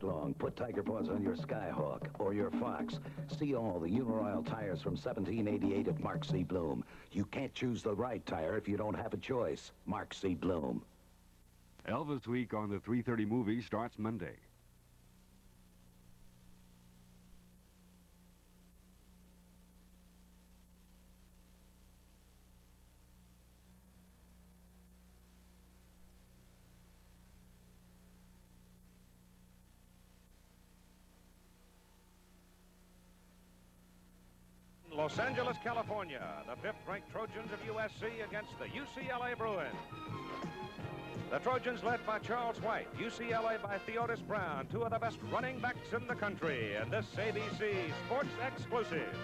Long. Put Tiger Paws on your Skyhawk or your Fox. See all the Uniroyal tires from 1788 at Mark C. Bloom. You can't choose the right tire if you don't have a choice. Mark C. Bloom. Elvis Week on the 3:30 movie starts Monday. Los Angeles, California, the 5th-ranked Trojans of USC against the UCLA Bruins. The Trojans led by Charles White, UCLA by Theodis Brown, two of the best running backs in the country. And this ABC Sports Exclusive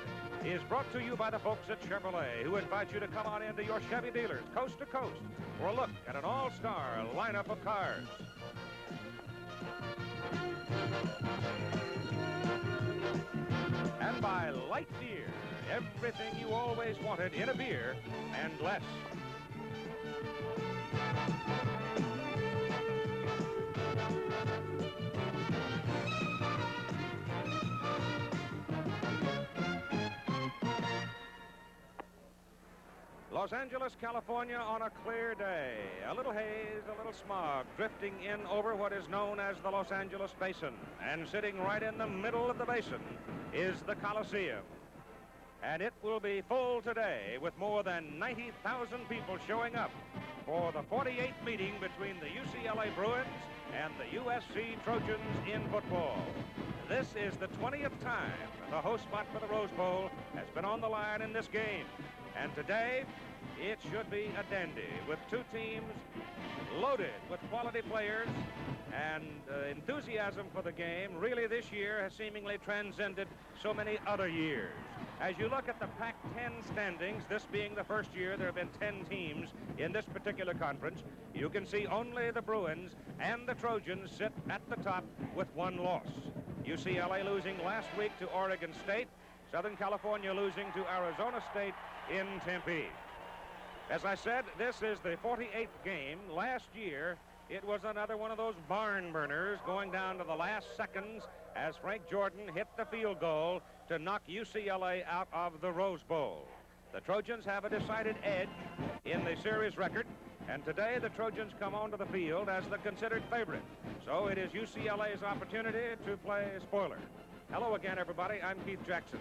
is brought to you by the folks at Chevrolet, who invite you to come on into your Chevy dealers, coast to coast, for a look at an all-star lineup of cars. And by Light Beer, everything you always wanted in a beer and less. Los Angeles, California on a clear day. A little haze, a little smog drifting in over what is known as the Los Angeles Basin. And sitting right in the middle of the basin is the Coliseum. And it will be full today with more than 90,000 people showing up for the 48th meeting between the UCLA Bruins and the USC Trojans in football. This is the 20th time the host spot for the Rose Bowl has been on the line in this game. And today, it should be a dandy with two teams loaded with quality players, and enthusiasm for the game really this year has seemingly transcended so many other years. As you look at the Pac-10 standings, this being the first year there have been 10 teams in this particular conference, you can see only the Bruins and the Trojans sit at the top with one loss. UCLA losing last week to Oregon State, Southern California losing to Arizona State in Tempe. As I said, this is the 48th game. Last year, it was another one of those barn burners going down to the last seconds as Frank Jordan hit the field goal to knock UCLA out of the Rose Bowl. The Trojans have a decided edge in the series record, and today the Trojans come onto the field as the considered favorite. So it is UCLA's opportunity to play spoiler. Hello again, everybody. I'm Keith Jackson.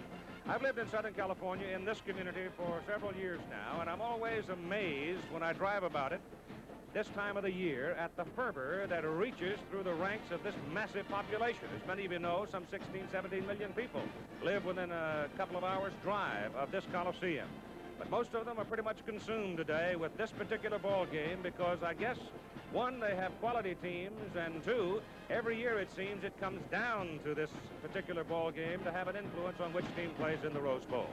I've lived in Southern California in this community for several years now, and I'm always amazed when I drive about it this time of the year at the fervor that reaches through the ranks of this massive population. As many of you know, some 16, 17 million people live within a couple of hours' drive of this Coliseum. But most of them are pretty much consumed today with this particular ball game because I guess, one, they have quality teams, and two, every year it seems it comes down to this particular ball game to have an influence on which team plays in the Rose Bowl.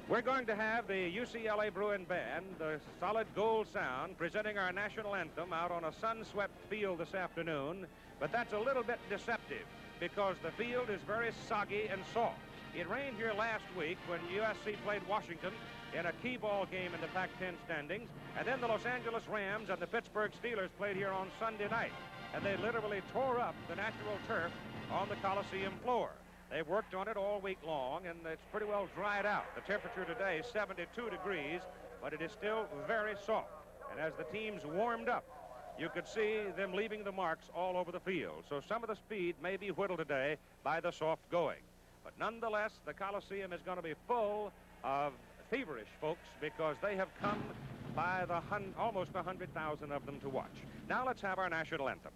We're going to have the UCLA Bruin Band, the solid gold sound, presenting our national anthem out on a sun-swept field this afternoon, but that's a little bit deceptive because the field is very soggy and soft. It rained here last week when USC played Washington in a key ball game in the Pac-10 standings, and then the Los Angeles Rams and the Pittsburgh Steelers played here on Sunday night, and they literally tore up the natural turf on the Coliseum floor. They've worked on it all week long, and it's pretty well dried out. The temperature today is 72 degrees, but it is still very soft. And as the teams warmed up, you could see them leaving the marks all over the field. So some of the speed may be whittled today by the soft going. But nonetheless, the Coliseum is going to be full of feverish folks because they have come by the almost 100,000 of them to watch. Now let's have our national anthem.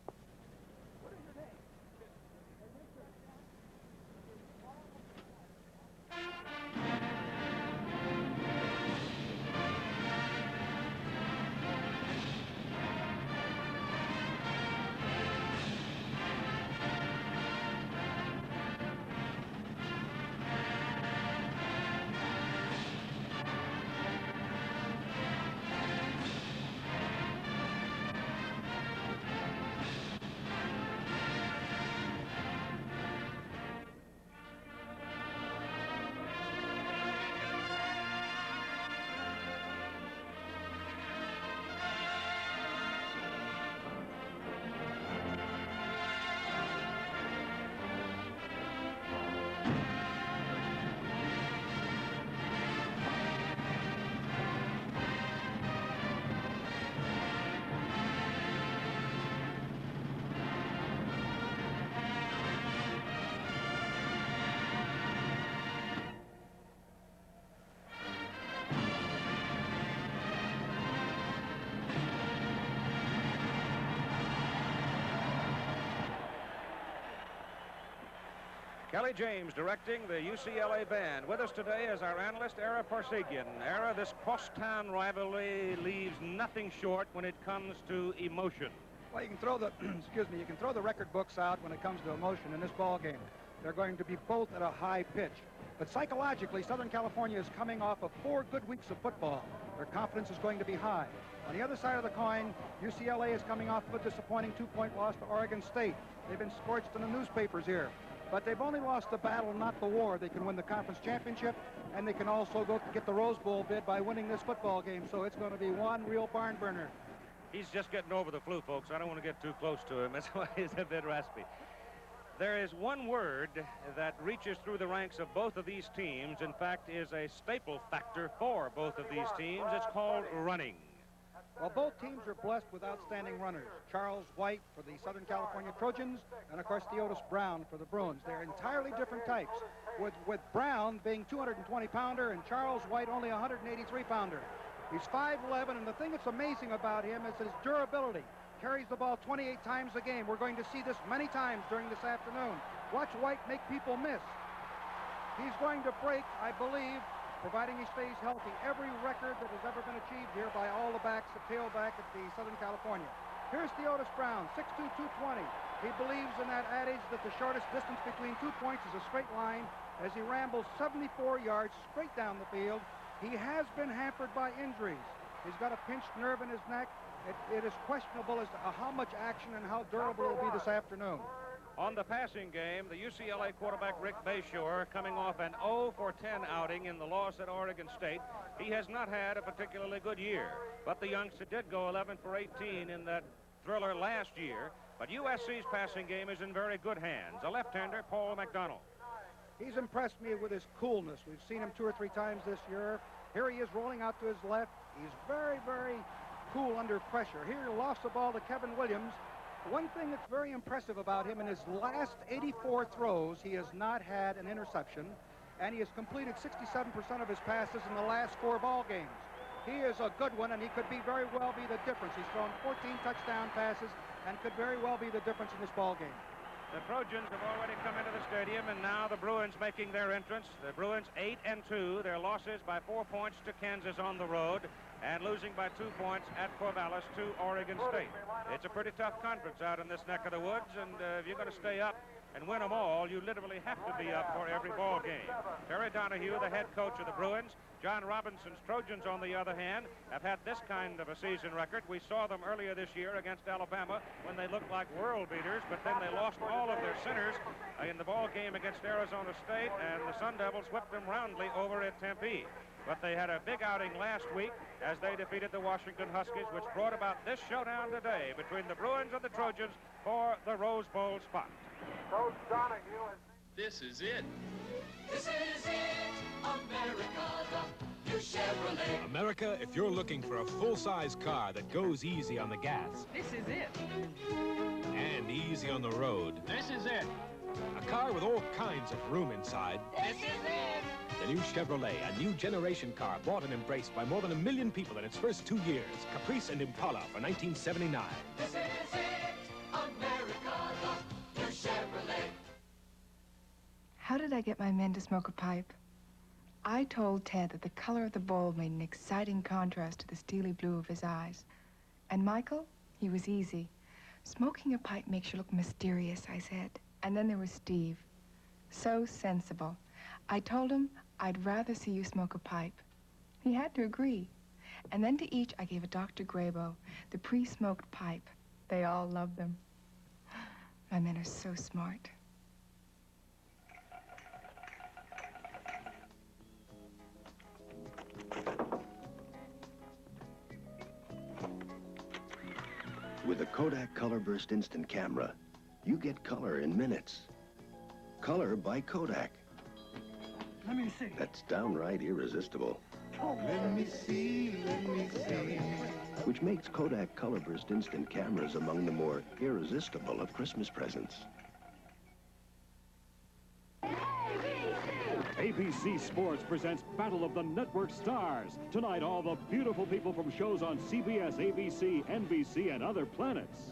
Kelly James directing the UCLA band. With us today is our analyst, Ara Parsegian. Ara, this crosstown rivalry leaves nothing short when it comes to emotion. Well, you can throw the, you can throw the record books out when it comes to emotion in this ball game. They're going to be both at a high pitch. But psychologically, Southern California is coming off of 4 good weeks of football. Their confidence is going to be high. On the other side of the coin, UCLA is coming off of a disappointing 2-point loss to Oregon State. They've been scorched in the newspapers here. But they've only lost the battle, not the war. They can win the conference championship, and they can also go get the Rose Bowl bid by winning this football game. So it's going to be one real barn burner. He's just getting over the flu, folks. I don't want to get too close to him. That's why he's a bit raspy. There is one word that reaches through the ranks of both of these teams, in fact, is a staple factor for both of these teams. It's called running. Well, both teams are blessed with outstanding runners. Charles White for the Southern California Trojans, and of course, Theodis Brown for the Bruins. They're entirely different types, with Brown being 220-pounder and Charles White only 183-pounder. He's 5'11", and the thing that's amazing about him is his durability. Carries the ball 28 times a game. We're going to see this many times during this afternoon. Watch White make people miss. He's going to break, I believe, providing he stays healthy, every record that has ever been achieved here by all the backs at tailback at the Southern California. Here's Theodis Brown, 6'2", 220. He believes in that adage that the shortest distance between 2 points is a straight line as he rambles 74 yards straight down the field. He has been hampered by injuries. He's got a pinched nerve in his neck. It is questionable as to how much action and how durable it will be this afternoon. On the passing game, the UCLA quarterback Rick Bayshore, coming off an 0-for-10 outing in the loss at Oregon State. He has not had a particularly good year, but the youngster did go 11-for-18 in that thriller last year. But USC's passing game is in very good hands. A left-hander, Paul McDonald. He's impressed me with his coolness. We've seen him 2 or 3 times this year. Here he is rolling out to his left. He's very, very cool under pressure. Here he lost the ball to Kevin Williams. One thing that's very impressive about him, in his last 84 throws, he has not had an interception, and he has completed 67% of his passes in the last 4 ball games. He is a good one, and he could very well be the difference. He's thrown 14 touchdown passes and could very well be the difference in this ball game. The Trojans have already come into the stadium, and now the Bruins making their entrance. The Bruins 8-2. Their losses by 4 points to Kansas on the road, and losing by 2 points at Corvallis to Oregon State. It's a pretty tough conference out in this neck of the woods, and if you're going to stay up and win them all, you literally have to be up for every ball game. Terry Donahue, the head coach of the Bruins. John Robinson's Trojans, on the other hand, have had this kind of a season record. We saw them earlier this year against Alabama when they looked like world beaters, but then they lost all of their centers in the ball game against Arizona State, and the Sun Devils whipped them roundly over at Tempe. But they had a big outing last week as they defeated the Washington Huskies, which brought about this showdown today between the Bruins and the Trojans for the Rose Bowl spot. Coach Donahue. This is it. This is it, America, the new Chevrolet. America, if you're looking for a full-size car that goes easy on the gas. This is it. And easy on the road. This is it. A car with all kinds of room inside. This is it. The new Chevrolet, a new generation car bought and embraced by more than 1 million people in its first 2 years. Caprice and Impala for 1979. This is it, America, the new Chevrolet. How did I get my men to smoke a pipe? I told Ted that the color of the bowl made an exciting contrast to the steely blue of his eyes. And Michael, he was easy. Smoking a pipe makes you look mysterious, I said. And then there was Steve. So sensible. I told him I'd rather see you smoke a pipe. He had to agree. And then to each I gave a Dr. Grabo, the pre-smoked pipe. They all loved them. My men are so smart. With a Kodak Color Burst Instant Camera, you get color in minutes. Color by Kodak. Let me see. That's downright irresistible. Let me see, let me see. Which makes Kodak Color Burst Instant Cameras among the more irresistible of Christmas presents. ABC Sports presents Battle of the Network Stars. Tonight, all the beautiful people from shows on CBS, ABC, NBC, and other planets.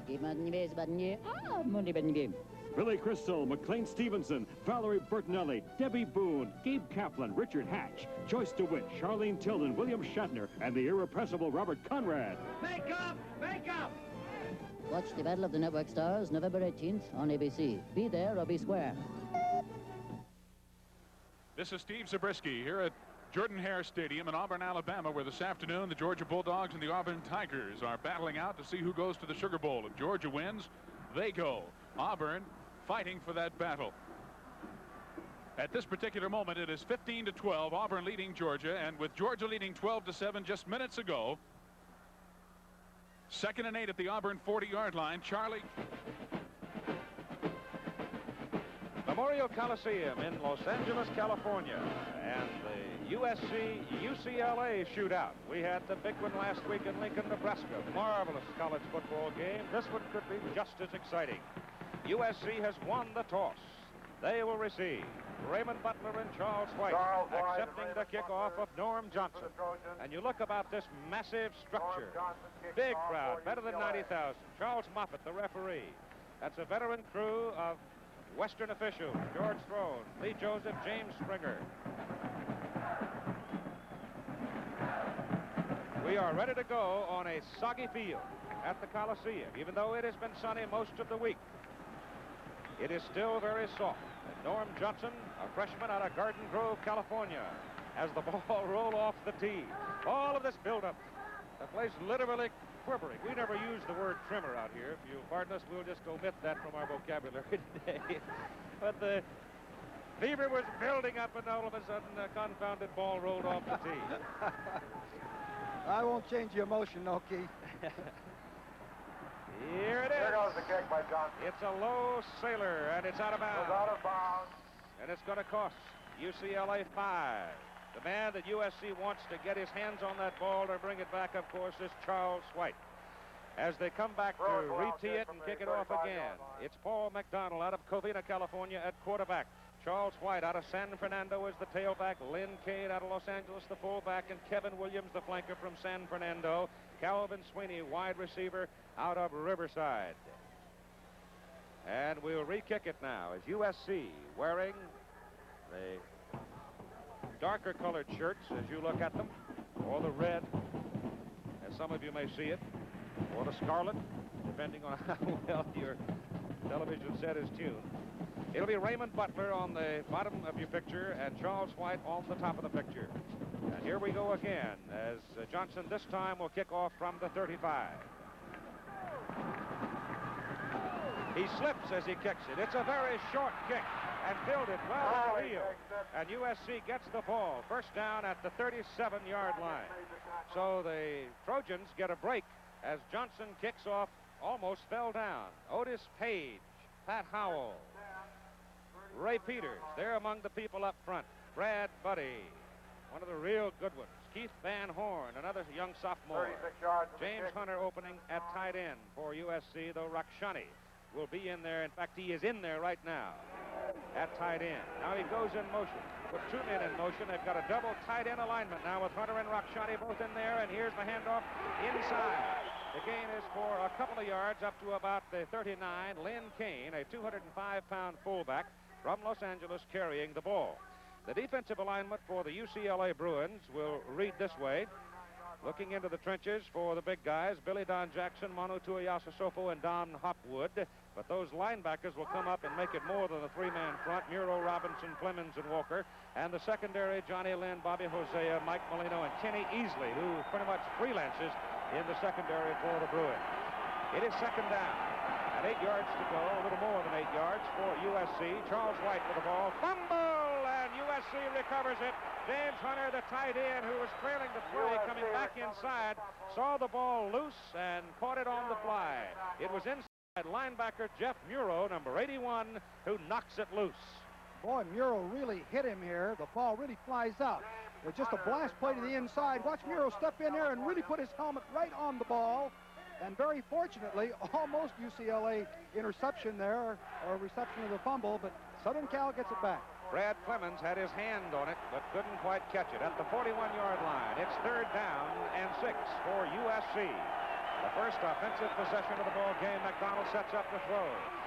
Billy Crystal, McLean Stevenson, Valerie Bertinelli, Debbie Boone, Gabe Kaplan, Richard Hatch, Joyce DeWitt, Charlene Tilden, William Shatner, and the irrepressible Robert Conrad. Make up! Make up! Watch the Battle of the Network Stars November 18th on ABC. Be there or be square. This is Steve Zabriskie here at Jordan-Hare Stadium in Auburn, Alabama, where this afternoon the Georgia Bulldogs and the Auburn Tigers are battling out to see who goes to the Sugar Bowl. If Georgia wins, they go. Auburn fighting for that battle. At this particular moment, it is 15-12, Auburn leading Georgia, and with Georgia leading 12-7 just minutes ago, 2nd and 8 at the Auburn 40-yard line. Charlie. Memorial Coliseum in Los Angeles, California, and the USC UCLA shootout. We had the big one last week in Lincoln, Nebraska. Marvelous college football game. This one could be just as exciting. USC has won the toss. They will receive Raymond Butler and Charles White, accepting the kickoff of Norm Johnson. And you look about this massive structure. Big crowd, better than 90,000. Charles Moffett, the referee. That's a veteran crew of Western officials: George Throne, Lee Joseph, James Springer. We are ready to go on a soggy field at the Coliseum. Even though it has been sunny most of the week, it is still very soft. And Norm Johnson, a freshman out of Garden Grove, California, has the ball roll off the tee. All of this buildup, the place literally quivering. We never use the word trimmer out here. If you'll pardon us, we'll just omit that from our vocabulary today. But the fever was building up, and all of a sudden, a confounded ball rolled off the tee. I won't change the emotion, no, Keith. Here it is. Here goes the kick by Johnson. It's a low sailor, and it's out of bounds. It's out of bounds. And it's going to cost UCLA 5. The man that USC wants to get his hands on that ball to bring it back, of course, is Charles White. As they come back to re-tee it and kick it off again, it's Paul McDonald out of Covina, California at quarterback. Charles White out of San Fernando is the tailback. Lynn Cade out of Los Angeles, the fullback. And Kevin Williams, the flanker from San Fernando. Calvin Sweeney, wide receiver out of Riverside. And we'll re-kick it now as USC wearing the darker colored shirts as you look at them, or the red, as some of you may see it, or the scarlet, depending on how well your television set is tuned. It'll be Raymond Butler on the bottom of your picture and Charles White on the top of the picture. And here we go again as Johnson this time will kick off from the 35. He slips as he kicks it. It's a very short kick and fielded well downfield. And USC gets the ball. First down at the 37-yard line. So the Trojans get a break as Johnson kicks off, almost fell down. Otis Page, Pat Howell, Ray Peters, they're among the people up front. Brad Buddy, one of the real good ones. Keith Van Horn, another young sophomore. James Hunter opening at tight end for USC, though Rakshani will be in there. In fact, he is in there right now at tight end. Now he goes in motion. Put two men in motion. They've got a double tight end alignment now with Hunter and Rakshani both in there, and here's the handoff inside. The gain is for a couple of yards up to about the 39. Lynn Kane, a 205-pound fullback from Los Angeles, carrying the ball. The defensive alignment for the UCLA Bruins will read this way. Looking into the trenches for the big guys, Billy Don Jackson, Manu Tuiasosopo, and Don Hopwood. But those linebackers will come up and make it more than a three-man front. Muro, Robinson, Clemens, and Walker. And the secondary, Johnny Lynn, Bobby Hosea, Mike Molino, and Kenny Easley, who pretty much freelances in the secondary for the Bruins. It is second down. At 8 yards to go, a little more than 8 yards for USC. Charles White with the ball. Fumble, and USC recovers it. James Hunter, the tight end, who was trailing the play, coming back inside, saw the ball loose and caught it on the fly. It was inside linebacker Jeff Muro, number 81, who knocks it loose. Boy, Muro really hit him here. The ball really flies out. With just a blast play to the inside. Watch Muro step in there and really put his helmet right on the ball. And very fortunately, almost UCLA interception there, or reception of the fumble, but Southern Cal gets it back. Brad Clemens had his hand on it, but couldn't quite catch it. At the 41-yard line, it's third down and 6 for USC. The first offensive possession of the ball game. McDonald sets up to throw.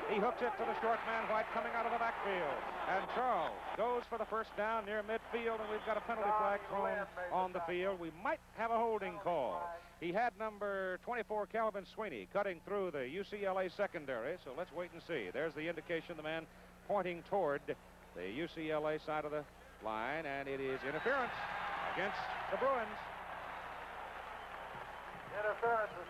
He hooks it to the short man, White, coming out of the backfield. And Charles goes for the first down near midfield, and we've got a penalty flag thrown on the field. We might have a holding call. He had number 24, Calvin Sweeney, cutting through the UCLA secondary, so let's wait and see. There's the indication, the man pointing toward the UCLA side of the line, and it is interference against the Bruins.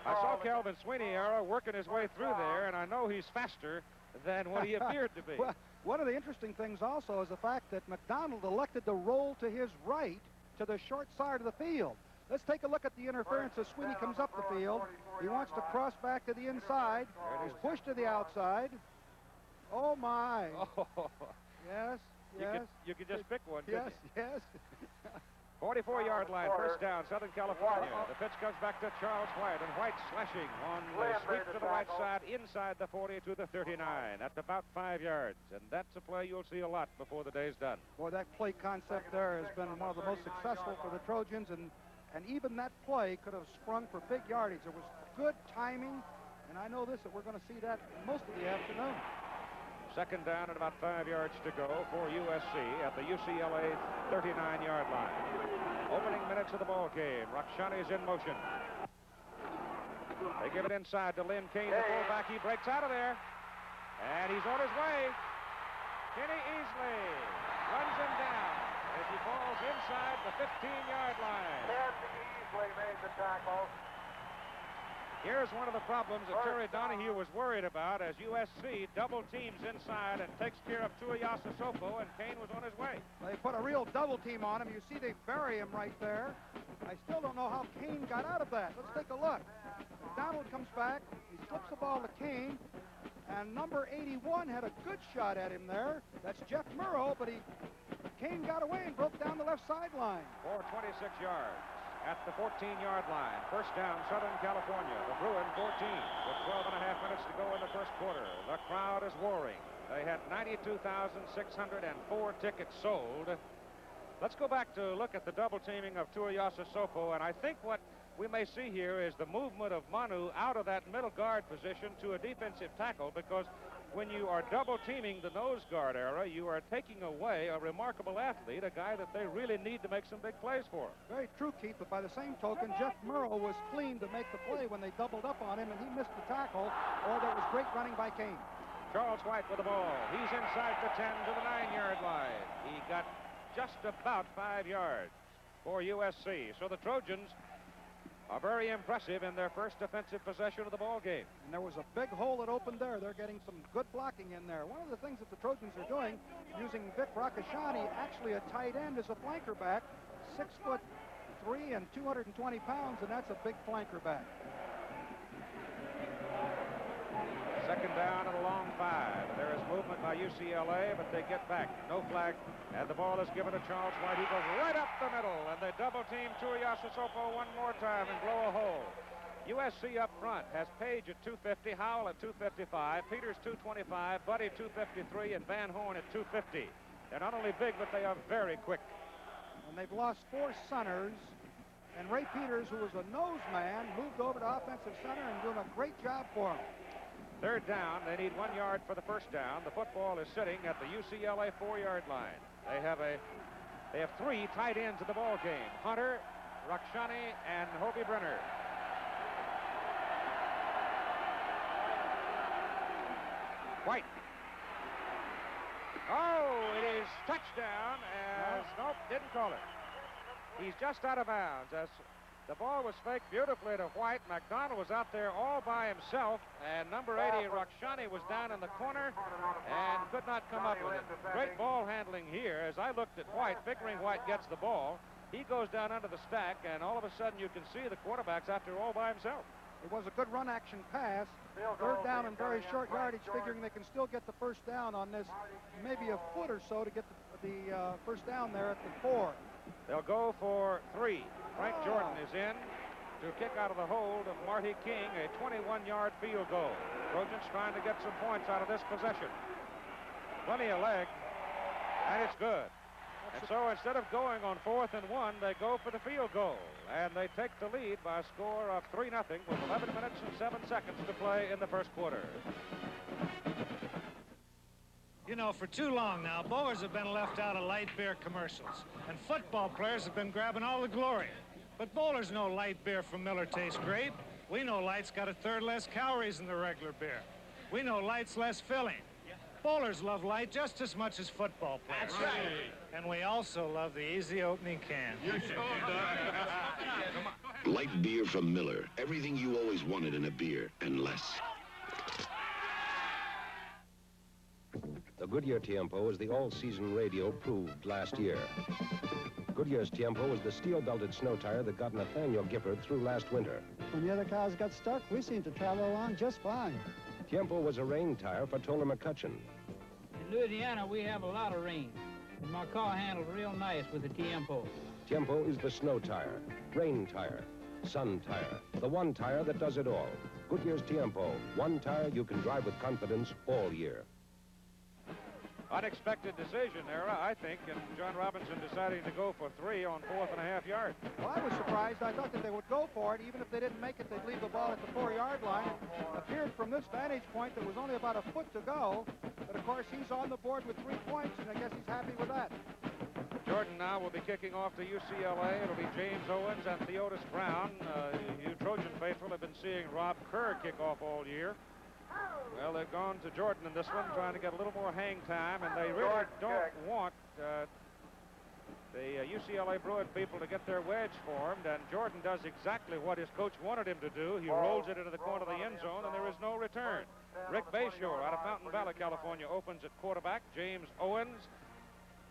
I saw Calvin Sweeney, Arrow, working his way through there, and I know he's faster than what he appeared to be. Well, one of the interesting things also is the fact that McDonald elected to roll to his right to the short side of the field. Let's take a look at the interference as Sweeney comes up the field. He wants to cross back to the inside. He's pushed to the outside. Oh, my. Oh. Yes, yes. You could just pick one, couldn't Yes, you? 44-yard line, first down, Southern California. The pitch comes back to Charles White, and White slashing on the sweep to the right side, inside the 40 to the 39. That's about 5 yards, and that's a play you'll see a lot before the day's done. Boy, that play concept there has been one of the most successful for the Trojans, and even that play could have sprung for big yardage. It was good timing, and I know this, that we're going to see that most of the afternoon. Second down and about 5 yards to go for USC at the UCLA 39-yard line. Opening minutes of the ball game. Rakshani's in motion. They give it inside to Lynn Kane, the fullback. He breaks out of there, and he's on his way. Kenny Easley runs him down as he falls inside the 15-yard line. Easley made the tackle. Here's one of the problems that Terry Donahue was worried about as USC double teams inside and takes care of Tuiasa Sofo, and Kane was on his way. They put a real double team on him. You see they bury him right there. I still don't know how Kane got out of that. Let's take a look. McDonald comes back. He slips the ball to Kane, and number 81 had a good shot at him there. That's Jeff Murrow, but Kane got away and broke down the left sideline. For 26 yards. At the 14-yard line. First down, Southern California. The Bruins 14 with 12 and a half minutes to go in the first quarter. The crowd is roaring. They had 92,604 tickets sold. Let's go back to look at the double teaming of Tuiasa Sofo, and I think what we may see here is the movement of Manu out of that middle guard position to a defensive tackle, because when you are double teaming the nose guard era, you are taking away a remarkable athlete, a guy that they really need to make some big plays for. Very true, Keith, but by the same token, Jeff Murrow was clean to make the play when they doubled up on him, and he missed the tackle, or there was great running by Kane. Charles White with the ball. He's inside the 10 to the 9-yard line. He got just about 5 yards for USC. So the Trojans are very impressive in their first defensive possession of the ball game. And there was a big hole that opened there. They're getting some good blocking in there. One of the things that the Trojans are doing, using Vic Rakashani, actually a tight end as a flanker back, 6'3" and 220 pounds, and that's a big flanker back. Second down and a long 5. There is movement by UCLA, but they get back. No flag, and the ball is given to Charles White. He goes right up the middle, and they double team Tuiasa Sofo one more time and blow a hole. USC up front has Page at 250, Howell at 255, Peters 225, Buddy 253, and Van Horn at 250. They're not only big, but they are very quick. And they've lost 4 centers, and Ray Peters, who was a nose man, moved over to offensive center and doing a great job for him. Third down, they need 1 yard for the first down. The football is sitting at the UCLA 4-yard line. They have 3 tight ends in the ball game: Hunter, Rakshani, and Hobie Brenner. White. Oh, it is touchdown as, nope, didn't call it. He's just out of bounds as the ball was faked beautifully to White. McDonald was out there all by himself, and number 80, Rakshani, was down in the corner and could not come up with it. Great ball handling here. As I looked at White, figuring White gets the ball, he goes down under the stack, and all of a sudden you can see the quarterback's out there all by himself. It was a good run-action pass. Third down and very short yardage, figuring they can still get the first down on this, maybe a foot or so to get the first down there at the 4. They'll go for 3. Frank Jordan is in to kick out of the hold of Marty King, a 21-yard field goal. Trojans trying to get some points out of this possession. Plenty of leg, and it's good. And so instead of going on 4th and 1, they go for the field goal. And they take the lead by a score of 3-0 with 11 minutes and 7 seconds to play in the first quarter. You know, for too long now, bowlers have been left out of light beer commercials. And football players have been grabbing all the glory. But bowlers know light beer from Miller tastes great. We know light's got 1/3 less calories than the regular beer. We know light's less filling. Bowlers love light just as much as football players. That's right. And we also love the easy opening can. You sure do. Light beer from Miller. Everything you always wanted in a beer, and less. The Goodyear Tiempo is the all-season radio proved last year. Goodyear's Tiempo is the steel-belted snow tire that got Nathaniel Gifford through last winter. When the other cars got stuck, we seemed to travel along just fine. Tiempo was a rain tire for Toller McCutcheon. In Louisiana, we have a lot of rain, and my car handled real nice with the Tiempo. Tiempo is the snow tire, rain tire, sun tire, the one tire that does it all. Goodyear's Tiempo, one tire you can drive with confidence all year. Unexpected decision there, I think, and John Robinson deciding to go for 3 on 4th and a half yards. Well, I was surprised. I thought that they would go for it. Even if they didn't make it, they'd leave the ball at the 4-yard line. It appeared from this vantage point there was only about a foot to go. But, of course, he's on the board with 3 points, and I guess he's happy with that. Jordan now will be kicking off to UCLA. It'll be James Owens and Theodis Brown. You Trojan faithful have been seeing Rob Kerr kick off all year. Well, they've gone to Jordan in this one, trying to get a little more hang time, and they really don't want the UCLA Bruin people to get their wedge formed, and Jordan does exactly what his coach wanted him to do. He rolls it into the corner of the end zone, and there is no return. Rick Bayshore out of Fountain Valley, California, opens at quarterback. James Owens,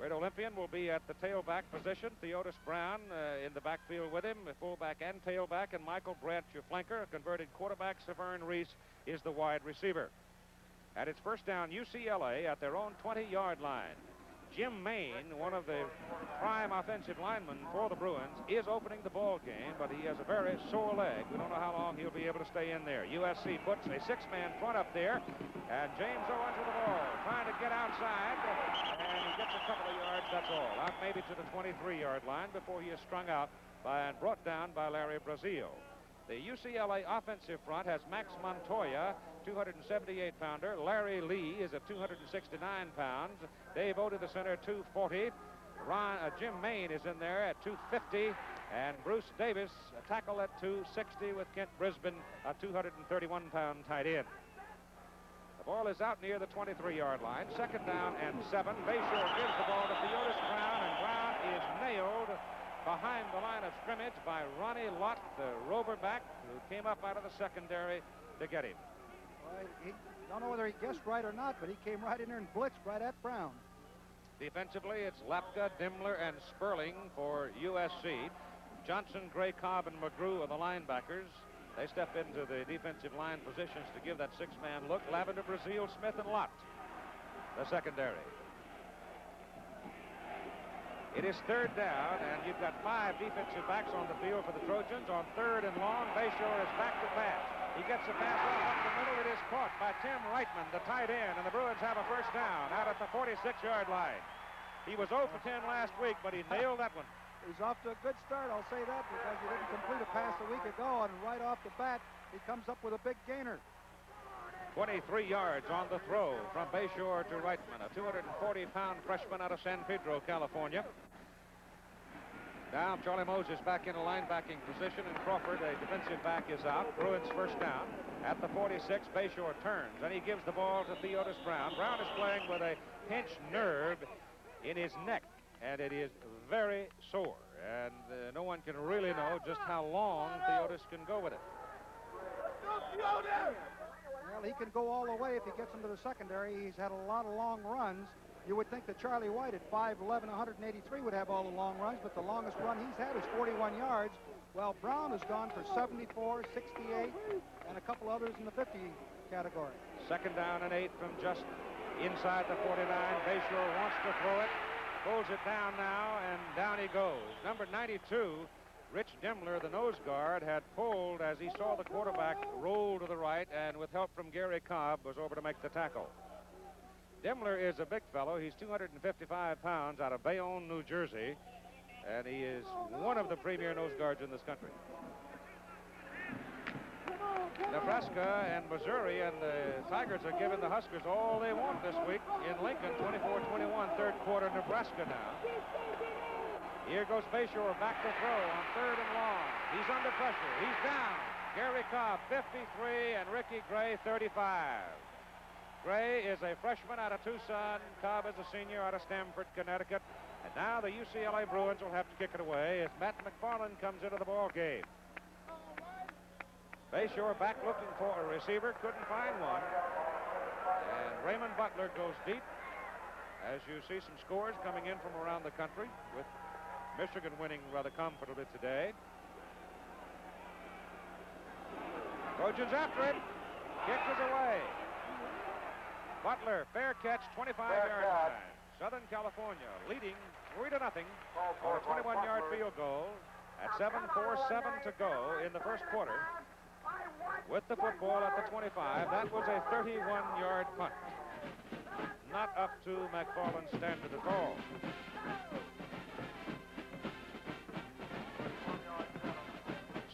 great Olympian, will be at the tailback position. Theodis Brown in the backfield with him, fullback and tailback, and Michael Brandt, your flanker. A converted quarterback, Severn Reese, is the wide receiver. At its first down, UCLA at their own 20-yard line. Jim Maine, one of the prime offensive linemen for the Bruins, is opening the ball game, but he has a very sore leg. We don't know how long he'll be able to stay in there. USC puts a 6-man front up there, and James Owens with the ball, trying to get outside, and he gets a couple of yards, that's all. Out maybe to the 23-yard line before he is strung out and brought down by Larry Brazil. The UCLA offensive front has Max Montoya, 278-pounder. Larry Lee is at 269 pounds. Dave Odie, the center, 240. Jim Maine is in there at 250. And Bruce Davis, a tackle at 260 with Kent Brisbane, a 231-pound tight end. The ball is out near the 23-yard line. 2nd down and 7. Bayshore gives the ball to Theodis Brown, and Brown is nailed behind the line of scrimmage by Ronnie Lott, the rover back, who came up out of the secondary to get him. Well, I don't know whether he guessed right or not, but he came right in there and blitzed right at Brown. Defensively, it's Lapka, Dimmler, and Sperling for USC. Johnson, Gray, Cobb, and McGrew are the linebackers. They step into the defensive line positions to give that 6-man look. Lavender, Brazil, Smith, and Lott, the secondary. It is 3rd down, and you've got 5 defensive backs on the field for the Trojans. On 3rd and long, Bayshore is back to pass. He gets the pass off up the middle. It is caught by Tim Reitman, the tight end, and the Bruins have a first down out at the 46-yard line. He was 0 for 10 last week, but he nailed that one. He's off to a good start, I'll say that, because he didn't complete a pass a week ago, and right off the bat, he comes up with a big gainer. 23 yards on the throw from Bayshore to Reitman, a 240-pound freshman out of San Pedro, California. Now Charlie Moses back in a linebacking position, and Crawford, a defensive back, is out. Bruins first down. At the 46, Bayshore turns, and he gives the ball to Theodis Brown. Brown is playing with a pinched nerve in his neck, and it is very sore. And no one can really know just how long Theodis can go with it. Well, he can go all the way if he gets into the secondary. He's had a lot of long runs. You would think that Charlie White at 5'11", 183 would have all the long runs, but the longest run he's had is 41 yards. Well, Brown has gone for 74, 68, and a couple others in the 50 category. 2nd down and 8 from just inside the 49. Bayshore wants to throw it, pulls it down now, and down he goes. Number 92, Rich Dimmler, the nose guard, had pulled as he saw the quarterback roll to the right, and with help from Gary Cobb, was over to make the tackle. Dimmler is a big fellow. He's 255 pounds out of Bayonne, New Jersey, and he is one of the premier nose guards in this country. Nebraska and Missouri and the Tigers are giving the Huskers all they want this week in Lincoln. 24-21, third quarter, Nebraska now. Here goes Bayshore back to throw on third and long. He's under pressure. He's down. Gary Cobb, 53, and Ricky Gray, 35. Gray is a freshman out of Tucson. Cobb is a senior out of Stamford, Connecticut. And now the UCLA Bruins will have to kick it away as Matt McFarland comes into the ball game. Bayshore back looking for a receiver, couldn't find one. And Raymond Butler goes deep. As you see some scores coming in from around the country, with Michigan winning rather comfortably today. Trojans after it. Kick is away. Butler, fair catch, 25-yard line. Southern California leading 3-0 on a 21-yard field goal at 7:47 to go in the first quarter. With the football at the 25, that was a 31-yard punt. Not up to McFarland's standard at all.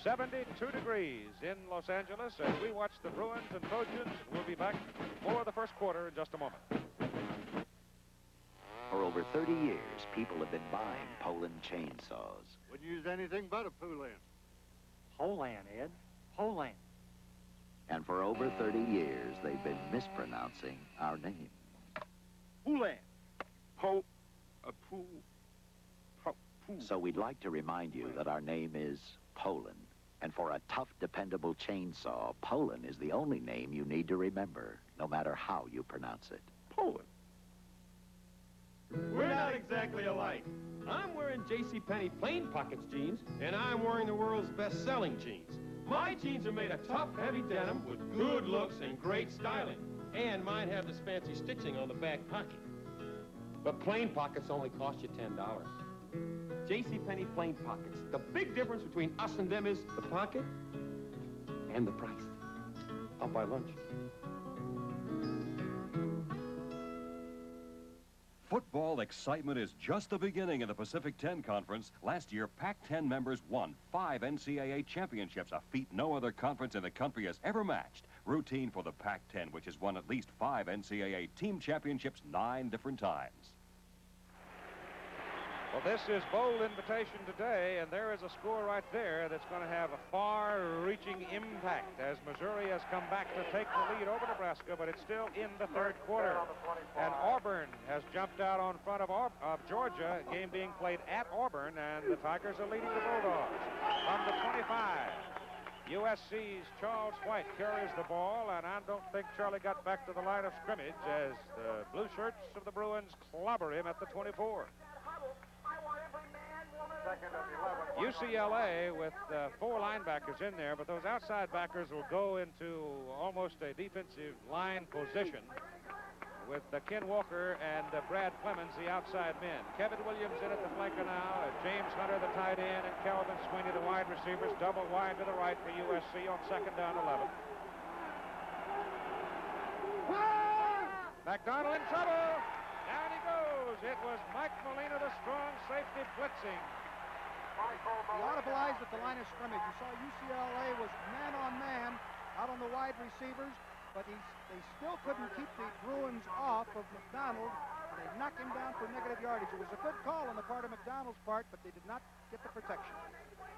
"72 degrees in Los Angeles as we watch the Bruins and Trojans. We'll be back for the first quarter in just a moment. For over 30 years, people have been buying Poland chainsaws. Wouldn't use anything but a Poulan. Poland, Ed. Poland. And for over 30 years, they've been mispronouncing our name. Poulan. So we'd like to remind you that our name is Poland. And for a tough, dependable chainsaw, Poland is the only name you need to remember, no matter how you pronounce it. Poland. We're not exactly alike. I'm wearing JCPenney Plain Pockets jeans, and I'm wearing the world's best-selling jeans. My jeans are made of tough, heavy denim with good looks and great styling. And mine have this fancy stitching on the back pocket. But Plain Pockets only cost you $10. JCPenney Plain Pockets. The big difference between us and them is the pocket and the price. I'll buy lunch. Football excitement is just the beginning in the Pacific 10 Conference. Last year, Pac-10 members won 5 NCAA championships, a feat no other conference in the country has ever matched. Routine for the Pac-10, which has won at least 5 NCAA team championships 9 different times. Well, this is bold invitation today, and there is a score right there that's going to have a far-reaching impact as Missouri has come back to take the lead over Nebraska, but it's still in the third quarter. And Auburn has jumped out on front of Georgia, game being played at Auburn, and the Tigers are leading the Bulldogs. From the 25, USC's Charles White carries the ball, and I don't think Charlie got back to the line of scrimmage as the blue shirts of the Bruins clobber him at the 24. UCLA with 4 linebackers in there, but those outside backers will go into almost a defensive line position with Ken Walker and Brad Clemens, the outside men. Kevin Williams in at the flanker now, James Hunter, the tight end, and Calvin Sweeney, the wide receivers, double wide to the right for USC on 2nd down 11. McDonald in trouble. Down he goes. It was Mike Molina, the strong safety, blitzing. He audibilized at the line of scrimmage. You saw UCLA was man-on-man out on the wide receivers, but they still couldn't keep the Bruins off of McDonald, and they knocked him down for negative yardage. It was a good call on the part of McDonald's part, but they did not get the protection.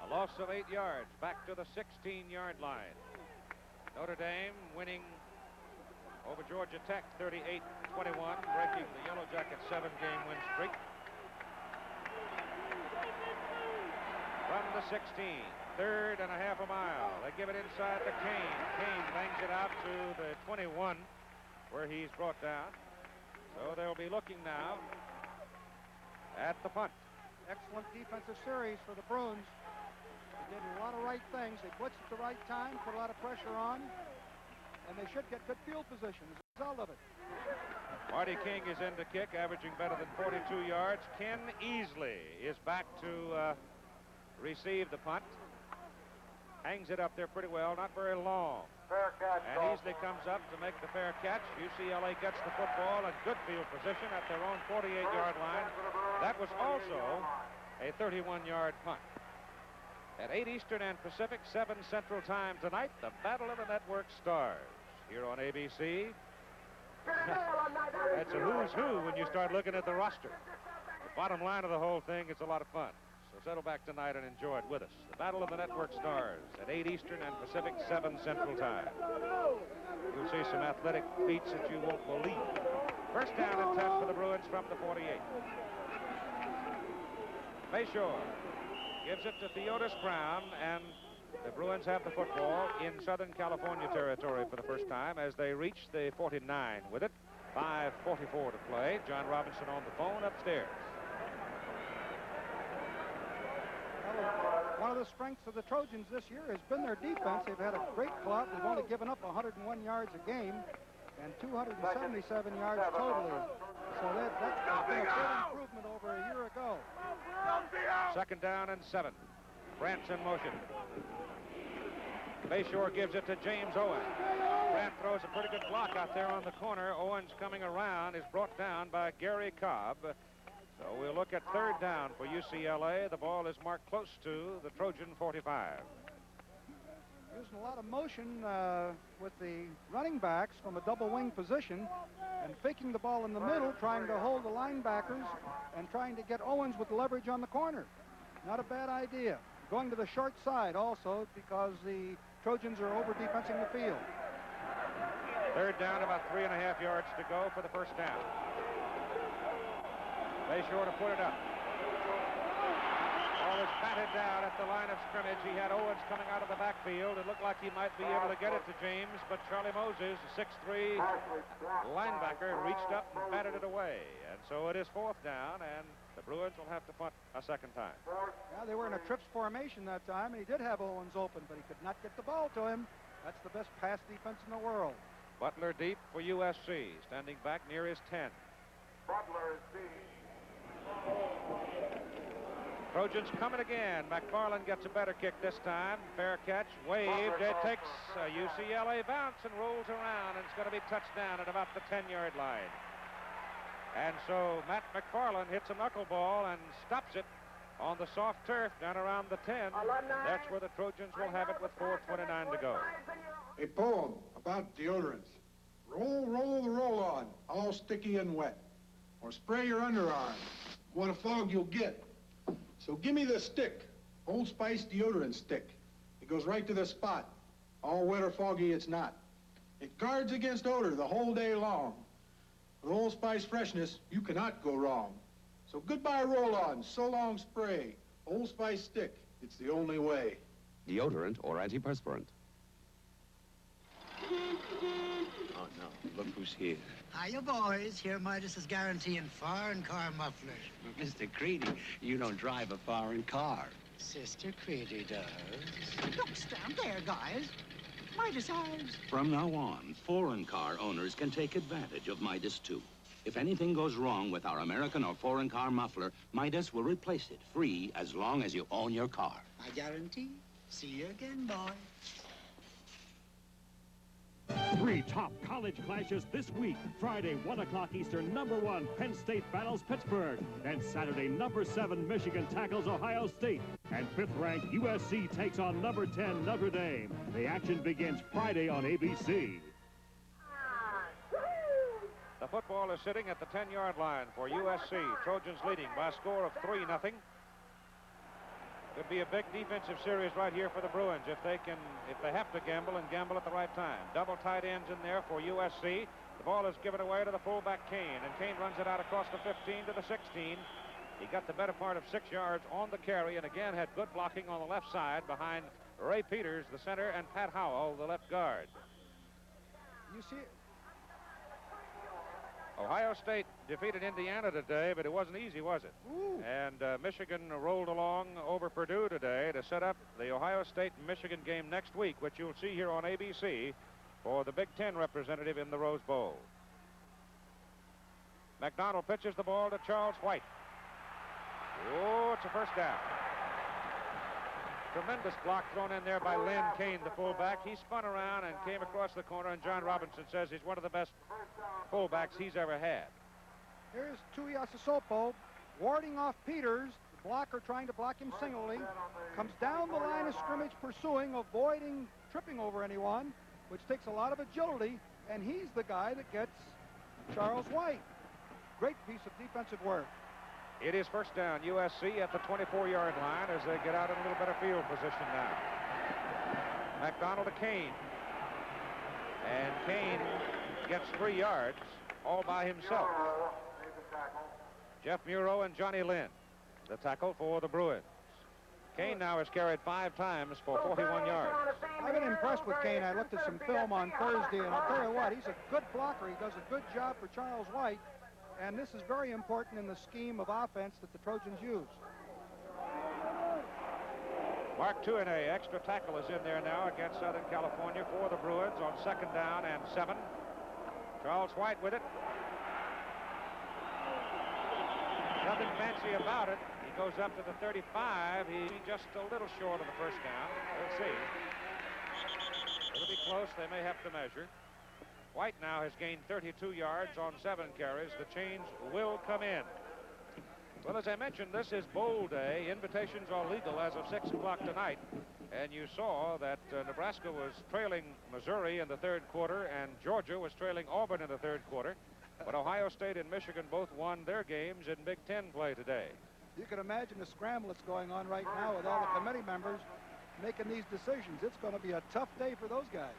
A loss of 8 yards, back to the 16-yard line. Notre Dame winning over Georgia Tech 38-21, breaking the Yellow Jackets' 7-game win streak. From the 16, 3rd and a half a mile. They give it inside to Kane. Kane bangs it out to the 21, where he's brought down. So they'll be looking now at the punt. Excellent defensive series for the Bruins. They did a lot of right things. They blitzed at the right time, put a lot of pressure on, and they should get good field position as a result of it. Marty King is in to kick, averaging better than 42 yards. Ken Easley is back to receive the punt. Hangs it up there pretty well, not very long. and easily comes up to make the fair catch. UCLA gets the football in good field position at their own 48-yard line. That was also a 31-yard punt. At 8 Eastern and Pacific, 7 Central Time tonight, the Battle of the Network Stars here on ABC. That's a who's who when you start looking at the roster. The bottom line of the whole thing, it's a lot of fun. So settle back tonight and enjoy it with us. The Battle of the Network Stars at 8 Eastern and Pacific, 7 Central Time. You'll see some athletic feats that you won't believe. First down and 10 for the Bruins from the 48. Bayshore gives it to Theodis Brown, and the Bruins have the football in Southern California territory for the first time as they reach the 49 with it. 5:44 to play. John Robinson on the phone upstairs. One of the strengths of the Trojans this year has been their defense. They've had a great club. They've only given up 101 yards a game and 277 yards totally. So that's been a good improvement over a year ago. Second down and 7. Brandt's in motion. Bayshore gives it to James Owen. Brandt throws a pretty good block out there on the corner. Owens coming around is brought down by Gary Cobb. So we'll look at third down for UCLA. The ball is marked close to the Trojan 45. Using a lot of motion with the running backs from a double wing position and faking the ball in the middle, trying to hold the linebackers and trying to get Owens with leverage on the corner. Not a bad idea. Going to the short side also because the Trojans are over-defensing the field. Third down, about 3.5 yards to go for the first down. Bayshore to put it up. Ball is batted down at the line of scrimmage. He had Owens coming out of the backfield. It looked like he might be able to get it to James, but Charlie Moses, a 6'3" linebacker, reached up and batted it away. And so it is fourth down, and the Bruins will have to punt a second time. Yeah, they were in a trips formation that time, and he did have Owens open, but he could not get the ball to him. That's the best pass defense in the world. Butler deep for USC, standing back near his 10. Butler is deep. Trojans coming again. McFarland gets a better kick this time. Fair catch, waved. It takes a UCLA bounce and rolls around, and it's going to be touchdown at about the 10-yard line. And so Matt McFarland hits a knuckleball and stops it on the soft turf down around the 10. That's where the Trojans will have it with 4:29 to go. A poem about deodorants. Roll the roll-on, all sticky and wet. Or spray your underarm. What a fog you'll get. So give me the stick, Old Spice deodorant stick. It goes right to the spot. All wet or foggy, it's not. It guards against odor the whole day long. With Old Spice freshness, you cannot go wrong. So goodbye roll-on, so long spray. Old Spice stick, it's the only way. Deodorant or antiperspirant. Oh, no. Look who's here. Hiya, boys. Here Midas is guaranteeing foreign car mufflers. Mr. Creedy, you don't drive a foreign car. Sister Creedy does. Don't stand there, guys. Midas has. From now on, foreign car owners can take advantage of Midas, too. If anything goes wrong with our American or foreign car muffler, Midas will replace it free as long as you own your car. I guarantee. See you again, boy. 3 top college clashes this week. Friday, 1 o'clock Eastern, #1, Penn State battles Pittsburgh. And Saturday, #7, Michigan tackles Ohio State. And 5th-ranked USC takes on #10, Notre Dame. The action begins Friday on ABC. The football is sitting at the 10-yard line for USC. Trojans leading by a score of 3-0. Could be a big defensive series right here for the Bruins if they have to gamble and gamble at the right time. Double tight ends in there for USC. The ball is given away to the fullback Kane, and Kane runs it out across the 15 to the 16. He got the better part of 6 yards on the carry, and again had good blocking on the left side behind Ray Peters, the center, and Pat Howell, the left guard. You see, Ohio State defeated Indiana today, but it wasn't easy, was it? Ooh. And Michigan rolled along over Purdue today to set up the Ohio State-Michigan game next week, which you'll see here on ABC for the Big Ten representative in the Rose Bowl. McDonald pitches the ball to Charles White. Oh, it's a first down. Tremendous block thrown in there by Lynn Kane, the fullback. He spun around and came across the corner, and John Robinson says he's one of the best fullbacks he's ever had. Here's Tuiasosopo warding off Peters. The blocker trying to block him singly. Comes down the line of scrimmage pursuing, avoiding tripping over anyone, which takes a lot of agility, and he's the guy that gets Charles White. Great piece of defensive work. It is first down, USC at the 24-yard line as they get out in a little better field position now. McDonald to Kane. And Kane gets 3 yards all by himself. Jeff Muro and Johnny Lynn, the tackle for the Bruins. Kane now has carried 5 times for 41 yards. I've been impressed with Kane. I looked at some film on Thursday, and I'll tell you what, he's a good blocker. He does a good job for Charles White, and this is very important in the scheme of offense that the Trojans use. Mark Tuinei, extra tackle, is in there now against Southern California for the Bruins on 2nd down and 7. Charles White with it. Nothing fancy about it. He goes up to the 35. He's just a little short of the first down. We'll see. It'll be close. They may have to measure. White now has gained 32 yards on 7 carries. The change will come in. Well, as I mentioned, this is bowl day. Invitations are legal as of 6 o'clock tonight. And you saw that Nebraska was trailing Missouri in the 3rd quarter, and Georgia was trailing Auburn in the 3rd quarter. But Ohio State and Michigan both won their games in Big Ten play today. You can imagine the scramble that's going on right now with all the committee members making these decisions. It's going to be a tough day for those guys.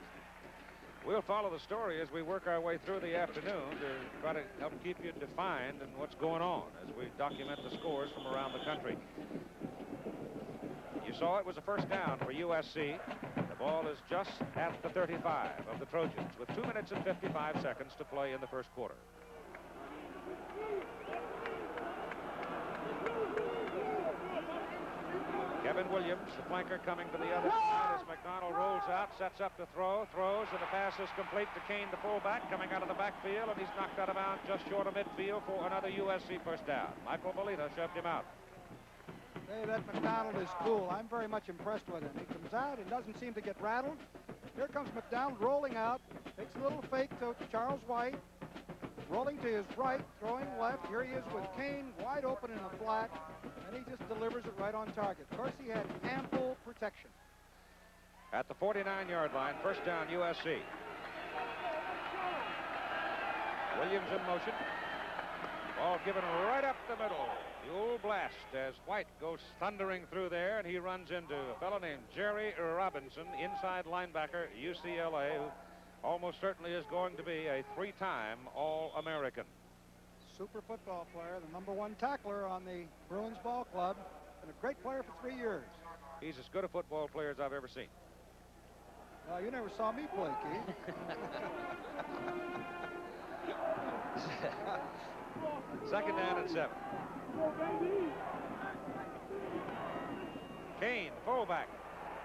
We'll follow the story as we work our way through the afternoon to try to help keep you defined in what's going on as we document the scores from around the country. You saw it was a first down for USC. The ball is just at the 35 of the Trojans with 2 minutes and 55 seconds to play in the first quarter. Kevin Williams, the flanker, coming to the other side as McDonald rolls out, sets up to throw, throws, and the pass is complete to Kane, the fullback, coming out of the backfield, and he's knocked out of bounds just short of midfield for another USC first down. Michael Molina shoved him out. Hey, that McDonald is cool. I'm very much impressed with him. He comes out and doesn't seem to get rattled. Here comes McDonald rolling out, takes a little fake to Charles White, rolling to his right, throwing left. Here he is with Kane wide open in the flat, and he just delivers it right on target. Of course, he had ample protection. At the 49-yard line, first down, USC. Williams in motion. Ball given right up the middle. The old blast as White goes thundering through there, and he runs into a fellow named Jerry Robinson, inside linebacker, UCLA, who almost certainly is going to be a 3-time All-American. Super football player, the #1 tackler on the Bruins ball club, and a great player for 3 years. He's as good a football player as I've ever seen. Well, you never saw me play, Keith. Second down and 7. Kane, fullback.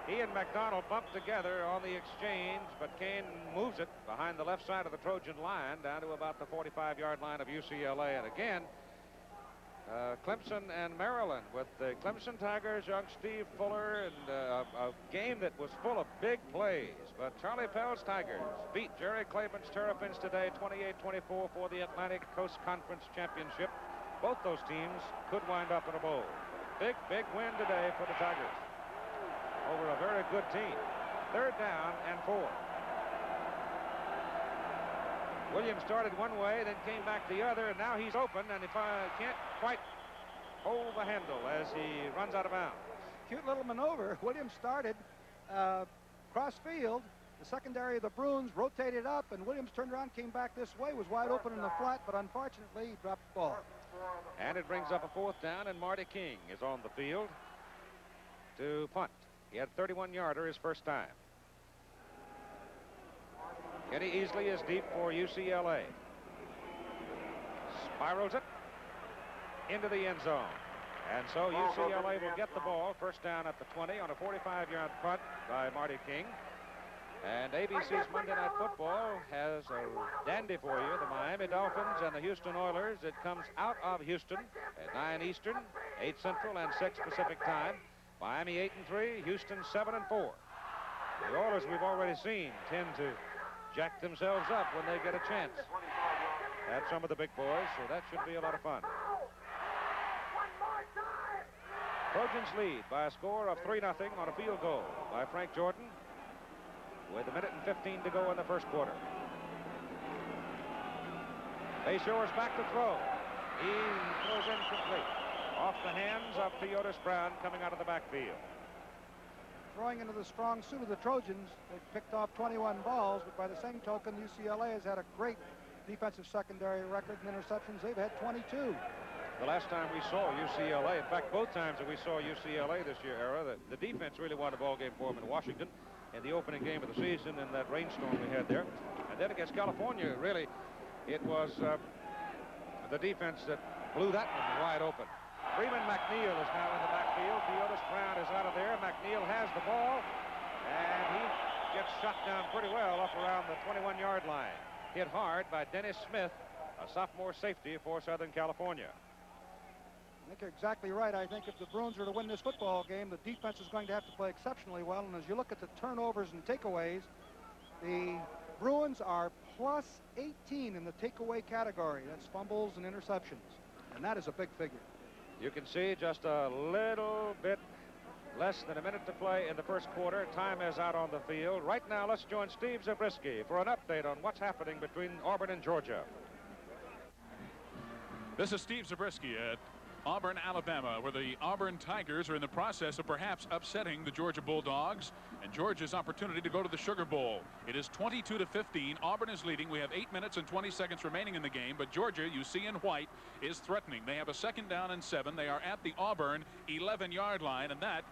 He and McDonald bump together on the exchange, but Kane moves it behind the left side of the Trojan line down to about the 45-yard line of UCLA. And again, Clemson and Maryland with the Clemson Tigers, young Steve Fuller, and a game that was full of big plays. But Charlie Pell's Tigers beat Jerry Claiborne's Terrapins today 28-24 for the Atlantic Coast Conference Championship. Both those teams could wind up in a bowl. Big win today for the Tigers over a very good team. Third down and 4. Williams started one way, then came back the other, and now he's open, and if I can't quite hold the handle as he runs out of bounds. Cute little maneuver. Williams started cross field. The secondary of the Bruins rotated up, and Williams turned around, came back this way, was wide open in the flat, but unfortunately he dropped the ball. And it brings up a 4th down, and Marty King is on the field to punt. He had a 31-yarder his first time. Kenny Easley is deep for UCLA. Spirals it into the end zone. And so UCLA will get the ball first down at the 20 on a 45-yard punt by Marty King. And ABC's Monday Night Football has a dandy for you. The Miami Dolphins and the Houston Oilers. It comes out of Houston at 9 Eastern, 8 Central, and 6 Pacific time. Miami 8-3, Houston 7-4. The Oilers we've already seen tend to jack themselves up when they get a chance at some of the big boys, so that should be a lot of fun. Trojans lead by a score of 3-0 on a field goal by Frank Jordan with 1:15 to go in the first quarter. Bayshore is back to throw. He throws incomplete. Off the hands of Theodis Brown coming out of the backfield. Throwing into the strong suit of the Trojans, they've picked off 21 balls, but by the same token, UCLA has had a great defensive secondary record in interceptions. They've had 22. The last time we saw UCLA, in fact, both times that we saw UCLA this year, the defense really won the ball game for them in Washington in the opening game of the season in that rainstorm we had there. And then against California, really, it was the defense that blew that one wide open. Freeman McNeil is now in the backfield. Theodis Brown is out of there. McNeil has the ball, and he gets shot down pretty well up around the 21-yard line. Hit hard by Dennis Smith, a sophomore safety for Southern California. I think you're exactly right. I think if the Bruins are to win this football game, the defense is going to have to play exceptionally well. And as you look at the turnovers and takeaways, the Bruins are plus 18 in the takeaway category. That's fumbles and interceptions. And that is a big figure. You can see just a little bit less than a minute to play in the first quarter. Time is out on the field. Right now, let's join Steve Zabriskie for an update on what's happening between Auburn and Georgia. This is Steve Zabriskie at Auburn, Alabama, where the Auburn Tigers are in the process of perhaps upsetting the Georgia Bulldogs and Georgia's opportunity to go to the Sugar Bowl. It is 22-15. Auburn is leading. We have 8 minutes and 20 seconds remaining in the game, but Georgia, you see in white, is threatening. They have a 2nd down and 7. They are at the Auburn 11-yard line, and that...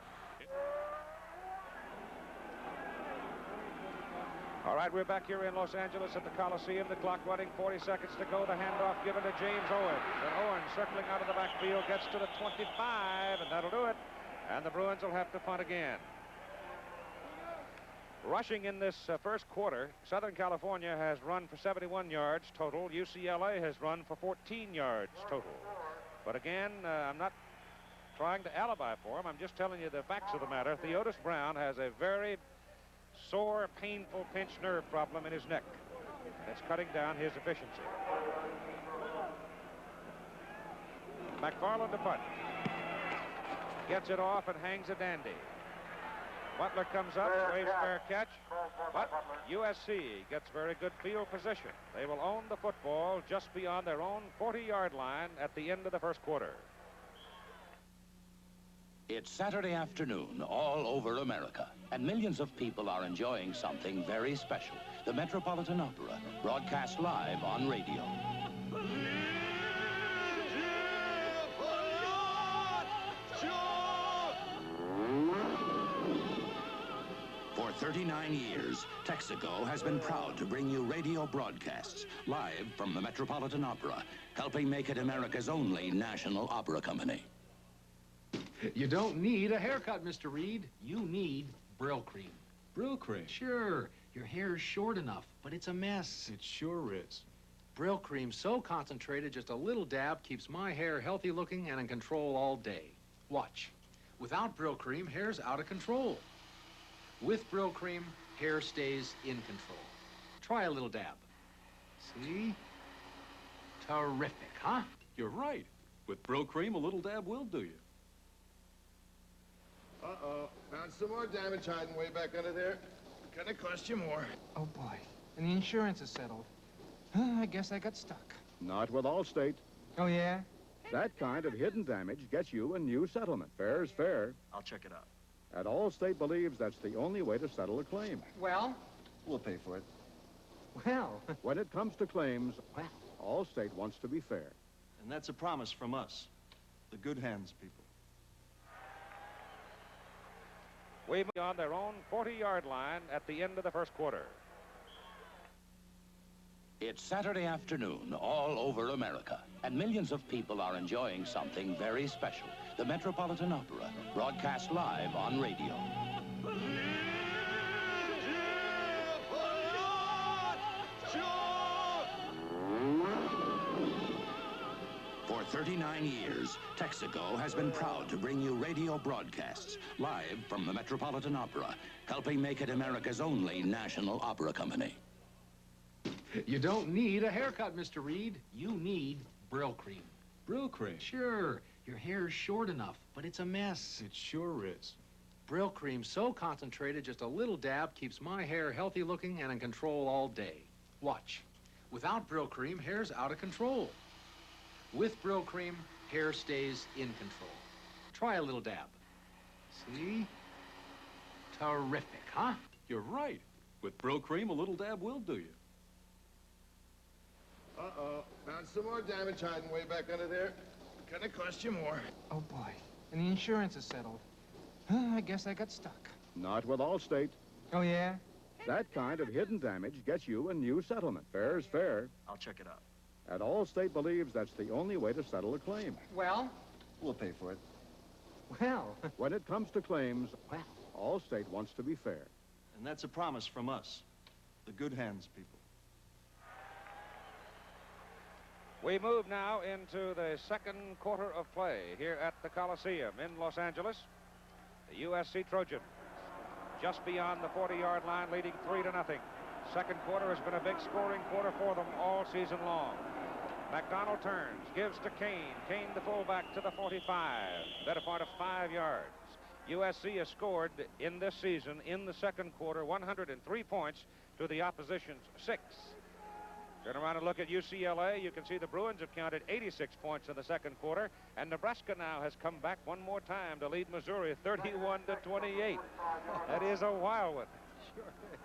All right, we're back here in Los Angeles at the Coliseum. The clock running, 40 seconds to go. The handoff given to James Owens. And Owens circling out of the backfield gets to the 25, and that'll do it. And the Bruins will have to punt again. Rushing in this first quarter, Southern California has run for 71 yards total. UCLA has run for 14 yards total. But again, I'm not trying to alibi for him. I'm just telling you the facts of the matter. Theodis Brown has a very sore, painful pinched nerve problem in his neck. That's cutting down his efficiency. McFarland to punt. Gets it off and hangs a dandy. Butler comes up, waves fair catch, but USC gets very good field position. They will own the football just beyond their own 40-yard line at the end of the first quarter. It's Saturday afternoon all over America, and millions of people are enjoying something very special. The Metropolitan Opera, broadcast live on radio. For 39 years, Texaco has been proud to bring you radio broadcasts live from the Metropolitan Opera, helping make it America's only national opera company. You don't need a haircut, Mr. Reed. You need Brill Cream. Brill Cream? Sure. Your hair is short enough, but it's a mess. It sure is. Brill Cream, so concentrated, just a little dab keeps my hair healthy looking and in control all day. Watch. Without Brill Cream, hair's out of control. With Brill Cream, hair stays in control. Try a little dab. See? Terrific, huh? You're right. With Brill Cream, a little dab will do you. Uh-oh. Found some more damage hiding way back under there. Gonna cost you more. Oh, boy. And the insurance is settled. I guess I got stuck. Not with Allstate. Oh, yeah? That kind of hidden damage gets you a new settlement. Fair is fair. I'll check it out. And Allstate believes that's the only way to settle a claim. Well? We'll pay for it. Well. When it comes to claims, Allstate wants to be fair. And that's a promise from us, the good hands people. Way beyond their own 40-yard line at the end of the first quarter. It's Saturday afternoon all over America, and millions of people are enjoying something very special. The Metropolitan Opera, broadcast live on radio. For For 39 years, Texaco has been proud to bring you radio broadcasts live from the Metropolitan Opera, helping make it America's only national opera company. You don't need a haircut, Mr. Reed. You need Brill Cream. Brill Cream? Sure. Your hair's short enough, but it's a mess. It sure is. Brill Cream's so concentrated, just a little dab keeps my hair healthy looking and in control all day. Watch. Without Brill Cream, hair's out of control. With Brill Cream, hair stays in control. Try a little dab. See? Terrific, huh? You're right. With Brill Cream, a little dab will do you. Uh-oh. Found some more damage hiding way back under there. Gonna cost you more. Oh, boy. And the insurance is settled. I guess I got stuck. Not with Allstate. Oh, yeah? That kind of hidden damage gets you a new settlement. Fair's fair. I'll check it out. And Allstate believes that's the only way to settle a claim. Well? We'll pay for it. Well. When it comes to claims, well, Allstate wants to be fair. And that's a promise from us, the good hands people. We move now into the second quarter of play here at the Coliseum in Los Angeles. The USC Trojans just beyond the 40-yard line, leading 3-0. Second quarter has been a big scoring quarter for them all season long. McDonald turns, gives to Kane. Kane, the fullback, to the 45. Better part of 5 yards. USC has scored in this season, in the second quarter, 103 points to the opposition's 6. Turn around and look at UCLA. You can see the Bruins have counted 86 points in the second quarter, and Nebraska now has come back one more time to lead Missouri 31-28. That is a wild one. Sure is.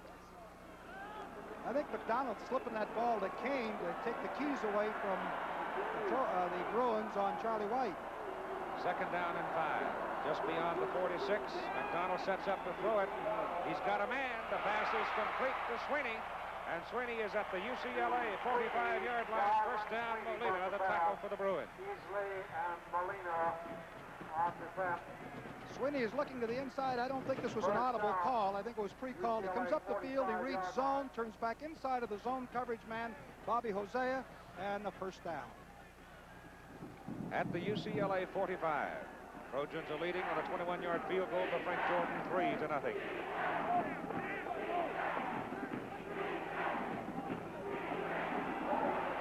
I think McDonald's slipping that ball to Kane to take the keys away from the Bruins on Charlie White. Second down and 5. Just beyond the 46. McDonald sets up to throw it. He's got a man. The pass is complete to Sweeney. And Sweeney is at the UCLA 45-yard line. First down, Molina, the tackle for the Bruins. Sweeney is looking to the inside. I don't think this was an audible call. I think it was pre-called. He comes up the field. He reads zone, turns back inside of the zone coverage man, Bobby Hosea, and the first down. At the UCLA 45. Trojans are leading on a 21-yard field goal to Frank Jordan, 3-0.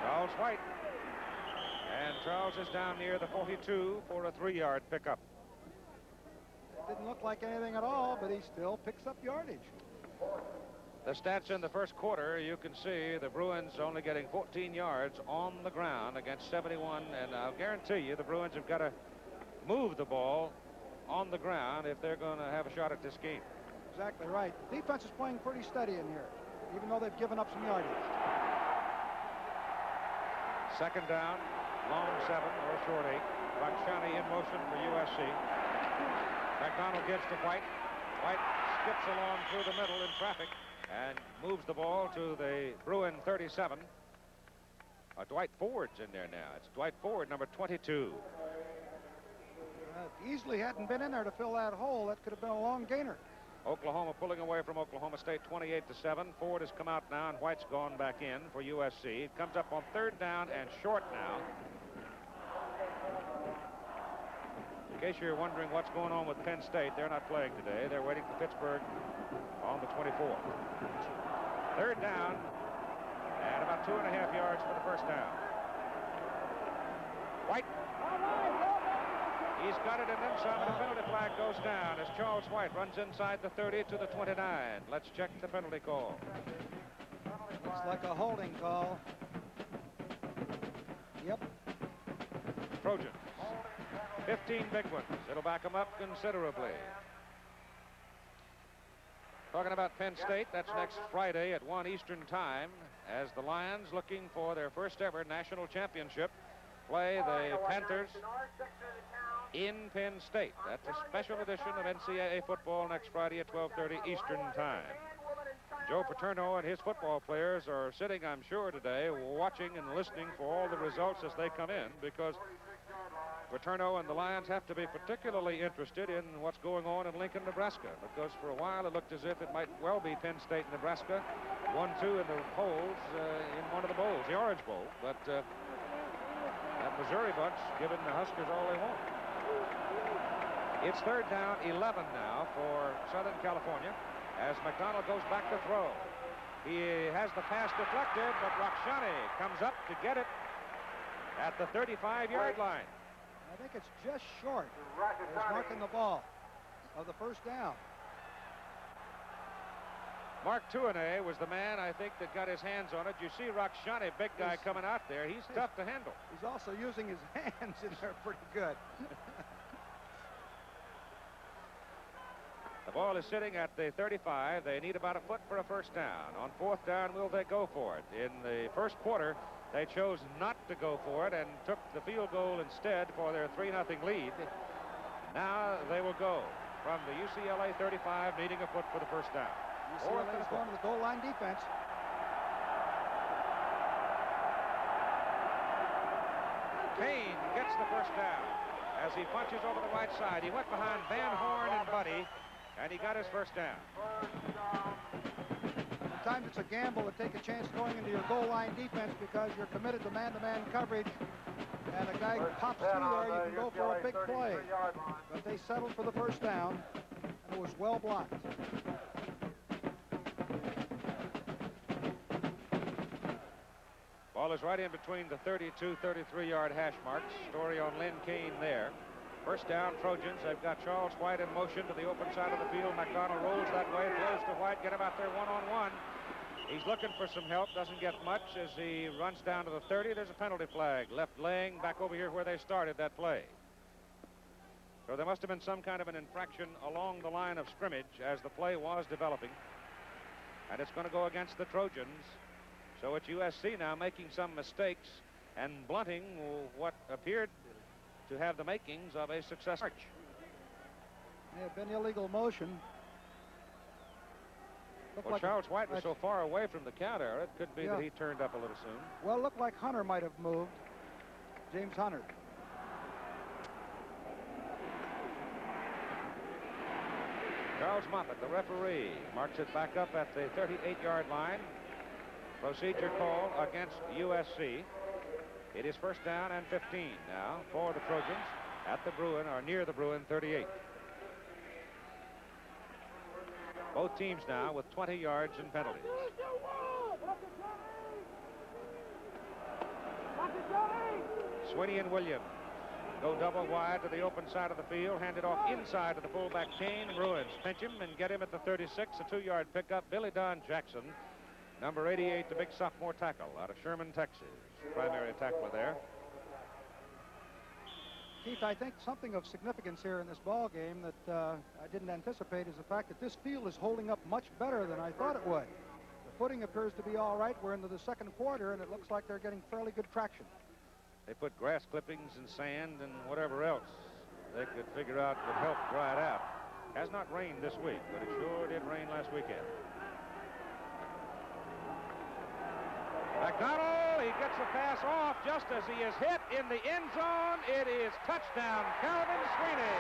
Charles White. And Charles is down near the 42 for a 3-yard pickup. It didn't look like anything at all, but he still picks up yardage. The stats in the first quarter, you can see the Bruins only getting 14 yards on the ground against 71. And I'll guarantee you the Bruins have got to move the ball on the ground if they're going to have a shot at this game. Exactly right. The defense is playing pretty steady in here, even though they've given up some yardage. Second down, long 7 or short 8. Bakshani in motion for USC. McDonald gets to White. White skips along through the middle in traffic and moves the ball to the Bruin 37. Dwight Ford's in there now. It's Dwight Ford, number 22. Easily hadn't been in there to fill that hole. That could have been a long gainer. Oklahoma pulling away from Oklahoma State 28-7. Ford has come out now, and White's gone back in for USC. It comes up on third down and short now. In case you're wondering what's going on with Penn State, they're not playing today. They're waiting for Pittsburgh on the 24. Third down and about 2.5 yards for the first down. White. He's got it and then some, and the penalty flag goes down as Charles White runs inside the 30 to the 29. Let's check the penalty call. Looks like a holding call. Yep. Trojans. 15 big ones. It'll back them up considerably. Talking about Penn State, that's next Friday at 1 Eastern time as the Lions, looking for their first ever national championship, play the Panthers in Penn State. That's a special edition of NCAA football next Friday at 12:30 Eastern time. Joe Paterno and his football players are sitting, I'm sure, today watching and listening for all the results as they come in, because Paterno and the Lions have to be particularly interested in what's going on in Lincoln, Nebraska, because for a while it looked as if it might well be Penn State, Nebraska, 1-2 in the polls in one of the bowls, the Orange Bowl. But That Missouri bunch giving the Huskers all they want. It's 3rd down, 11 now for Southern California as McDonald goes back to throw. He has the pass deflected, but Rakshani comes up to get it at the 35-yard line. I think it's just short. He's marking the ball of the 1st down. Mark Tuanay was the man, I think, that got his hands on it. You see Rakshani, big guy coming out there. He's tough to handle. He's also using his hands in there pretty good. The ball is sitting at the 35. They need about a foot for a 1st down. On 4th down, will they go for it? In the 1st quarter, they chose not to go for it and took the field goal instead for their 3-0 lead. Now they will go from the UCLA 35, needing a foot for the 1st down. UCLA is going to the goal line defense. Kane gets the 1st down as he punches over the right side. He went behind Van Horn and Buddy, and he got his 1st down. Sometimes it's a gamble to take a chance going into your goal line defense because you're committed to man-to-man coverage, and a guy pops through there, you can go for a big play. But they settled for the 1st down, and it was well blocked. Ball is right in between the 32, 33-yard hash marks. Story on Lynn Kane there. 1st down, Trojans. They've got Charles White in motion to the open side of the field. McDonald rolls that way, throws to White, get him out there one-on-one. He's looking for some help, doesn't get much as he runs down to the 30. There's a penalty flag. Left laying back over here where they started that play. So there must have been some kind of an infraction along the line of scrimmage as the play was developing. And it's going to go against the Trojans. So it's USC now making some mistakes and blunting what appeared to have the makings of a success march. May have been illegal motion. Well, Charles White was so far away from the count error, it could be that he turned up a little soon. Well, it looked like Hunter might have moved. James Hunter. Charles Moffett, the referee, marks it back up at the 38-yard line. Procedure call against USC. It is 1st down and 15 now for the Trojans at the Bruin, or near the Bruin 38. Both teams now with 20 yards and penalties. Swinney and Williams go double wide to the open side of the field, hand it off inside to the fullback Kane. Bruins pinch him and get him at the 36, a 2-yard pickup. Billy Don Jackson, number 88, the big sophomore tackle out of Sherman, Texas. Primary tackler there. Keith, I think something of significance here in this ball game that I didn't anticipate is the fact that this field is holding up much better than I thought it would. The footing appears to be all right. We're into the 2nd quarter, and it looks like they're getting fairly good traction. They put grass clippings and sand and whatever else they could figure out would help dry it out. Has not rained this week, but it sure did rain last weekend. McDonald, he gets the pass off just as he is hit in the end zone. It is touchdown, Calvin Sweeney.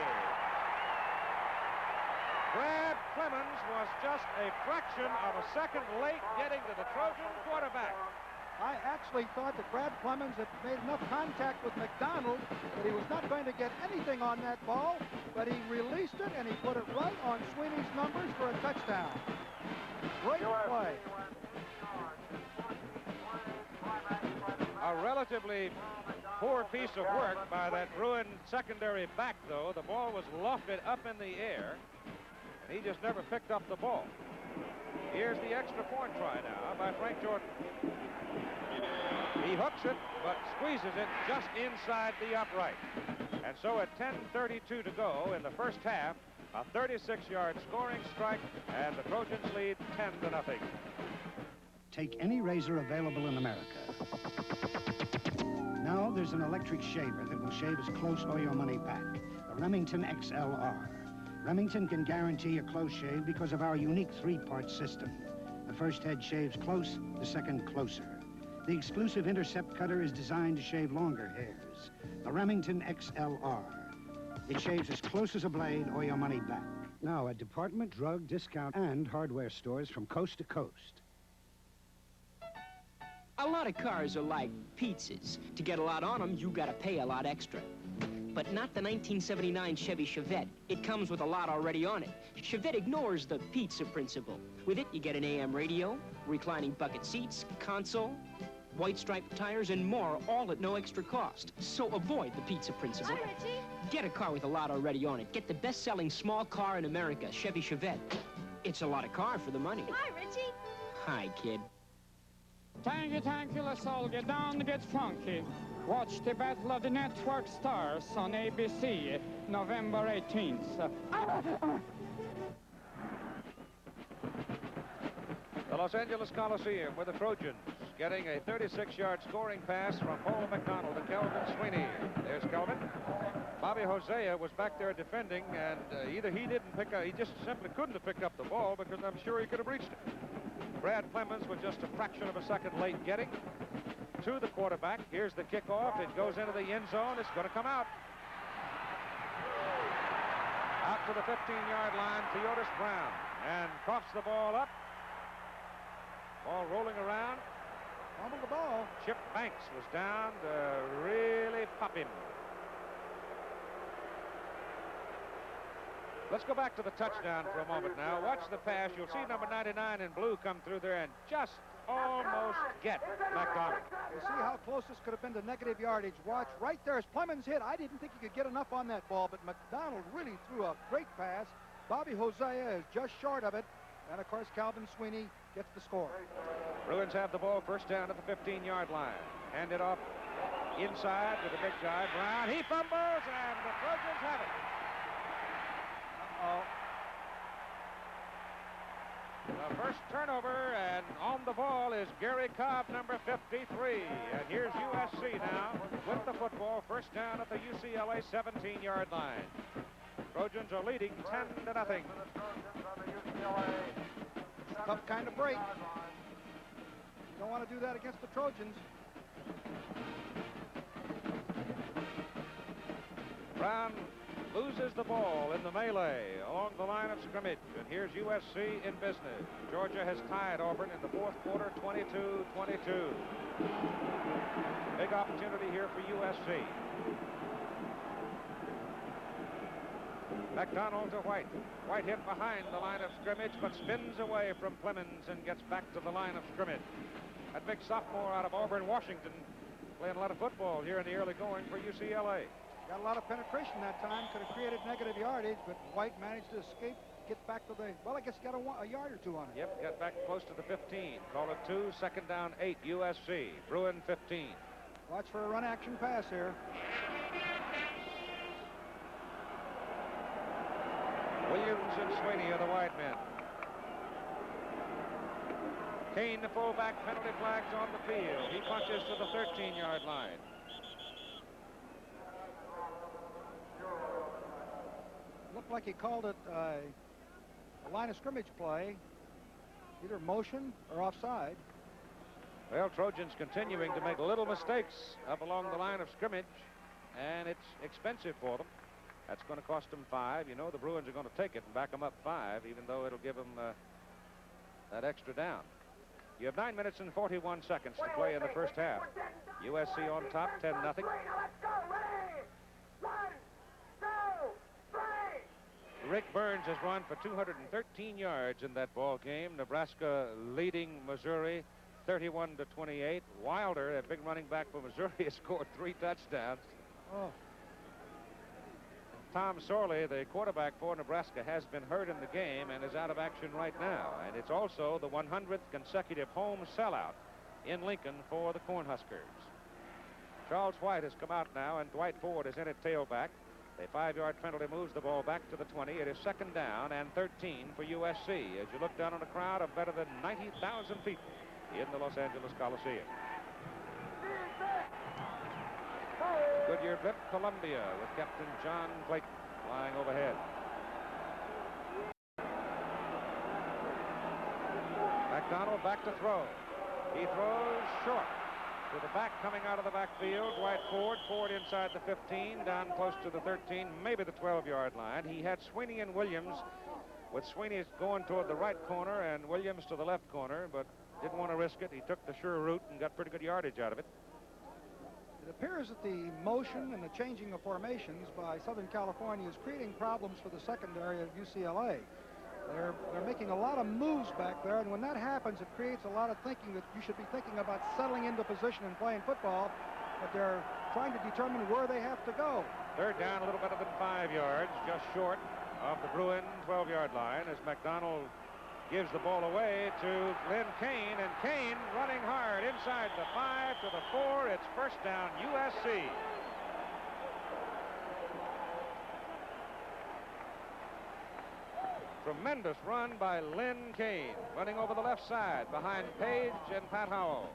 Brad Clemens was just a fraction of a second late getting to the Trojan quarterback. I actually thought that Brad Clemens had made enough contact with McDonald that he was not going to get anything on that ball, but he released it and he put it right on Sweeney's numbers for a touchdown. Great play. A relatively poor piece of work by that Bruin secondary back, though. The ball was lofted up in the air. He just never picked up the ball. Here's the extra point try now by Frank Jordan. He hooks it, but squeezes it just inside the upright. And so at 10:32 to go in the 1st half, a 36-yard scoring strike, and the Trojans lead 10-0. Take any razor available in America. Now there's an electric shaver that will shave as close or your money back. The Remington XLR. Remington can guarantee a close shave because of our unique 3-part system. The first head shaves close, the second closer. The exclusive Intercept cutter is designed to shave longer hairs. The Remington XLR. It shaves as close as a blade or your money back. Now at department, drug, discount, and hardware stores from coast to coast. A lot of cars are like pizzas. To get a lot on them, you gotta pay a lot extra. But not the 1979 Chevy Chevette. It comes with a lot already on it. Chevette ignores the pizza principle. With it, you get an AM radio, reclining bucket seats, console, white striped tires, and more, all at no extra cost. So avoid the pizza principle. Hi, Richie. Get a car with a lot already on it. Get the best-selling small car in America, Chevy Chevette. It's a lot of car for the money. Hi, Richie. Hi, kid. Thank you, let's all get down and get funky. Watch the Battle of the Network Stars on ABC, November 18th. The Los Angeles Coliseum with the Trojans getting a 36-yard scoring pass from Paul McDonald to Kelvin Sweeney. There's Kelvin. Bobby Hosea was back there defending, and either he just simply couldn't have picked up the ball because I'm sure he could have reached it. Brad Clemens was just a fraction of a second late getting to the quarterback. Here's the kickoff. It goes into the end zone. It's going to come out. Out to the 15-yard line, Theodis Brown, and coughs the ball up. Ball rolling around. Fumbled the ball. Chip Banks was down to really pop him. Let's go back to the touchdown for a moment now. Watch the pass. You'll see number 99 in blue come through there and just almost get McDonald. You see how close this could have been to negative yardage. Watch right there as Clemens hit. I didn't think he could get enough on that ball, but McDonald really threw a great pass. Bobby Hosea is just short of it. And, of course, Calvin Sweeney gets the score. Bruins have the ball first down at the 15-yard line. Hand it off inside to the big guy, Brown. He fumbles, and the Trojans have it. The first turnover, and on the ball is Gary Cobb, number 53. And here's USC now with the football, first down at the UCLA 17-yard line. Trojans are leading 10-0. Tough kind of break. You don't want to do that against the Trojans. Brown loses the ball in the melee along the line of scrimmage. And here's USC in business. Georgia has tied Auburn in the fourth quarter, 22-22. Big opportunity here for USC. McDonald to White. White hit behind the line of scrimmage, but spins away from Clemens and gets back to the line of scrimmage. That big sophomore out of Auburn, Washington, playing a lot of football here in the early going for UCLA. Got a lot of penetration that time. Could have created negative yardage, but White managed to escape, get back to the, well, I guess he got a yard or two on it. Yep, got back close to the 15. Call it 2, second down 8, USC. Bruin 15. Watch for a run action pass here. Williams and Sweeney are the wide men. Kane, the fullback, penalty flags on the field. He punches to the 13-yard line. Looked like he called it a line of scrimmage play, either motion or offside. Well, Trojans continuing to make little mistakes up along the line of scrimmage, and it's expensive for them. That's going to cost them 5. You know the Bruins are going to take it and back them up 5, even though it'll give them that extra down. You have 9 minutes and 41 seconds to play in the first half. USC on top, 10-0. Rick Burns has run for 213 yards in that ball game. Nebraska leading Missouri 31-28. Wilder, a big running back for Missouri, has scored 3 touchdowns. Oh. Tom Sorley, the quarterback for Nebraska, has been hurt in the game and is out of action right now. And it's also the 100th consecutive home sellout in Lincoln for the Cornhuskers. Charles White has come out now, and Dwight Ford is in at tailback. The 5-yard penalty moves the ball back to the 20. It is second down and 13 for USC as you look down on a crowd of better than 90,000 people in the Los Angeles Coliseum. Goodyear Blip, Columbia, with Captain John Clayton flying overhead. McDonald back to throw. He throws short to the back coming out of the backfield. Dwight Ford. Ford inside the 15, down close to the 13, maybe the 12-yard line. He had Sweeney and Williams, with Sweeney going toward the right corner and Williams to the left corner, but didn't want to risk it. He took the sure route and got pretty good yardage out of it. It appears that the motion and the changing of formations by Southern California is creating problems for the secondary of UCLA. They're making a lot of moves back there, and when that happens, it creates a lot of thinking that you should be thinking about settling into position and playing football, but they're trying to determine where they have to go. Third down, a little better than 5 yards, just short of the Bruin 12-yard line as McDonald gives the ball away to Lynn Kane, and Kane running hard inside the 5 to the 4. It's first down, USC. Tremendous run by Lynn Kane, running over the left side behind Page and Pat Howell.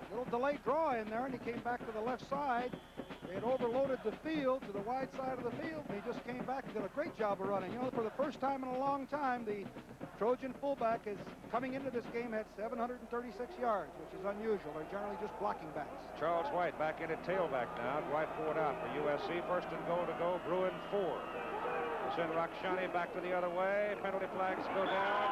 A little delayed draw in there, and he came back to the left side. They had overloaded the field to the wide side of the field, and he just came back and did a great job of running. You know, for the first time in a long time, the Trojan fullback is coming into this game at 736 yards, which is unusual. They're generally just blocking backs. Charles White back in at tailback now. Dwight Ford out for USC. First and goal to go. Bruin 4. They send Rakshani back to the other way. Penalty flags go down.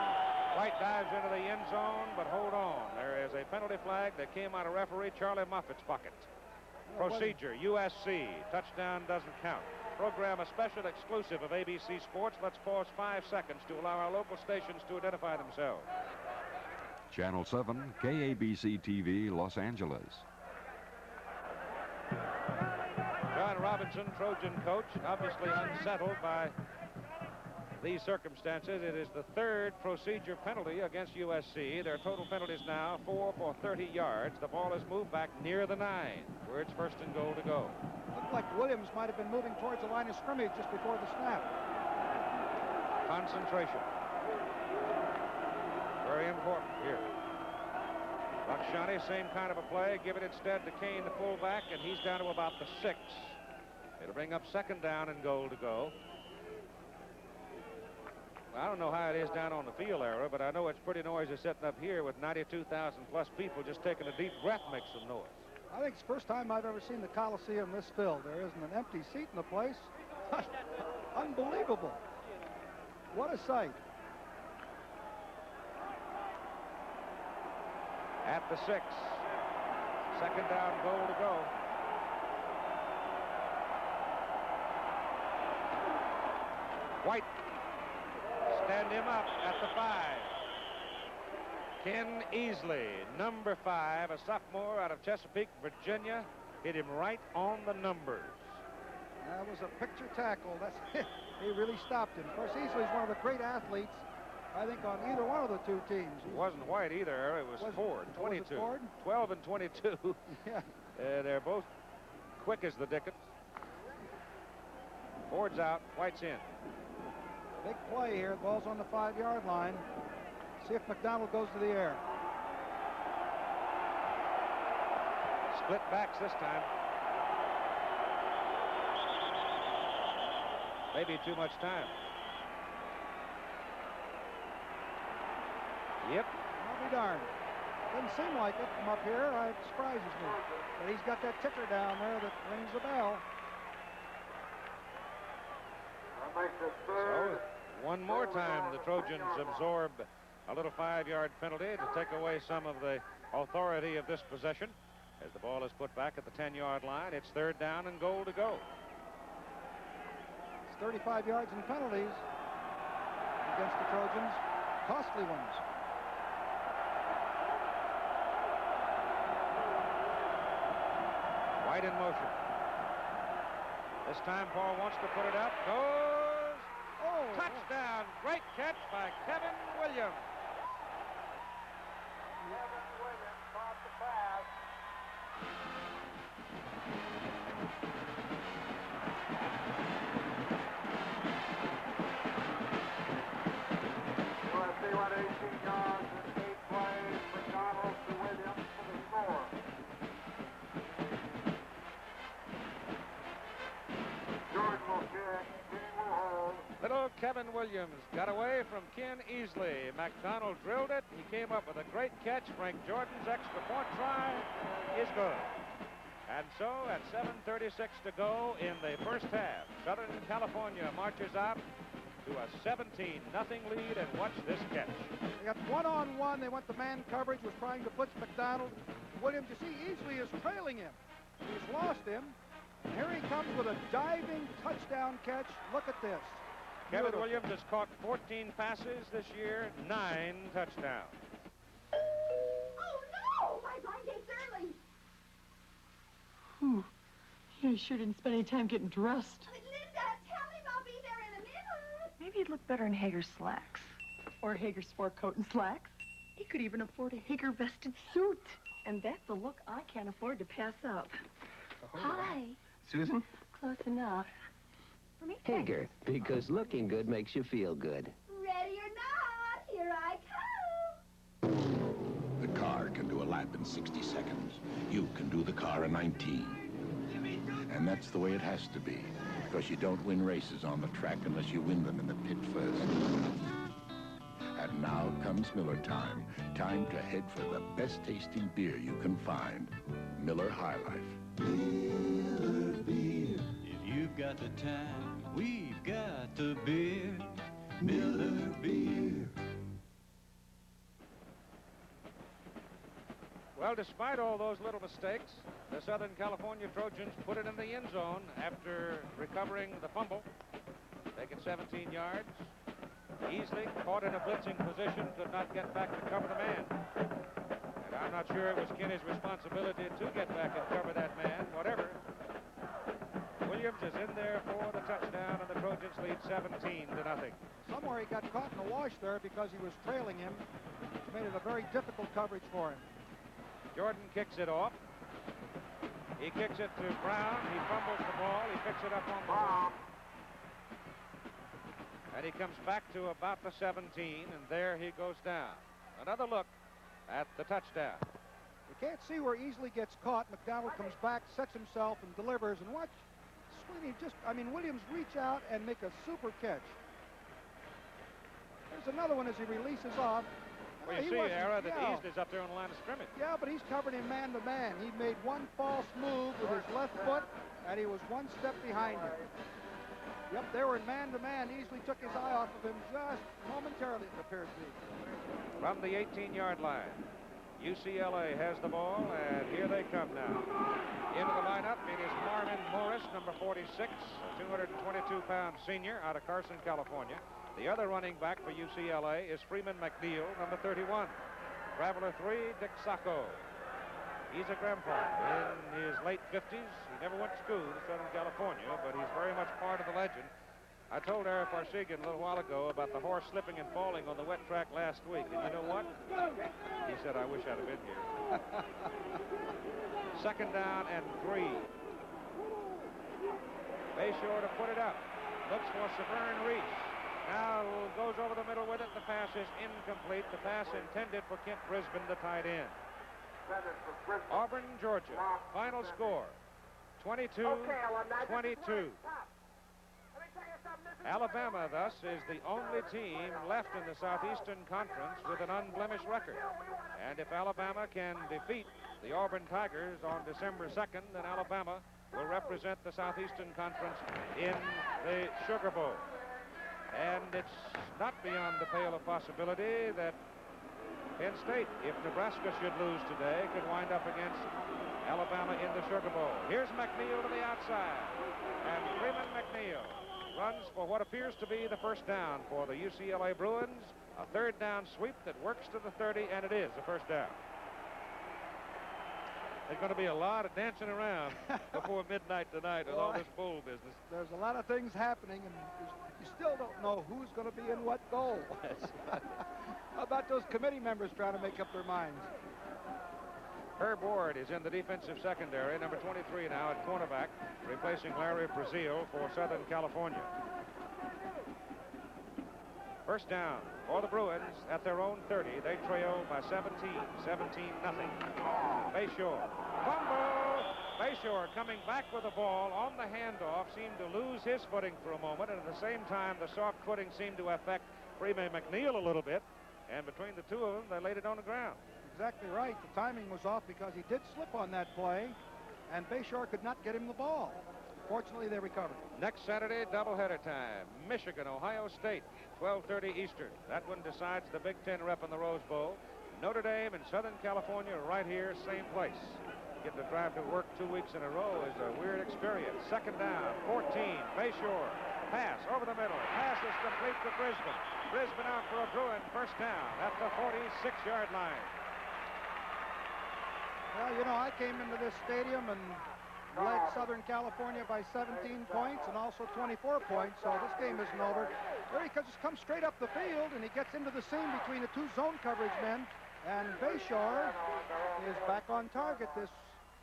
White dives into the end zone, but hold on. There is a penalty flag that came out of referee Charlie Moffitt's pocket. Procedure, USC. Touchdown doesn't count. Program a special exclusive of ABC Sports. Let's pause 5 seconds to allow our local stations to identify themselves. Channel 7, KABC TV, Los Angeles. John Robinson, Trojan coach, obviously unsettled by these circumstances. It is the third procedure penalty against USC. Their total penalties now 4 for 30 yards. The ball is moved back near the 9, where it's first and goal to go. Looked like Williams might have been moving towards the line of scrimmage just before the snap. Concentration. Very important here. Rakshani, same kind of a play. Give it instead to Kane, the fullback, and he's down to about the 6. It'll bring up second down and goal to go. I don't know how it is down on the field area, but I know it's pretty noisy sitting up here with 92,000 plus people just taking a deep breath makes some noise. I think it's the first time I've ever seen the Coliseum this filled. There isn't an empty seat in the place. Unbelievable. What a sight. At the 6. Second down, goal to go. White. Stand him up at the 5. Ken Easley, number 5, a sophomore out of Chesapeake, Virginia, hit him right on the numbers. That was a picture tackle. That's he really stopped him. Of course, Easley's one of the great athletes, I think, on either one of the two teams. It wasn't White either. It was Ford, 22. Ford? 12 and 22. Yeah. They're both quick as the dickens. Ford's out, White's in. Big play here. Ball's on the 5-yard line. See if McDonald goes to the air. Split backs this time. Maybe too much time. Yep. I'll be darned. Doesn't seem like it from up here. It surprises me. But he's got that ticker down there that rings the bell. So, one more time, the Trojans absorb a little 5-yard penalty to take away some of the authority of this possession. As the ball is put back at the 10-yard line, it's third down and goal to go. It's 35 yards in penalties against the Trojans. Costly ones. White in motion. This time Paul wants to put it up. Goes. Oh, touchdown. Great catch by Kevin Williams. Kevin Williams caught the pass. USC went 18 yards in 8 plays. McDonald to Williams for the score. Jordan will kick. King will hold. Little Kevin Williams got away from Ken Easley. McDonald drilled it. He came up with a great catch. Frank Jordan's extra point try is good. And so at 7:36 to go in the first half, Southern California marches out to a 17-0 lead, and watch this catch. They got one-on-one. They went to man coverage, was trying to blitz McDonald. Williams, you see, easily is trailing him. He's lost him. And here he comes with a diving touchdown catch. Look at this. Kevin Beautiful. Williams has caught 14 passes this year, 9 touchdowns. Oh, no! My blind date's early. Whew. You sure didn't spend any time getting dressed. Linda, tell him I'll be there in a minute. Maybe he'd look better in Hager's slacks. Or Hager's sport coat and slacks. He could even afford a Hager vested suit. And that's a look I can't afford to pass up. Oh. Hi. Susan? Close enough. For me? Hager, because looking good makes you feel good. Ready or not, here I come. The car can do a lap in 60 seconds. You can do the car in 19. And that's the way it has to be, because you don't win races on the track unless you win them in the pit first. And now comes Miller time. Time to head for the best tasting beer you can find. Miller High Life. Miller beer. If you've got the time, we've got the beer. Miller beer. Well, despite all those little mistakes, the Southern California Trojans put it in the end zone after recovering the fumble. Taking 17 yards. Easily caught in a blitzing position, could not get back to cover the man. And I'm not sure it was Kinney's responsibility to get back and cover that man, whatever. Williams is in there for the touchdown, and the Trojans lead 17-0. Somewhere he got caught in the wash there because he was trailing him. It made it a very difficult coverage for him. Jordan kicks it off. He kicks it to Brown. He fumbles the ball. He picks it up on the ball. And he comes back to about the 17, and there he goes down. Another look at the touchdown. You can't see where Easley gets caught. McDonald comes back, sets himself, and delivers. And watch Sweeney Williams reach out and make a super catch. There's another one as he releases off. Well, you see, Ara, that East is up there on the line of scrimmage. Yeah, but he's covering him man to man. He made one false move with his left foot, and he was one step behind him. Yep, they were in man-to-man. Easily took his eye off of him just momentarily, it appeared to be. From the 18-yard line, UCLA has the ball, and here they come now. Into the lineup, it is Marvin Morris, number 46, a 222-pound senior out of Carson, California. The other running back for UCLA is Freeman McNeil, number 31. Traveler 3, Dick Sacco. He's a grandpa in his late 50s. He never went to school in Southern California, but he's very much part of the legend. I told Ara Farsigan a little while ago about the horse slipping and falling on the wet track last week, and you know what? He said, I wish I'd have been here. Second down and 3. Bayshore to put it up. Looks for Severn Reese. Now goes over the middle with it. The pass is incomplete. The pass intended for Kent Brisbane, the tight end. Auburn, Georgia. Final score, 22-22. Alabama, thus, is the only team left in the Southeastern Conference with an unblemished record. And if Alabama can defeat the Auburn Tigers on December 2nd, then Alabama will represent the Southeastern Conference in the Sugar Bowl. And it's not beyond the pale of possibility that Penn State, if Nebraska should lose today, could wind up against Alabama in the Sugar Bowl. Here's McNeil to the outside. And Freeman McNeil runs for what appears to be the first down for the UCLA Bruins. A third down sweep that works to the 30, and it is a first down. There's going to be a lot of dancing around before midnight tonight with all this bowl business. There's a lot of things happening, and you still don't know who's going to be in what goal. How about those committee members trying to make up their minds? Herb Ward is in the defensive secondary, number 23 now at cornerback, replacing Larry Brazil for Southern California. First down for the Bruins at their own 30. They trail by 17, 17-0. Bayshore, fumble. Bayshore coming back with the ball on the handoff, seemed to lose his footing for a moment, and at the same time the soft footing seemed to affect Freeman McNeil a little bit, and between the two of them they laid it on the ground. Exactly right. The timing was off because he did slip on that play, and Bayshore could not get him the ball. Fortunately, they recovered. Next Saturday, doubleheader time. Michigan, Ohio State, 12:30 Eastern. That one decides the Big Ten rep in the Rose Bowl. Notre Dame in Southern California, right here, same place. Getting to drive to work 2 weeks in a row is a weird experience. Second down, 14, Bayshore. Pass over the middle. Pass is complete to Brisbane. Brisbane out for a Bruin. First down at the 46-yard line. Well, you know, I came into this stadium and led Southern California by 17 points and also 24 points, so this game isn't over. Here he comes straight up the field, and he gets into the seam between the two zone coverage men, and Bayshore is back on target this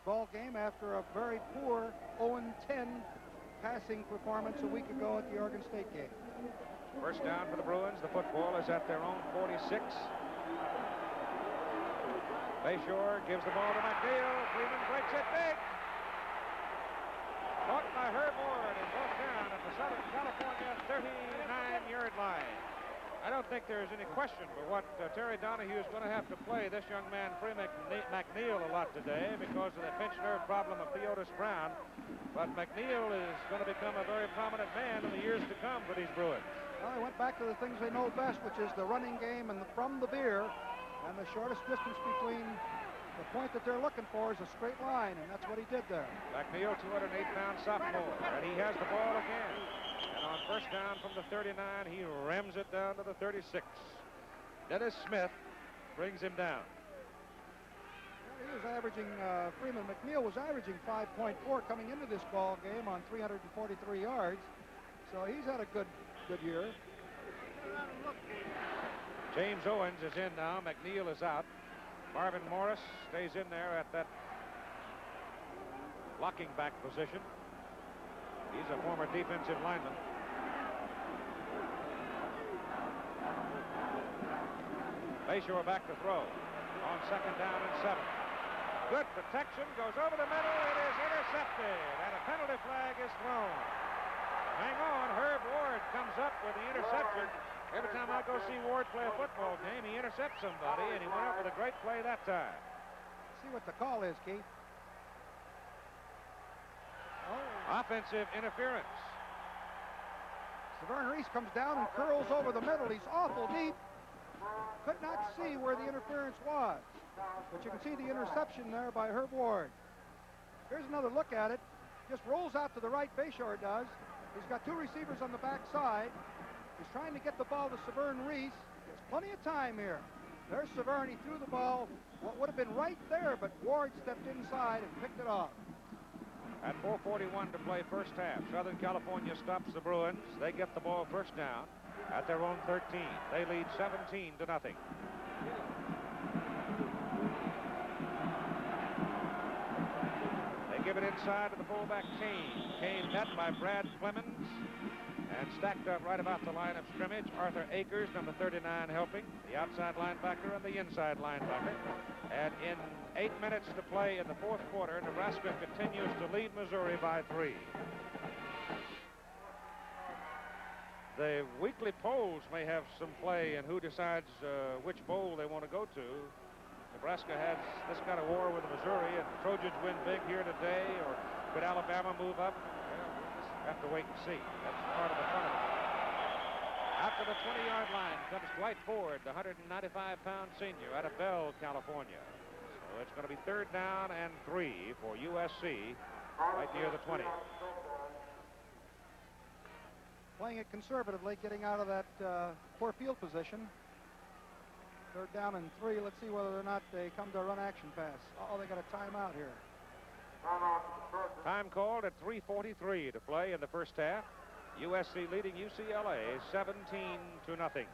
ball game after a very poor 0-10 passing performance a week ago at the Oregon State game. First down for the Bruins. The football is at their own 46. Bayshore gives the ball to McNeil. Freeman breaks it big. Caught by Herb Ward and brought down at the Southern California 39-yard line. I don't think there's any question but what Terry Donahue is going to have to play this young man, Freeman McNeil, a lot today because of the pinched nerve problem of Theodis Brown. But McNeil is going to become a very prominent man in the years to come for these Bruins. Well, they went back to the things they know best, which is the running game and from the veer. And the shortest distance between the point that they're looking for is a straight line, and that's what he did there. McNeil, 208-pound sophomore, and he has the ball again. And on first down from the 39, he rams it down to the 36. Dennis Smith brings him down. He was averaging, Freeman McNeil was averaging 5.4 coming into this ball game on 343 yards. So he's had a good year. James Owens is in now. McNeil is out. Marvin Morris stays in there at that blocking back position. He's a former defensive lineman. Bayshore back to throw on second down and 7. Good protection, goes over the middle. It is intercepted, and a penalty flag is thrown. Hang on, Herb Ward comes up with the interception. Every time I go see Ward play a football game, he intercepts somebody, and he went up with a great play that time. See what the call is, Keith. Offensive interference. Severn Reese comes down and curls over the middle. He's awful deep. Could not see where the interference was. But you can see the interception there by Herb Ward. Here's another look at it. Just rolls out to the right, Bayshore does. He's got two receivers on the back side. He's trying to get the ball to Severn Reese. There's plenty of time here. There's Severn. He threw the ball. What would have been right there, but Ward stepped inside and picked it off. At 4:41 to play first half, Southern California stops the Bruins. They get the ball first down at their own 13. They lead 17-0. They give it inside to the fullback Kane. Kane met by Brad Clemens and stacked up right about the line of scrimmage. Arthur Akers, number 39, helping. The outside linebacker and the inside linebacker. And in 8 minutes to play in the fourth quarter, Nebraska continues to lead Missouri by 3. The weekly polls may have some play in who decides which bowl they want to go to. Nebraska has this kind of war with Missouri, and the Trojans win big here today, or could Alabama move up? Well, we'll just have to wait and see. That's part of the fun of it. After the 20-yard line comes Dwight Ford, the 195-pound senior out of Bell, California. So it's going to be third down and 3 for USC right near the 20. Playing it conservatively, getting out of that poor field position. Third down and 3. Let's see whether or not they come to a run action pass. Oh, they got a timeout here. Time called at 3:43 to play in the first half. USC leading UCLA 17-0.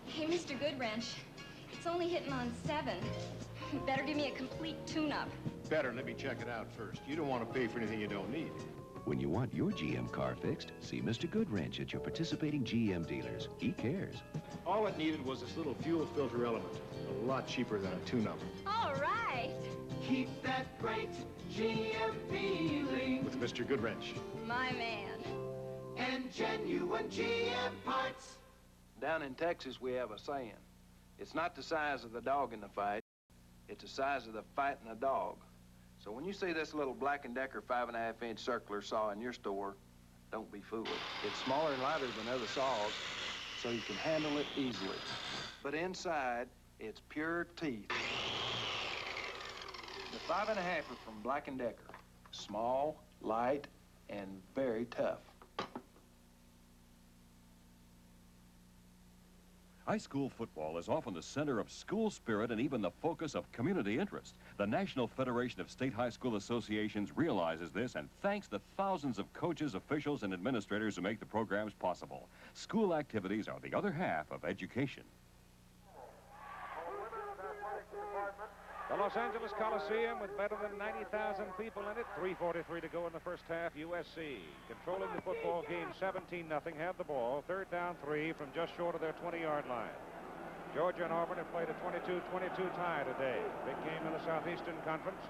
Hey, Mr. Goodwrench, it's only hitting on 7. Better give me a complete tune-up. Better let me check it out first. You don't want to pay for anything you don't need. When you want your GM car fixed, see Mr. Goodwrench at your participating GM dealers. He cares. All it needed was this little fuel filter element. A lot cheaper than a tune-up. All right. Keep that great GM feeling. With Mr. Goodwrench. My man. And genuine GM parts. Down in Texas, we have a saying. It's not the size of the dog in the fight. It's the size of the fight in the dog. So when you see this little Black & Decker 5.5-inch circular saw in your store, don't be fooled. It's smaller and lighter than other saws, so you can handle it easily. But inside, it's pure teeth. The 5.5 from Black & Decker. Small, light, and very tough. High school football is often the center of school spirit and even the focus of community interest. The National Federation of State High School Associations realizes this and thanks the thousands of coaches, officials, and administrators who make the programs possible. School activities are the other half of education. The Los Angeles Coliseum with better than 90,000 people in it. 3:43 to go in the first half. USC controlling the football game 17-0. Have the ball. 3rd down 3 from just short of their 20-yard line. Georgia and Auburn have played a 22-22 tie today. Big game in the Southeastern Conference.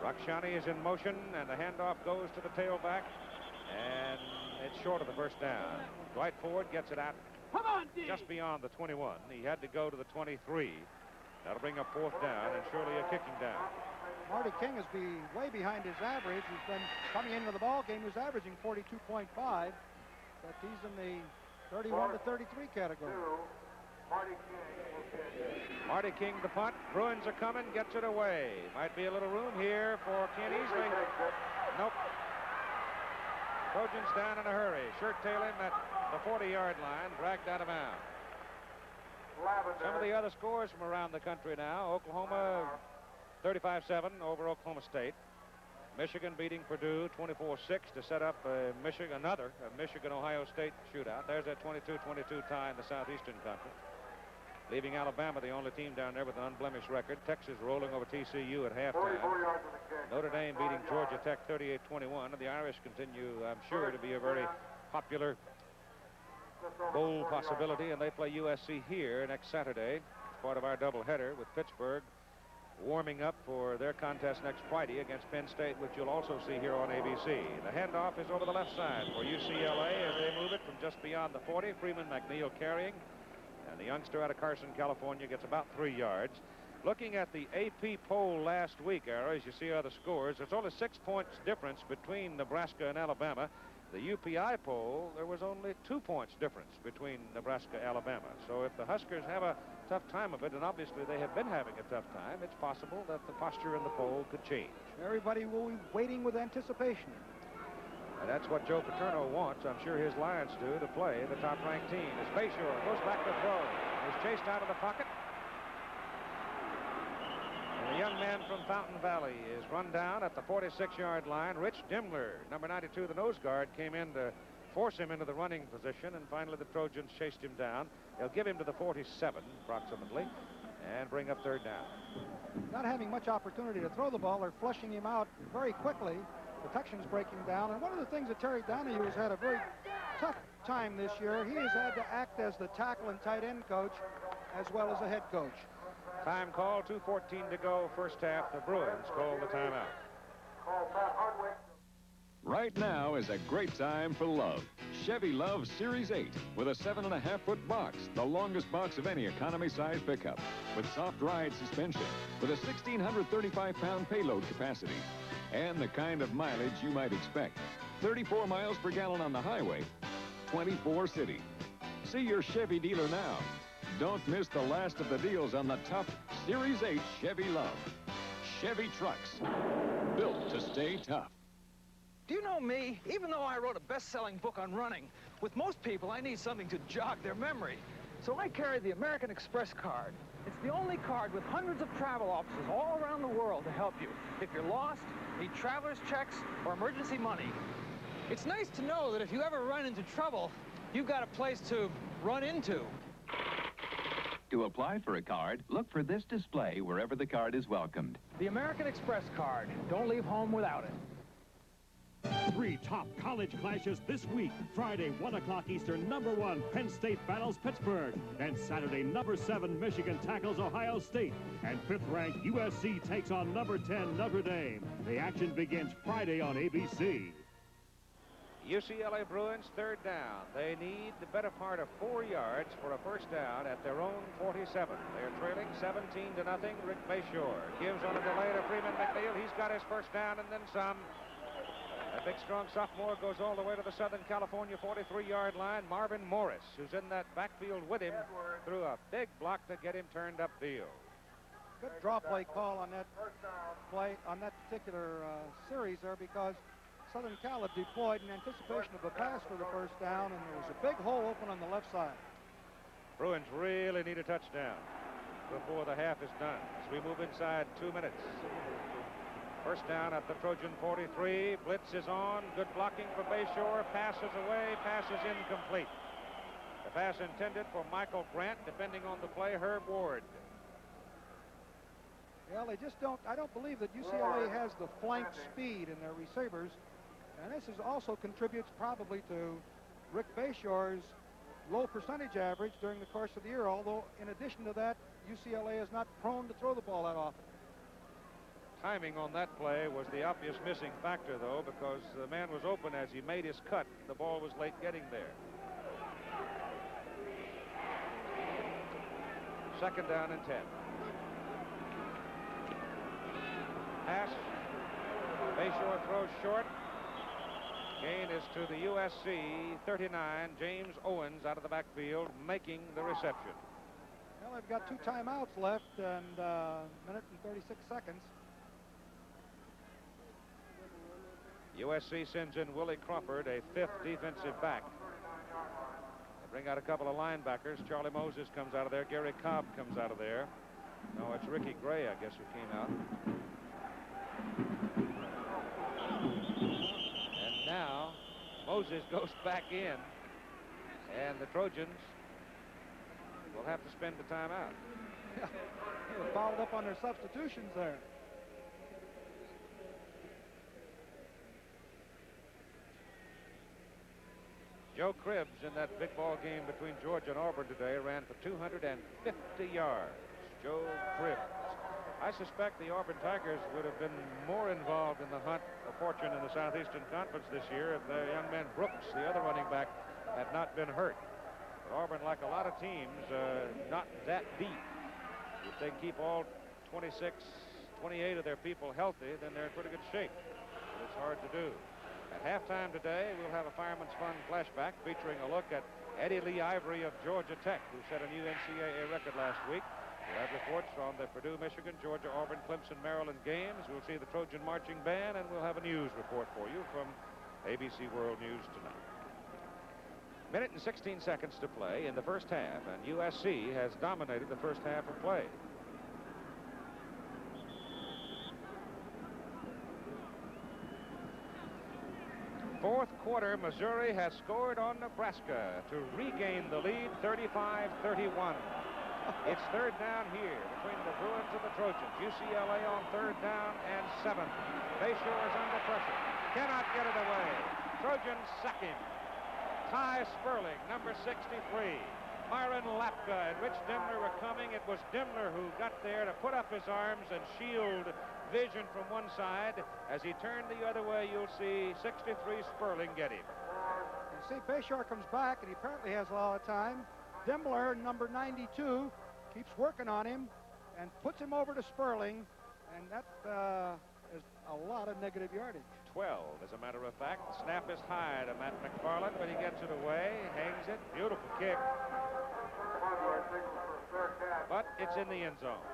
Rakshani is in motion, and the handoff goes to the tailback, and it's short of the first down. Dwight Ford gets it out just beyond the 21. He had to go to the 23. That'll bring up 4th down and surely a kicking down. Marty King is way behind his average. He's been coming into the ball game. He was averaging 42.5, but he's in the 31 to 33 category. Marty King, the punt. Bruins are coming, gets it away. Might be a little room here for Ken Easley. Nope. Trojans down in a hurry. Shirt tail him at the 40-yard line, dragged out of bounds. Some of the other scores from around the country now. Oklahoma 35-7 over Oklahoma State. Michigan beating Purdue 24-6 to set up another Michigan-Ohio State shootout. There's that 22-22 tie in the Southeastern Conference, leaving Alabama the only team down there with an unblemished record. Texas rolling over TCU at halftime. Notre Dame beating Georgia Tech 38-21. And the Irish continue, I'm sure, to be a very popular bowl possibility, and they play USC here next Saturday as part of our doubleheader with Pittsburgh warming up for their contest next Friday against Penn State, which you'll also see here on ABC. The handoff is over the left side for UCLA as they move it from just beyond the 40. Freeman McNeil carrying, and the youngster out of Carson, California, gets about 3 yards. Looking at the AP poll last week, as you see other scores, there's only 6 points difference between Nebraska and Alabama. The UPI poll, there was only 2 points difference between Nebraska and Alabama. So if the Huskers have a tough time of it, and obviously they have been having a tough time, it's possible that the posture in the poll could change. Everybody will be waiting with anticipation. And that's what Joe Paterno wants. I'm sure his Lions do, to play the top-ranked team. As Bayshore goes back to throw. He's chased out of the pocket. And the young man from Fountain Valley is run down at the 46-yard line. Rich Dimler, number 92, the nose guard, came in to force him into the running position, and finally the Trojans chased him down. They'll give him to the 47, approximately, and bring up 3rd down. Not having much opportunity to throw the ball, they're flushing him out very quickly. Protection's breaking down, and one of the things that Terry Donahue has had a very tough time this year, he has had to act as the tackle and tight end coach as well as the head coach. Time call, 2:14 to go, first half. The Bruins call the timeout. Right now is a great time for love. Chevy Love Series 8 with a 7.5-foot box, the longest box of any economy-size pickup, with soft ride suspension, with a 1,635-pound payload capacity, and the kind of mileage you might expect. 34 miles per gallon on the highway, 24 city. See your Chevy dealer now. Don't miss the last of the deals on the tough Series 8 Chevy Love. Chevy trucks, built to stay tough. Do you know me? Even though I wrote a best-selling book on running, with most people I need something to jog their memory. So I carry the American Express card. It's the only card with hundreds of travel offices all around the world to help you if you're lost, need traveler's checks, or emergency money. It's nice to know that if you ever run into trouble, you've got a place to run into. To apply for a card, look for this display wherever the card is welcomed. The American Express card. Don't leave home without it. 3 top college clashes this week. Friday, 1 o'clock Eastern, number 1, Penn State battles Pittsburgh. And Saturday, number 7, Michigan tackles Ohio State. And 5th-ranked USC takes on number 10, Notre Dame. The action begins Friday on ABC. UCLA Bruins, third down. They need the better part of 4 yards for a first down at their own 47. They're trailing 17-0. Rick Bayshore gives on a delay to Freeman McNeil. He's got his first down and then some. A big, strong sophomore goes all the way to the Southern California 43-yard line. Marvin Morris, who's in that backfield with him, threw a big block to get him turned upfield. Good draw play call on that play, on that particular series there, because Southern Cal had deployed in anticipation of a pass for the first down, and there was a big hole open on the left side. Bruins really need a touchdown before the half is done as we move inside 2 minutes. First down at the Trojan 43. Blitz is on. Good blocking for Bayshore. Passes away. Pass is incomplete. The pass intended for Michael Grant. Defending on the play, Herb Ward. Well, they just don't, I don't believe that UCLA has the flank speed in their receivers. And this is also contributes probably to Rick Bayshore's low percentage average during the course of the year, although in addition to that, UCLA is not prone to throw the ball that often. Timing on that play was the obvious missing factor, though, because the man was open as he made his cut. The ball was late getting there. Second down and 10. Pass. Bayshore throws short. Gain is to the USC 39, James Owens, out of the backfield, making the reception. Well, they've got 2 timeouts left and a minute and 36 seconds. USC sends in Willie Crawford, a 5th defensive back. They bring out a couple of linebackers. Charlie Moses comes out of there. Gary Cobb comes out of there. No, it's Ricky Gray, I guess, who came out. And now Moses goes back in, and the Trojans will have to spend the timeout. Yeah, they were fouled up on their substitutions there. Joe Cribbs in that big ball game between Georgia and Auburn today ran for 250 yards. Joe Cribbs. I suspect the Auburn Tigers would have been more involved in the hunt of fortune in the Southeastern Conference this year if the young man Brooks, the other running back, had not been hurt. But Auburn, like a lot of teams, not that deep. If they keep all 26, 28 of their people healthy, then they're in pretty good shape. But it's hard to do. At halftime today, we'll have a Fireman's Fun flashback featuring a look at Eddie Lee Ivory of Georgia Tech, who set a new NCAA record last week. We'll have reports on the Purdue, Michigan, Georgia, Auburn, Clemson, Maryland games. We'll see the Trojan marching band, and we'll have a news report for you from ABC World News tonight. Minute and 16 seconds to play in the first half, and USC has dominated the first half of play. Fourth quarter, Missouri has scored on Nebraska to regain the lead, 35-31. It's third down here between the Bruins and the Trojans. UCLA on third down and 7. Bayshore is under pressure. Cannot get it away. Trojans sack him. Ty Sperling, number 63. Myron Lapka and Rich Demler were coming. It was Demler who got there to put up his arms and shield vision from one side. As he turned the other way, you'll see 63 Sperling get him. You see Bayshore comes back, and he apparently has a lot of time. Demler, number 92, keeps working on him and puts him over to Sperling, and that is a lot of negative yardage. 12, as a matter of fact. The snap is high to Matt McFarland, but he gets it away, hangs it. Beautiful kick. But it's in the end zone.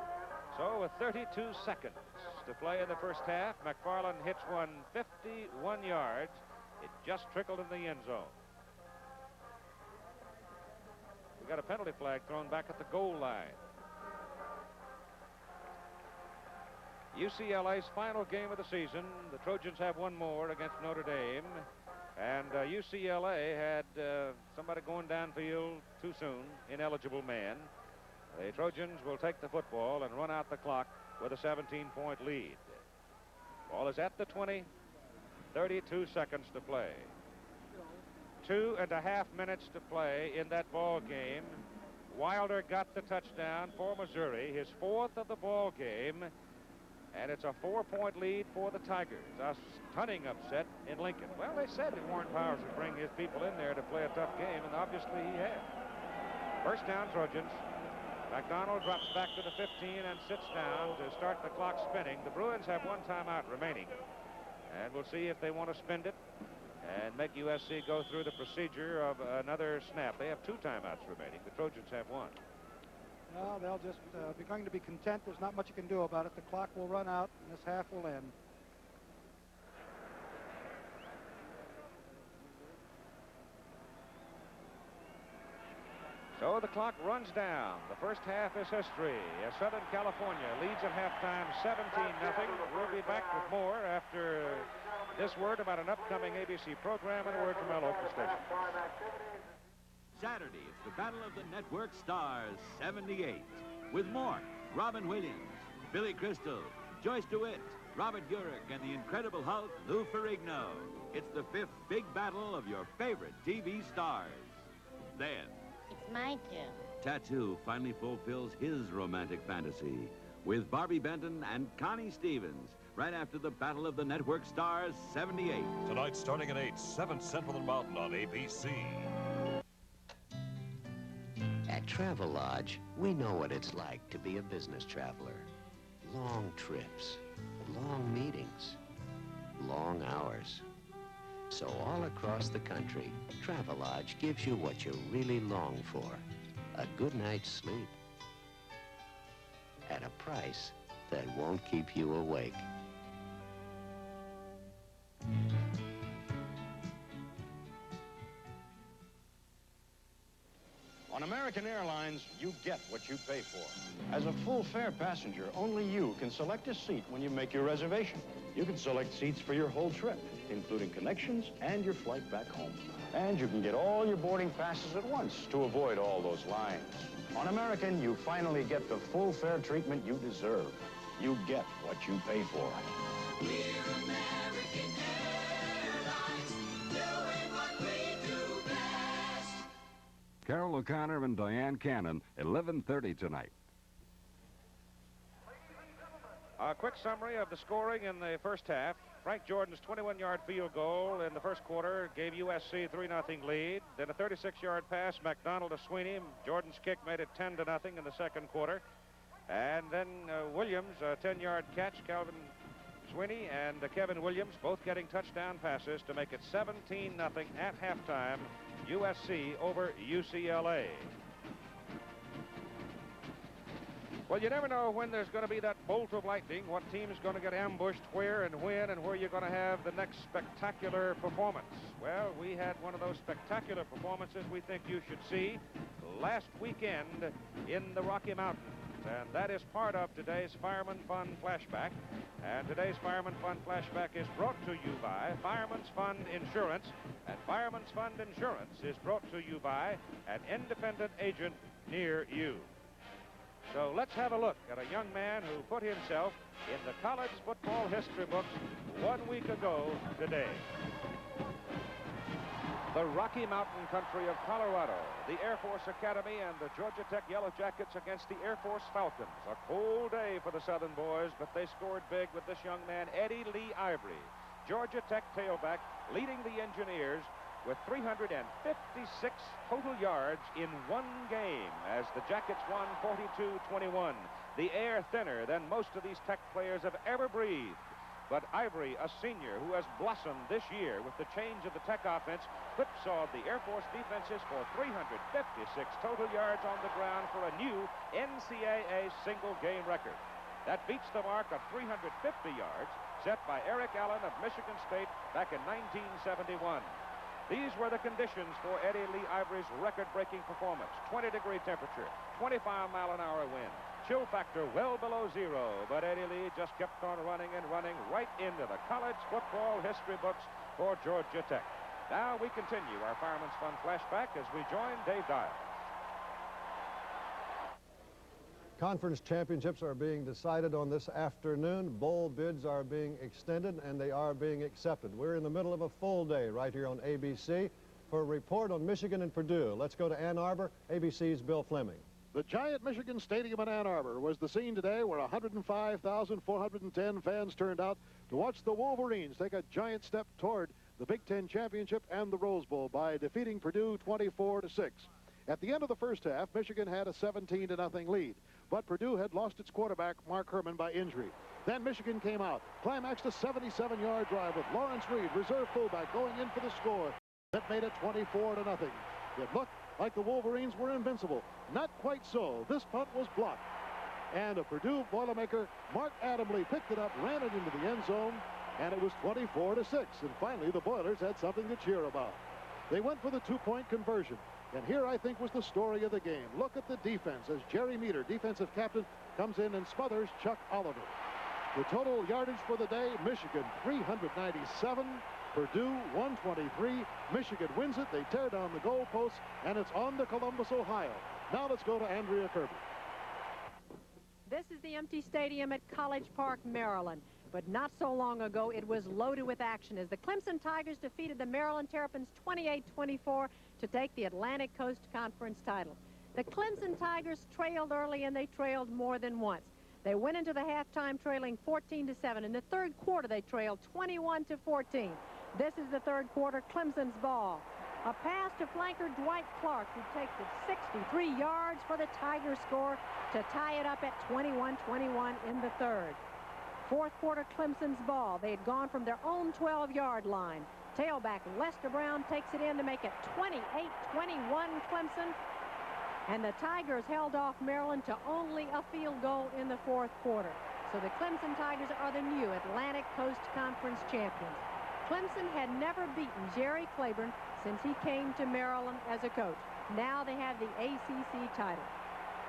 So with 32 seconds to play in the first half, McFarland hits one 51 yards. It just trickled in the end zone. We got a penalty flag thrown back at the goal line. UCLA's final game of the season. The Trojans have one more against Notre Dame. And UCLA had somebody going downfield too soon, ineligible man. The Trojans will take the football and run out the clock with a 17-point lead. Ball is at the 20, 32 seconds to play. 2.5 minutes to play in that ball game. Wilder got the touchdown for Missouri, his 4th of the ball game. And it's a 4-point lead for the Tigers. A stunning upset in Lincoln. Well, they said that Warren Powers would bring his people in there to play a tough game, and obviously he had. First down, Trojans. McDonald drops back to the 15 and sits down to start the clock spinning. The Bruins have one timeout remaining, and we'll see if they want to spend it and make USC go through the procedure of another snap. They have 2 timeouts remaining. The Trojans have 1. Well, they'll just be going to be content. There's not much you can do about it. The clock will run out, and this half will end. So the clock runs down. The first half is history as Southern California leads at halftime 17-0. We'll be back with more after this word about an upcoming ABC program and a word from our local station. Saturday, it's the Battle of the Network Stars 78. With Mork, Robin Williams, Billy Crystal, Joyce DeWitt, Robert Urich, and the Incredible Hulk, Lou Ferrigno. It's the 5th big battle of your favorite TV stars. Then, it's my turn. Tattoo finally fulfills his romantic fantasy with Barbie Benton and Connie Stevens right after the Battle of the Network Stars 78. Tonight starting at 8, 7 Central and Mountain on ABC. At Travelodge, we know what it's like to be a business traveler. Long trips, long meetings, long hours. So all across the country, Travelodge gives you what you really long for, a good night's sleep at a price that won't keep you awake. On American Airlines, you get what you pay for. As a full-fare passenger, only you can select a seat when you make your reservation. You can select seats for your whole trip, including connections and your flight back home. And you can get all your boarding passes at once to avoid all those lines. On American, you finally get the full-fare treatment you deserve. You get what you pay for. We're American Airlines, doing what we do best. Carol O'Connor and Diane Cannon, 11:30 tonight. A quick summary of the scoring in the first half. Frank Jordan's 21-yard field goal in the first quarter gave USC 3-0 lead. Then a 36-yard pass, McDonald to Sweeney. Jordan's kick made it 10-0 in the second quarter. And then Williams, a 10-yard catch, Calvin Sweeney and Kevin Williams both getting touchdown passes to make it 17-0 at halftime, USC over UCLA. Well, you never know when there's going to be that bolt of lightning, what team is going to get ambushed where and when, and where you're going to have the next spectacular performance. Well, we had one of those spectacular performances we think you should see last weekend in the Rocky Mountains. And that is part of today's Fireman Fun Flashback. And today's Fireman Fun Flashback is brought to you by Fireman's Fund Insurance. And Fireman's Fund Insurance is brought to you by an independent agent near you. So let's have a look at a young man who put himself in the college football history books 1 week ago today. The Rocky Mountain country of Colorado, the Air Force Academy, and the Georgia Tech Yellow Jackets against the Air Force Falcons. A cold day for the Southern boys, but they scored big with this young man, Eddie Lee Ivory. Georgia Tech tailback leading the Engineers with 356 total yards in one game as the Jackets won 42-21. The air thinner than most of these Tech players have ever breathed. But Ivory, a senior who has blossomed this year with the change of the Tech offense, whipsawed the Air Force defenses for 356 total yards on the ground for a new NCAA single-game record. That beats the mark of 350 yards set by Eric Allen of Michigan State back in 1971. These were the conditions for Eddie Lee Ivory's record-breaking performance. 20-degree temperature, 25-mile-an-hour wind. Chill factor well below zero, but Eddie Lee just kept on running and running right into the college football history books for Georgia Tech. Now we continue our Fireman's Fun Flashback as we join Dave Dial. Conference championships are being decided on this afternoon. Bowl bids are being extended, and they are being accepted. We're in the middle of a full day right here on ABC. For a report on Michigan and Purdue, let's go to Ann Arbor, ABC's Bill Fleming. The giant Michigan Stadium in Ann Arbor was the scene today where 105,410 fans turned out to watch the Wolverines take a giant step toward the Big Ten Championship and the Rose Bowl by defeating Purdue 24-6. At the end of the first half, Michigan had a 17-0 lead, but Purdue had lost its quarterback, Mark Herman, by injury. Then Michigan came out, climaxed a 77-yard drive with Lawrence Reed, reserve fullback, going in for the score. That made it 24-0. It looked like the Wolverines were invincible. Not quite so. This punt was blocked. And a Purdue Boilermaker, Mark Adamley, picked it up, ran it into the end zone, and it was 24-6. And finally, the Boilers had something to cheer about. They went for the two-point conversion. And here, I think, was the story of the game. Look at the defense as Jerry Meter, defensive captain, comes in and smothers Chuck Oliver. The total yardage for the day, Michigan 397, Purdue 123. Michigan wins it. They tear down the goalposts, and it's on to Columbus, Ohio. Now let's go to Andrea Kirby. This is the empty stadium at College Park, Maryland. But not so long ago, it was loaded with action as the Clemson Tigers defeated the Maryland Terrapins 28-24 to take the Atlantic Coast Conference title. The Clemson Tigers trailed early, and they trailed more than once. They went into the halftime trailing 14-7. In the third quarter, they trailed 21-14. This is the third quarter, Clemson's ball. A pass to flanker Dwight Clark, who takes it 63 yards for the Tiger score to tie it up at 21-21 in the third. Fourth quarter, Clemson's ball. They had gone from their own 12-yard line. Tailback Lester Brown takes it in to make it 28-21 Clemson. And the Tigers held off Maryland to only a field goal in the fourth quarter. So the Clemson Tigers are the new Atlantic Coast Conference champions. Clemson had never beaten Jerry Claiborne since he came to Maryland as a coach. Now they have the ACC title.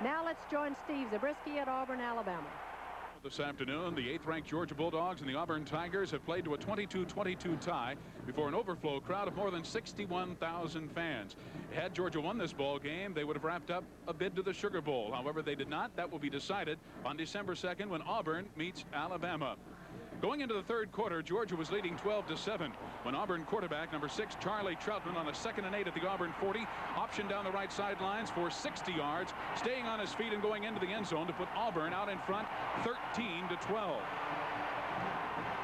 Now let's join Steve Zabriskie at Auburn, Alabama. This afternoon, the 8th-ranked Georgia Bulldogs and the Auburn Tigers have played to a 22-22 tie before an overflow crowd of more than 61,000 fans. Had Georgia won this ball game, they would have wrapped up a bid to the Sugar Bowl. However, they did not. That will be decided on December 2nd when Auburn meets Alabama. Going into the third quarter, Georgia was leading 12-7 when Auburn quarterback number 6 Charlie Troutman on a 2nd and 8 at the Auburn 40 optioned down the right sidelines for 60 yards, staying on his feet and going into the end zone to put Auburn out in front 13-12.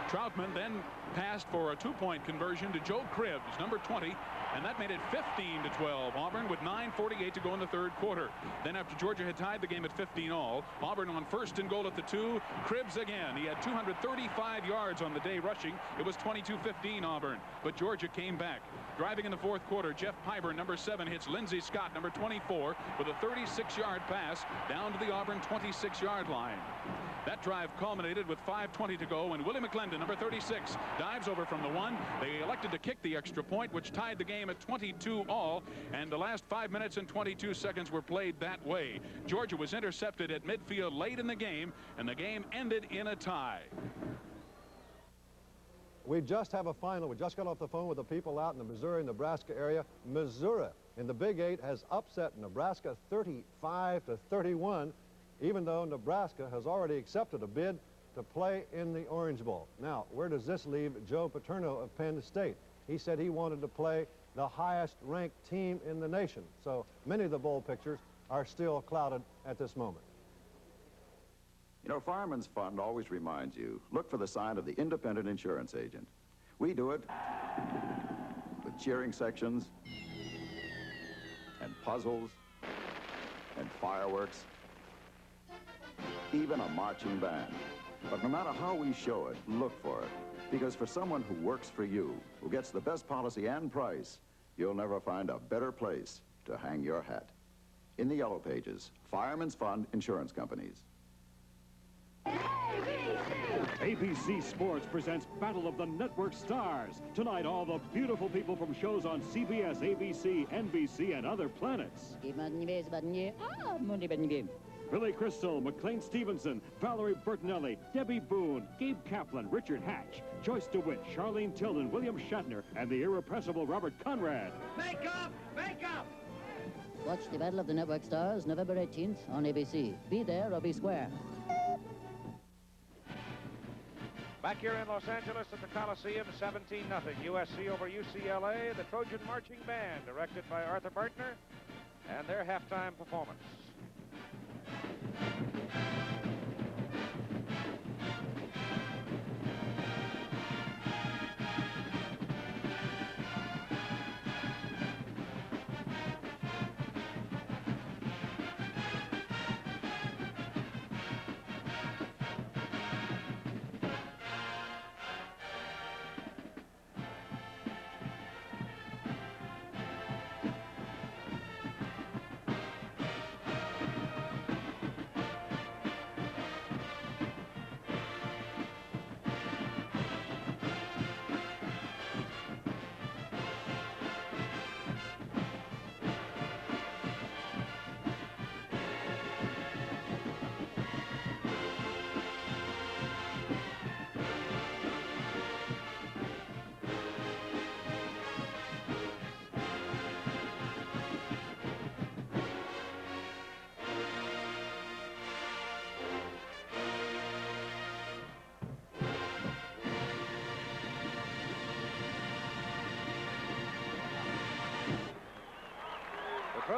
Troutman then passed for a two-point conversion to Joe Cribbs, number 20, and that made it 15-12. Auburn with 9:48 to go in the third quarter. Then after Georgia had tied the game at 15-all, Auburn on 1st and goal at the 2. Cribbs again. He had 235 yards on the day rushing. It was 22-15 Auburn, but Georgia came back. Driving in the fourth quarter, Jeff Piber, number 7, hits Lindsey Scott, number 24, with a 36-yard pass down to the Auburn 26-yard line. That drive culminated with 5:20 to go, and Willie McClendon, number 36, dives over from the 1. They elected to kick the extra point, which tied the game at 22-all, and the last 5 minutes and 22 seconds were played that way. Georgia was intercepted at midfield late in the game, and the game ended in a tie. We just have a final. We just got off the phone with the people out in the Missouri-Nebraska area. Missouri in the Big 8 has upset Nebraska 35-31. Even though Nebraska has already accepted a bid to play in the Orange Bowl. Now, where does this leave Joe Paterno of Penn State? He said he wanted to play the highest-ranked team in the nation. So many of the bowl pictures are still clouded at this moment. You know, Fireman's Fund always reminds you, look for the sign of the independent insurance agent. We do it with cheering sections and puzzles and fireworks, even a marching band. But no matter how we show it, look for it. Because for someone who works for you, who gets the best policy and price, you'll never find a better place to hang your hat. In the yellow pages, Fireman's Fund Insurance Companies. ABC Sports presents Battle of the Network Stars. Tonight, all the beautiful people from shows on CBS, ABC, NBC, and other planets. Billy Crystal, McLean Stevenson, Valerie Bertinelli, Debbie Boone, Gabe Kaplan, Richard Hatch, Joyce DeWitt, Charlene Tilden, William Shatner, and the irrepressible Robert Conrad. Make up! Make up! Watch the Battle of the Network Stars November 18th on ABC. Be there or be square. Back here in Los Angeles at the Coliseum, 17-0. USC over UCLA, the Trojan Marching Band, directed by Arthur Bartner, and their halftime performance.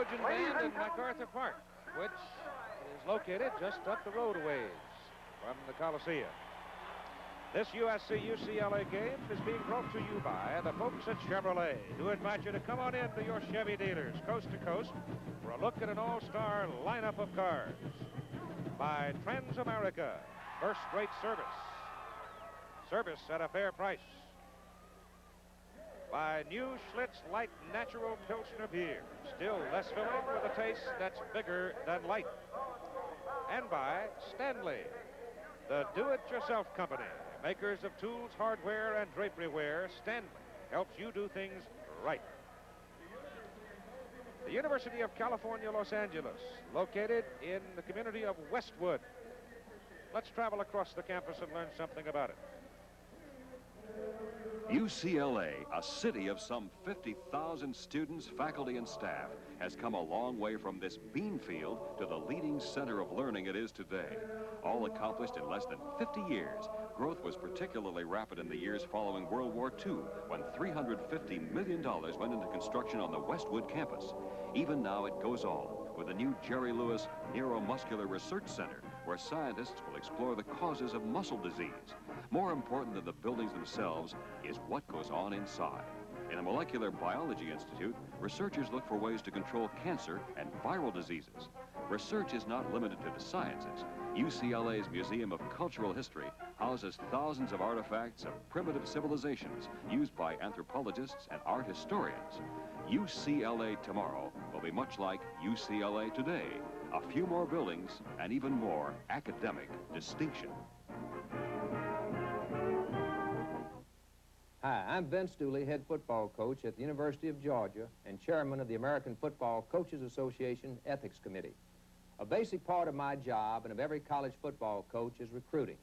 Trojan band in MacArthur Park, which is located just up the road a ways from the Coliseum. This USC-UCLA game is being brought to you by the folks at Chevrolet, who invite you to come on in to your Chevy dealers, coast to coast, for a look at an all-star lineup of cars. By Transamerica, first-rate service. Service at a fair price. By New Schlitz Light Natural Pilsner Beer, still less filling with a taste that's bigger than light. And by Stanley, the do-it-yourself company, makers of tools, hardware, and draperyware. Stanley helps you do things right. The University of California, Los Angeles, located in the community of Westwood. Let's travel across the campus and learn something about it. UCLA, a city of some 50,000 students, faculty, and staff, has come a long way from this bean field to the leading center of learning it is today. All accomplished in less than 50 years. Growth was particularly rapid in the years following World War II, when $350 million went into construction on the Westwood campus. Even now it goes on with the new Jerry Lewis Neuromuscular Research Center, where scientists will explore the causes of muscle disease. More important than the buildings themselves is what goes on inside. In the Molecular Biology Institute, researchers look for ways to control cancer and viral diseases. Research is not limited to the sciences. UCLA's Museum of Cultural History houses thousands of artifacts of primitive civilizations used by anthropologists and art historians. UCLA tomorrow will be much like UCLA today. A few more buildings and even more academic distinction. Hi, I'm Ben Stooley, head football coach at the University of Georgia and chairman of the American Football Coaches Association Ethics Committee. A basic part of my job and of every college football coach is recruiting.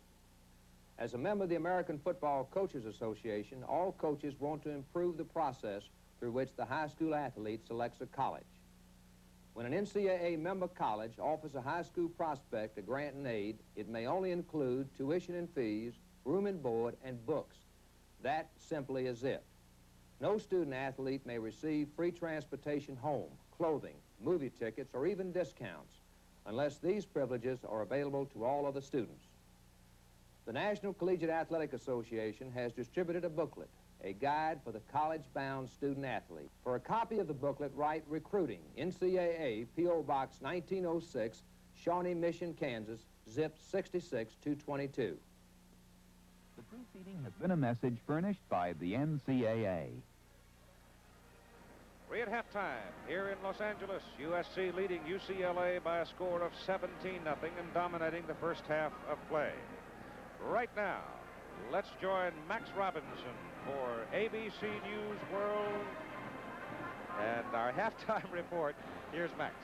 As a member of the American Football Coaches Association, all coaches want to improve the process through which the high school athlete selects a college. When an NCAA member college offers a high school prospect a grant and aid, it may only include tuition and fees, room and board, and books. That simply is it. No student athlete may receive free transportation home, clothing, movie tickets, or even discounts unless these privileges are available to all other students. The National Collegiate Athletic Association has distributed a booklet, a guide for the college-bound student athlete. For a copy of the booklet, write Recruiting, NCAA, P.O. Box 1906, Shawnee Mission, Kansas, zip 66222. The preceding has been a message furnished by the NCAA. 3 at halftime here in Los Angeles. USC leading UCLA by a score of 17-0 and dominating the first half of play. Right now, let's join Max Robinson for ABC News World and our halftime report. Here's Max.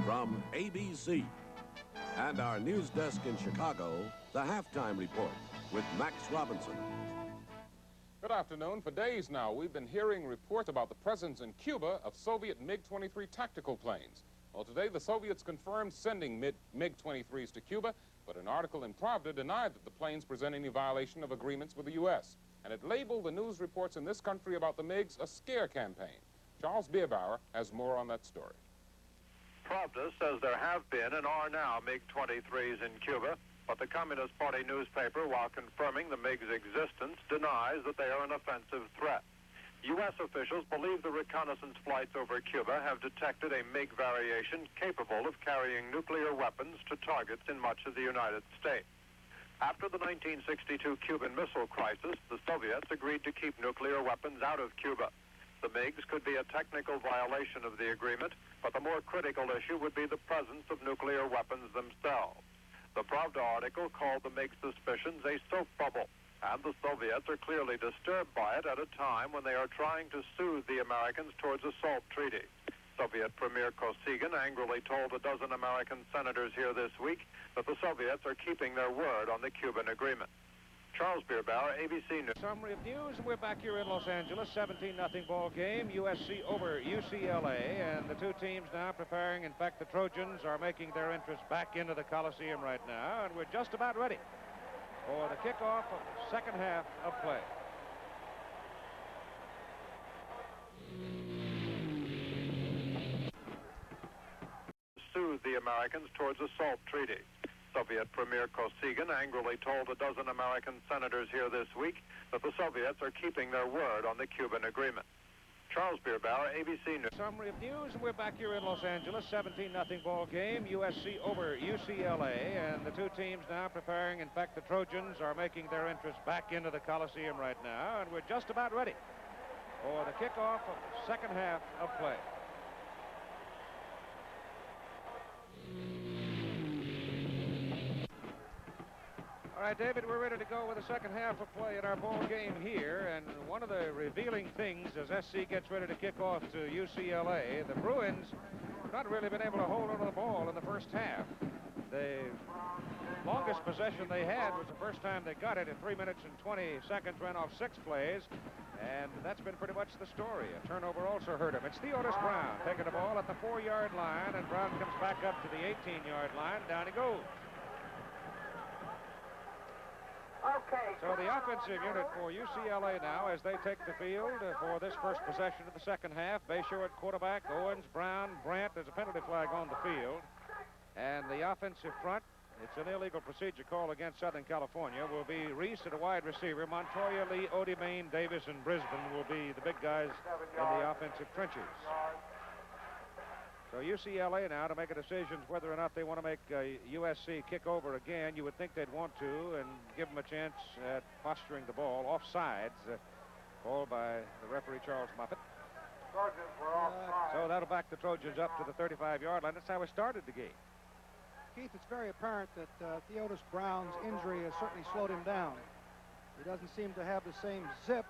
From ABC and our news desk in Chicago, the halftime report with Max Robinson. Good afternoon. For days now, we've been hearing reports about the presence in Cuba of Soviet MiG-23 tactical planes. Well, today the Soviets confirmed sending MiG-23s to Cuba, but an article in Pravda denied that the planes present any violation of agreements with the U.S., and it labeled the news reports in this country about the MiGs a scare campaign. Charles Bierbauer has more on that story. Pravda says there have been and are now MiG-23s in Cuba, but the Communist Party newspaper, while confirming the MiG's existence, denies that they are an offensive threat. U.S. officials believe the reconnaissance flights over Cuba have detected a MiG variation capable of carrying nuclear weapons to targets in much of the United States. After the 1962 Cuban Missile Crisis, the Soviets agreed to keep nuclear weapons out of Cuba. The MiGs could be a technical violation of the agreement, but the more critical issue would be the presence of nuclear weapons themselves. The Pravda article called the MiG suspicions a soap bubble, and the Soviets are clearly disturbed by it at a time when they are trying to soothe the Americans towards a SALT treaty. Soviet Premier Kosygin angrily told a dozen American senators here this week that the Soviets are keeping their word on the Cuban agreement. Charles Bierbauer, ABC News. Summary of news, and we're back here in Los Angeles. 17-0 ball game. USC over UCLA, and the two teams now preparing. In fact, the Trojans are making their entrance back into the Coliseum right now, and we're just about ready. for the kickoff of the second half of play. Soothe the Americans towards a SALT treaty. Soviet Premier Kosygin angrily told a dozen American senators here this week that the Soviets are keeping their word on the Cuban agreement. Charles Beerbauer, ABC News. Summary of news, and we're back here in Los Angeles. 17-0 ball game. USC over UCLA, and the two teams now preparing. In fact, the Trojans are making their entrance back into the Coliseum right now, and we're just about ready for the kickoff of the second half of play. All right, David, we're ready to go with the second half of play in our ball game here. And one of the revealing things as SC gets ready to kick off to UCLA, the Bruins not really been able to hold on to the ball in the first half. The longest possession they had was the first time they got it at 3 minutes and 20 seconds, ran off 6 plays. And that's been pretty much the story. A turnover also hurt him. It's Theodis Brown taking the ball at the 4-yard line, and Brown comes back up to the 18-yard line. Down he goes. So the offensive unit for UCLA now as they take the field for this first possession of the second half. Bayshore at quarterback, Owens, Brown, Brandt. There's a penalty flag on the field. And the offensive front, it's an illegal procedure call against Southern California, will be Reese at a wide receiver. Montoya, Lee, Odie, Maine, Davis, and Brisbane will be the big guys in the offensive trenches. So UCLA now to make a decision whether or not they want to make USC kick over again. You would think they'd want to and give them a chance at posturing the ball offsides, called by the referee Charles Moffett. So that'll back the Trojans up to the 35-yard line. That's how we started the game. Keith, it's very apparent that Theodis Brown's injury has certainly slowed him down. He doesn't seem to have the same zip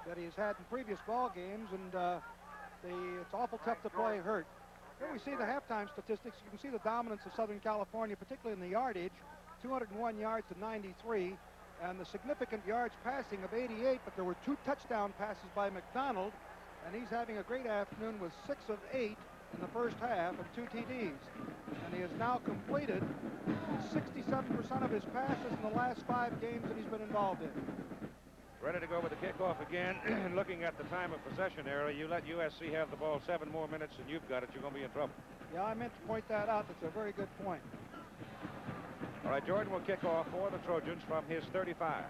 that he's had in previous ball games, and it's awful tough to play hurt. Here we see the halftime statistics. You can see the dominance of Southern California, particularly in the yardage, 201 yards to 93, and the significant yards passing of 88, but there were 2 touchdown passes by McDonald, and he's having a great afternoon with 6 of 8 in the first half and 2 TDs. And he has now completed 67% of his passes in the last 5 games that he's been involved in. Ready to go with the kickoff again. Looking at the time of possession era, you let USC have the ball 7 more minutes and you've got it, you're going to be in trouble. Yeah, I meant to point that out. That's a very good point. All right, Jordan will kick off for the Trojans from his 35.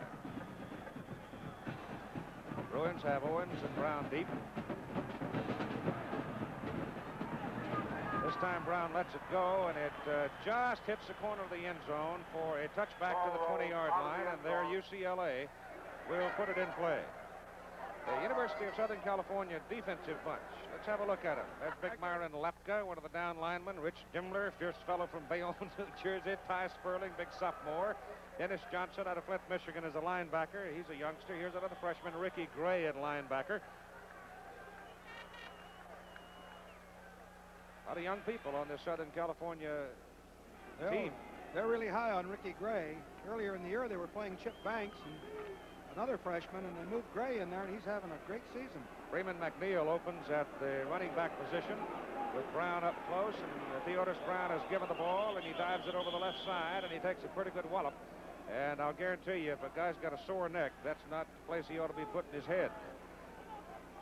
Bruins have Owens and Brown deep. This time Brown lets it go, and it just hits the corner of the end zone for a touchback to the 20-yard line, and there UCLA will put it in play. The University of Southern California defensive bunch. Let's have a look at them. There's Big Myron Lepka, one of the down linemen. Rich Dimmler, fierce fellow from Bayonne, New Jersey. Ty Sperling, big sophomore. Dennis Johnson out of Flint, Michigan, is a linebacker. He's a youngster. Here's another freshman, Ricky Gray, at linebacker. A lot of young people on this Southern California team. They're really high on Ricky Gray. Earlier in the year, they were playing Chip Banks and another freshman, and they moved Gray in there, and he's having a great season. Freeman McNeil opens at the running back position with Brown up close, and Theodis Brown has given the ball, and he dives it over the left side, and he takes a pretty good wallop. And I'll guarantee you, if a guy's got a sore neck, that's not the place he ought to be putting his head.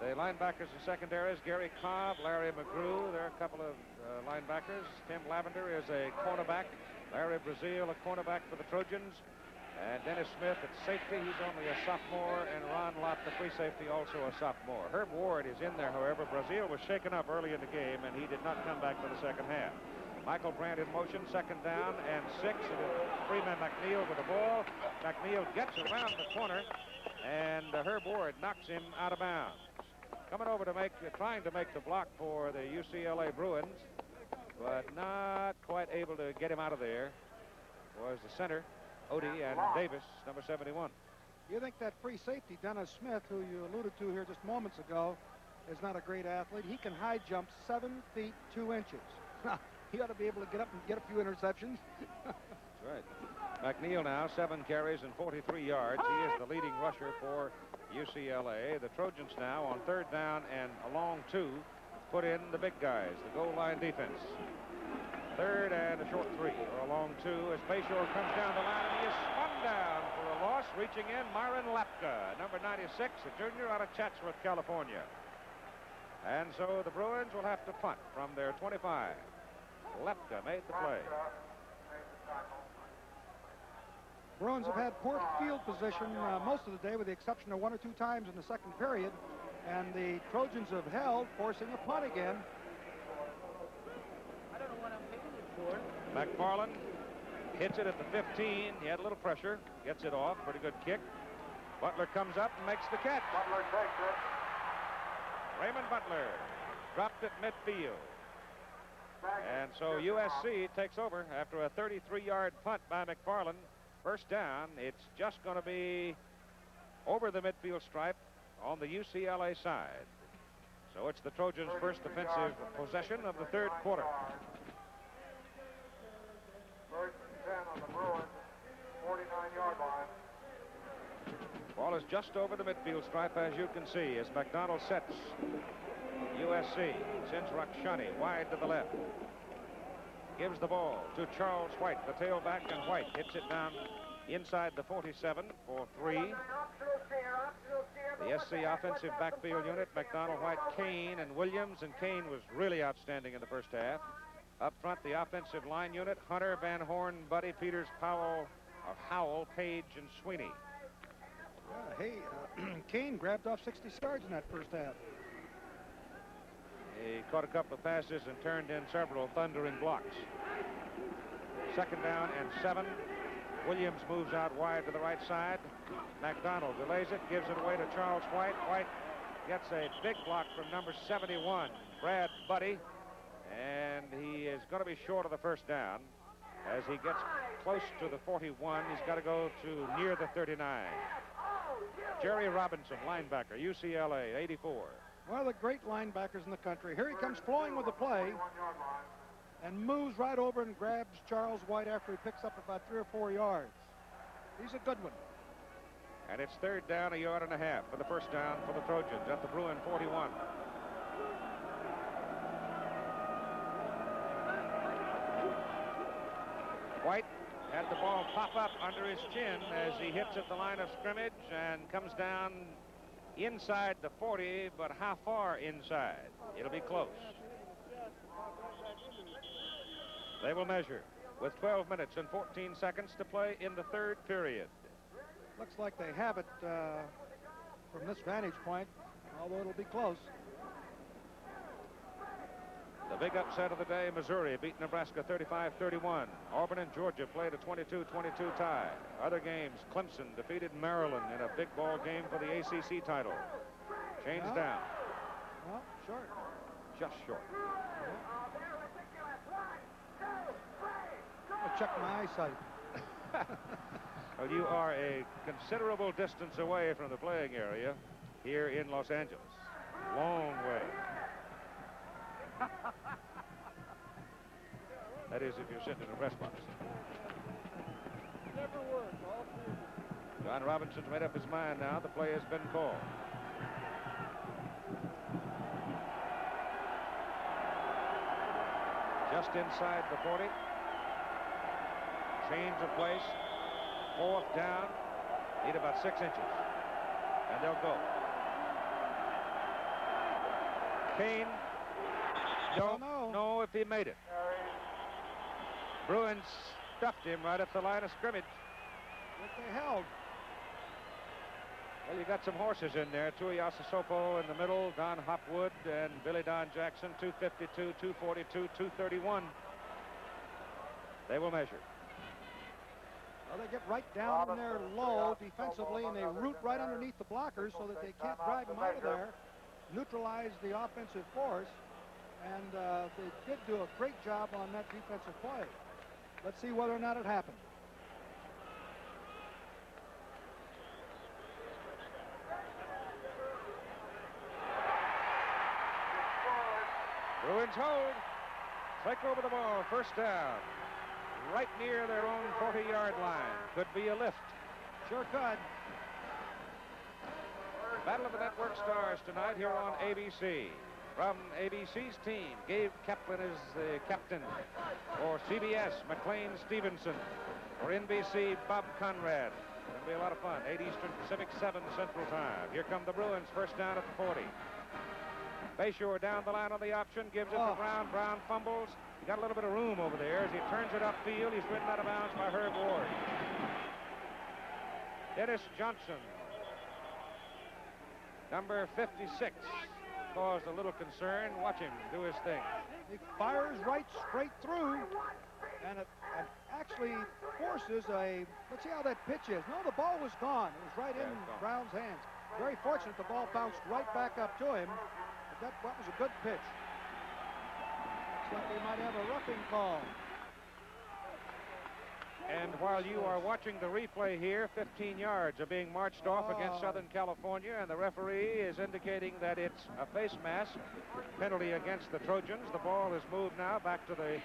The linebackers and secondaries, Gary Cobb, Larry McGrew. There are a couple of linebackers. Tim Lavender is a cornerback. Larry Brazil, a cornerback for the Trojans. And Dennis Smith at safety, he's only a sophomore, and Ron Lott, the free safety, also a sophomore. Herb Ward is in there, however. Brazil was shaken up early in the game, and he did not come back for the second half. Michael Brandt in motion, second down and 6, and Freeman McNeil with the ball. McNeil gets around the corner, and Herb Ward knocks him out of bounds. Coming over to trying to make the block for the UCLA Bruins, but not quite able to get him out of there, was the center, Odie, and Davis, number 71. You think that free safety, Dennis Smith, who you alluded to here just moments ago, is not a great athlete. He can high jump 7 feet 2 inches. He ought to be able to get up and get a few interceptions. That's right. McNeil now, 7 carries and 43 yards. He is the leading rusher for UCLA. The Trojans now on 3rd down and a long 2 put in the big guys, the goal line defense. Third and a short 3, or a long 2, as Bayshore comes down the line, and he is spun down for a loss. Reaching in, Myron Lapka, number 96, a junior out of Chatsworth, California. And so the Bruins will have to punt from their 25. Lepka made the play. Bruins have had poor field position most of the day, with the exception of 1 or 2 times in the second period. And the Trojans have held, forcing a punt again. I don't know what I'm paying it for. McFarland hits it at the 15. He had a little pressure. Gets it off. Pretty good kick. Butler comes up and makes the catch. Butler takes it. Raymond Butler dropped it midfield. And so USC takes over after a 33-yard punt by McFarland. First down. It's just going to be over the midfield stripe on the UCLA side. So it's the Trojans' first offensive possession of the third quarter. First and 10 on the Bruins, 49-yard line. Ball is just over the midfield stripe, as you can see, as McDonald sets USC. Sends Rakshani wide to the left. Gives the ball to Charles White, the tailback, and White hits it down inside the 47 for 3. The SC offensive backfield unit, McDonald, White, Kane, and Williams, and Kane was really outstanding in the first half. Up front, the offensive line unit, Hunter, Van Horn, Buddy, Peters, Powell, Howell, Page, and Sweeney. Kane grabbed off 60 yards in that first half. He caught a couple of passes and turned in several thundering blocks. Second down and 7. Williams moves out wide to the right side. McDonald delays it, gives it away to Charles White. White gets a big block from number 71, Brad Buddy, and he is going to be short of the first down. As he gets close to the 41, he's got to go to near the 39. Jerry Robinson, linebacker, UCLA, 84. One of the great linebackers in the country. Here he comes flowing with the play and moves right over and grabs Charles White after he picks up about 3 or 4 yards. He's a good one. And it's third down, 1.5 yards for the first down for the Trojans at the Bruin 41. White had the ball pop up under his chin as he hits at the line of scrimmage and comes down inside the 40, but how far inside? It'll be close. They will measure with 12 minutes and 14 seconds to play in the third period. Looks like they have it from this vantage point, although it'll be close. The big upset of the day, Missouri beat Nebraska 35-31. Auburn and Georgia played a 22-22 tie. Other games, Clemson defeated Maryland in a big ball game for the ACC title. Chains down. Well, short. Just short. I'll check my eyesight. Well, you are a considerable distance away from the playing area here in Los Angeles. Long way. That is, if you're sitting in a press box. Never worked. John Robinson's made up his mind now. The play has been called. Just inside the 40. Change of place. Fourth down. Need about 6 inches. And they'll go. Kane. Don't know if he made it. Bruins stuffed him right at the line of scrimmage. What they held. Well, you got some horses in there. Tui Asasopo in the middle, Don Hopwood and Billy Don Jackson, 252, 242, 231. They will measure. Well, they get right down in there low defensively, and they root right underneath the blockers so that they can't drive them out of there, neutralize the offensive force, and they did do a great job on that defensive play. Let's see whether or not it happened. Bruins hold. Take over the ball. First down. Right near their own 40-yard line. Could be a lift. Sure could. Battle of the Network Stars tonight here on ABC. From ABC's team, Gabe Kaplan is the captain. For CBS, McLean Stevenson. For NBC, Bob Conrad. It'll be a lot of fun. 8 Eastern Pacific, 7 Central Time. Here come the Bruins, first down at the 40. Bayshore down the line on the option, gives it to Brown. Brown fumbles. He got a little bit of room over there as he turns it upfield. He's ridden out of bounds by Herb Ward. Dennis Johnson, number 56, caused a little concern. Watch him do his thing. He fires right straight through, and it actually forces a, let's see how that pitch is. No, the ball was gone. It was right in Brown's hands. Very fortunate the ball bounced right back up to him. But that was a good pitch. Looks like they might have a roughing call. And while you are watching the replay here, 15 yards are being marched off against Southern California, and the referee is indicating that it's a face mask penalty against the Trojans. The ball is moved now back to the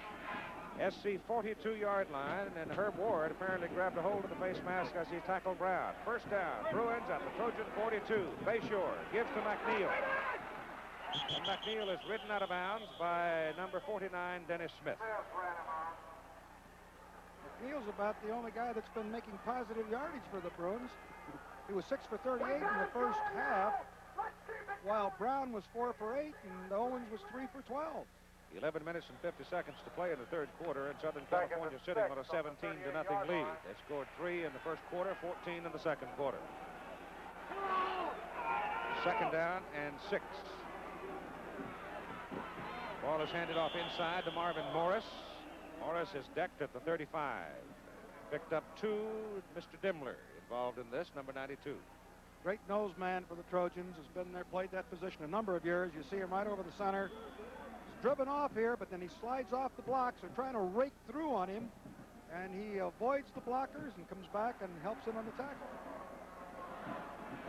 SC 42-yard line, and Herb Ward apparently grabbed a hold of the face mask as he tackled Brown. First down, Bruins at the Trojan 42. Bayshore gives to McNeil. And McNeil is ridden out of bounds by number 49, Dennis Smith. McNeil's about the only guy that's been making positive yardage for the Bruins. He was 6 for 38 in the first half, while Brown was 4 for 8, and Owens was 3 for 12. 11 minutes and 50 seconds to play in the third quarter, and Southern California sitting on a 17-0 lead. They scored 3 in the first quarter, 14 in the second quarter. Second down and 6. Ball is handed off inside to Marvin Morris. Morris is decked at the 35. Picked up 2, Mr. Dimmler involved in this, number 92. Great nose man for the Trojans. Has been there, played that position a number of years. You see him right over the center. He's driven off here, but then he slides off the blocks. They're trying to rake through on him, and he avoids the blockers and comes back and helps him on the tackle.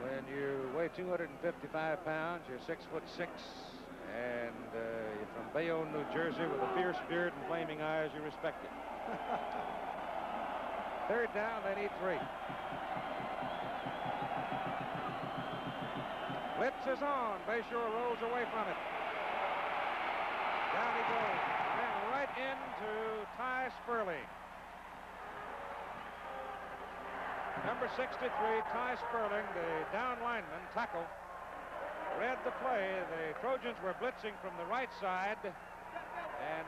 When you weigh 255 pounds, you're 6'6", and you're from Bayonne, New Jersey, with a fierce beard and flaming eyes, you respect it. Third down, they need 3. Blitz is on. Bayshore rolls away from it. Down he goes. Then right into Ty Sperling. Number 63, Ty Sperling, the down lineman, tackle. Read the play. The Trojans were blitzing from the right side, and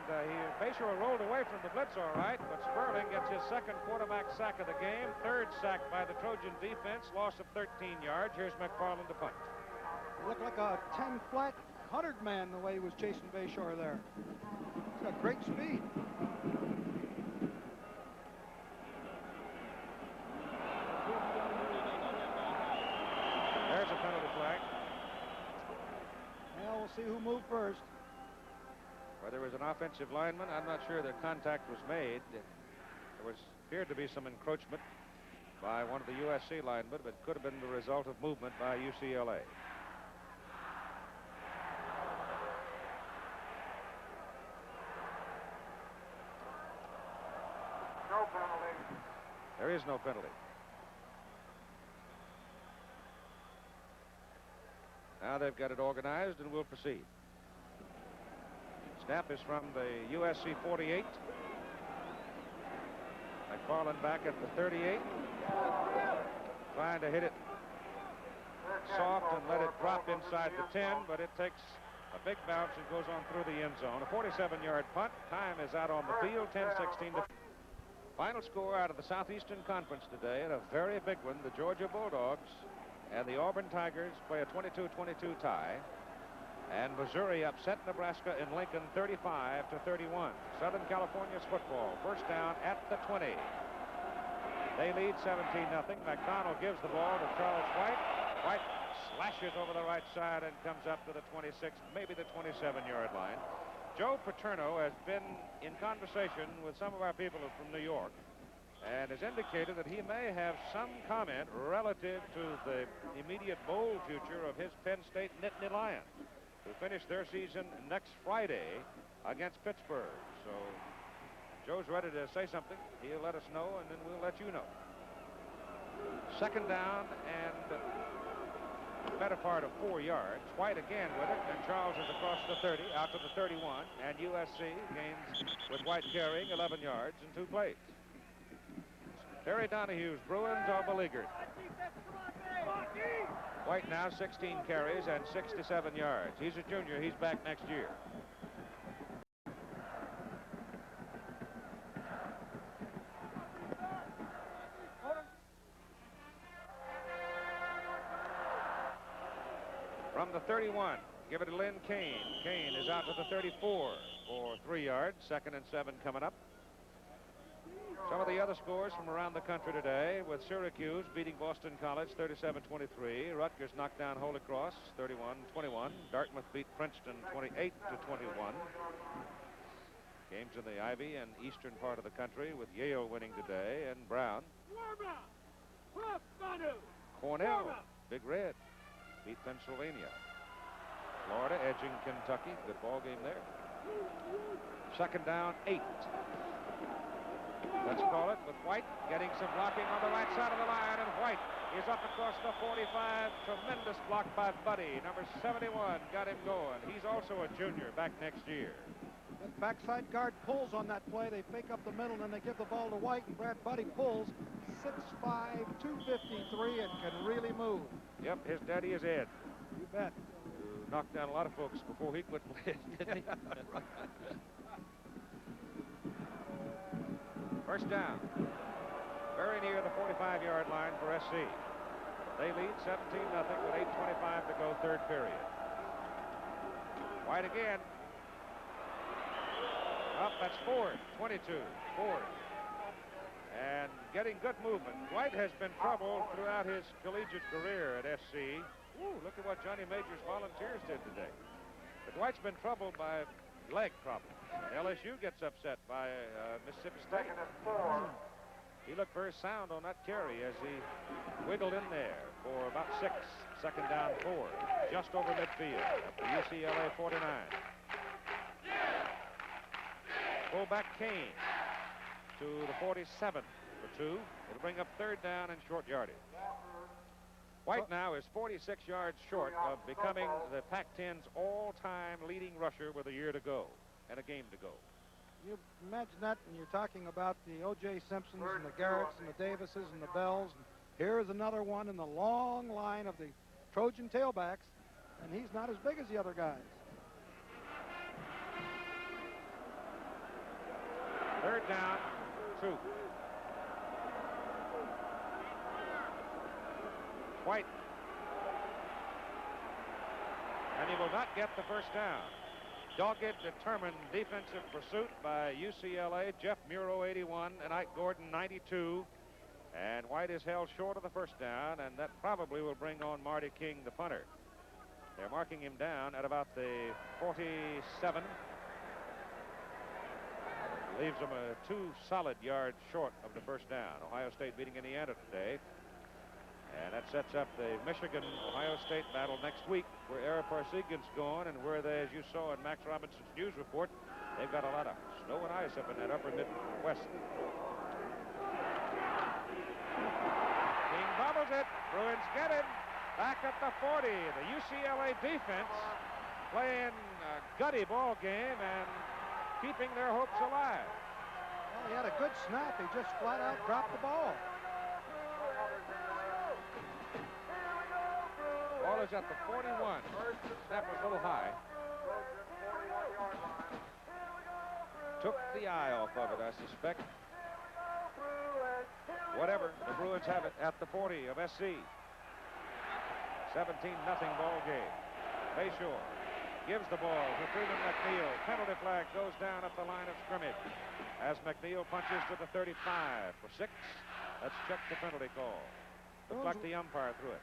Bayshore rolled away from the blitz all right, but Sperling gets his second quarterback sack of the game, third sack by the Trojan defense, loss of 13 yards. Here's McFarland to punt. He looked like a 10-flat 100 man the way he was chasing Bayshore there. He's got great speed. There's a penalty flag. Now we'll see who moved first. Whether it was an offensive lineman, I'm not sure that contact was made. There appeared to be some encroachment by one of the USC linemen, but it could have been the result of movement by UCLA. No penalty. There is no penalty. Now they've got it organized and will proceed. Snap is from the USC 48. McFarland back at the 38. Trying to hit it soft and let it drop inside the 10, but it takes a big bounce and goes on through the end zone. A 47-yard punt. Time is out on the field, 10-16 to... Final score out of the Southeastern Conference today, and a very big one. The Georgia Bulldogs and the Auburn Tigers play a 22-22 tie. And Missouri upset Nebraska in Lincoln 35-31. Southern California's football. First down at the 20. They lead 17-0. McDonald gives the ball to Charles White. White slashes over the right side and comes up to the 26, maybe the 27-yard line. Joe Paterno has been in conversation with some of our people from New York and has indicated that he may have some comment relative to the immediate bowl future of his Penn State Nittany Lions, who finish their season next Friday against Pittsburgh. So Joe's ready to say something. He'll let us know, and then we'll let you know. Second down and better part of 4 yards. White again with it, and Charles is across the 30, out to the 31, and USC gains with White carrying 11 yards in 2 plays. Terry Donahue's Bruins are beleaguered. White now 16 carries and 67 yards. He's a junior. He's back next year. From the 31, give it to Lynn Kane. Kane is out to the 34 for 3 yards. 2nd and 7 coming up. Some of the other scores from around the country today, with Syracuse beating Boston College 37-23. Rutgers knocked down Holy Cross 31-21. Dartmouth beat Princeton 28-21. Games in the Ivy and eastern part of the country, with Yale winning today, and Brown. Cornell, Big Red, beat Pennsylvania. Florida edging Kentucky. Good ball game there. 2nd down, 8. Let's call it, with White getting some blocking on the right side of the line, and White is up across the 45. Tremendous block by Buddy. Number 71 got him going. He's also a junior, back next year. The backside guard pulls on that play. They fake up the middle, and then they give the ball to White, and Brad Buddy pulls 6'5", 253, and can really move. Yep, his daddy is Ed. You bet. Who knocked down a lot of folks before he quit playing, didn't he? First down. Very near the 45-yard line for SC. They lead 17-0 with 8:25 to go, 3rd period. White again. Up, that's Ford, 22. Ford. And getting good movement. White has been troubled throughout his collegiate career at SC. Ooh, look at what Johnny Major's Volunteers did today. But White's been troubled by leg problems. LSU gets upset by Mississippi State. He looked very sound on that carry as he wiggled in there for about 6. 2nd down, 4. Just over midfield at the UCLA 49. Fullback Kane to the 47 for 2. It'll bring up 3rd down and short yardage. White now is 46 yards short of becoming the Pac-10's all-time leading rusher with a year to go and a game to go. You imagine that when you're talking about the O.J. Simpsons and the Garretts and the Davises and the Bells. And here's another one in the long line of the Trojan tailbacks, and he's not as big as the other guys. 3rd down, 2. White. And he will not get the first down. Dogged, determined defensive pursuit by UCLA. Jeff Muro, 81, and Ike Gordon, 92. And White is held short of the first down, and that probably will bring on Marty King, the punter. They're marking him down at about the 47. Leaves them 2 solid yards short of the first down. Ohio State beating Indiana today. And that sets up the Michigan-Ohio State battle next week, where Ara Parsegan's gone, and where they, as you saw in Max Robinson's news report, they've got a lot of snow and ice up in that upper Midwest. King bobbles it. Bruins get him. Back at the 40. The UCLA defense playing a gutty ball game and keeping their hopes alive. Well, he had a good snap. He just flat out dropped the ball. Ball is at the 41. Snap was a little high. Took the eye off of it, I suspect. Whatever, the Bruins have it at the 40 of SC. 17-0 ball game. Bayshore gives the ball to Freeman McNeil. Penalty flag goes down at the line of scrimmage as McNeil punches to the 35 for 6. Let's check the penalty call. Looks like the umpire threw it.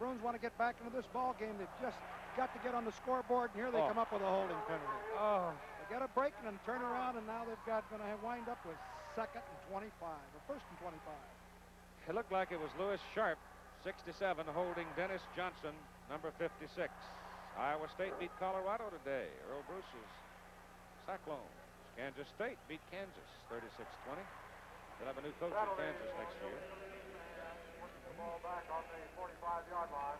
The Bruins want to get back into this ball game. They've just got to get on the scoreboard, and here they come up with a holding penalty. They get a break and then turn around, and now they've got going to wind up with 2nd and 25, or 1st and 25. It looked like it was Lewis Sharp, 67, holding Dennis Johnson, number 56. Iowa State beat Colorado today. Earl Bruce's Cyclones. Kansas State beat Kansas, 36-20. They'll have a new coach at Kansas next year.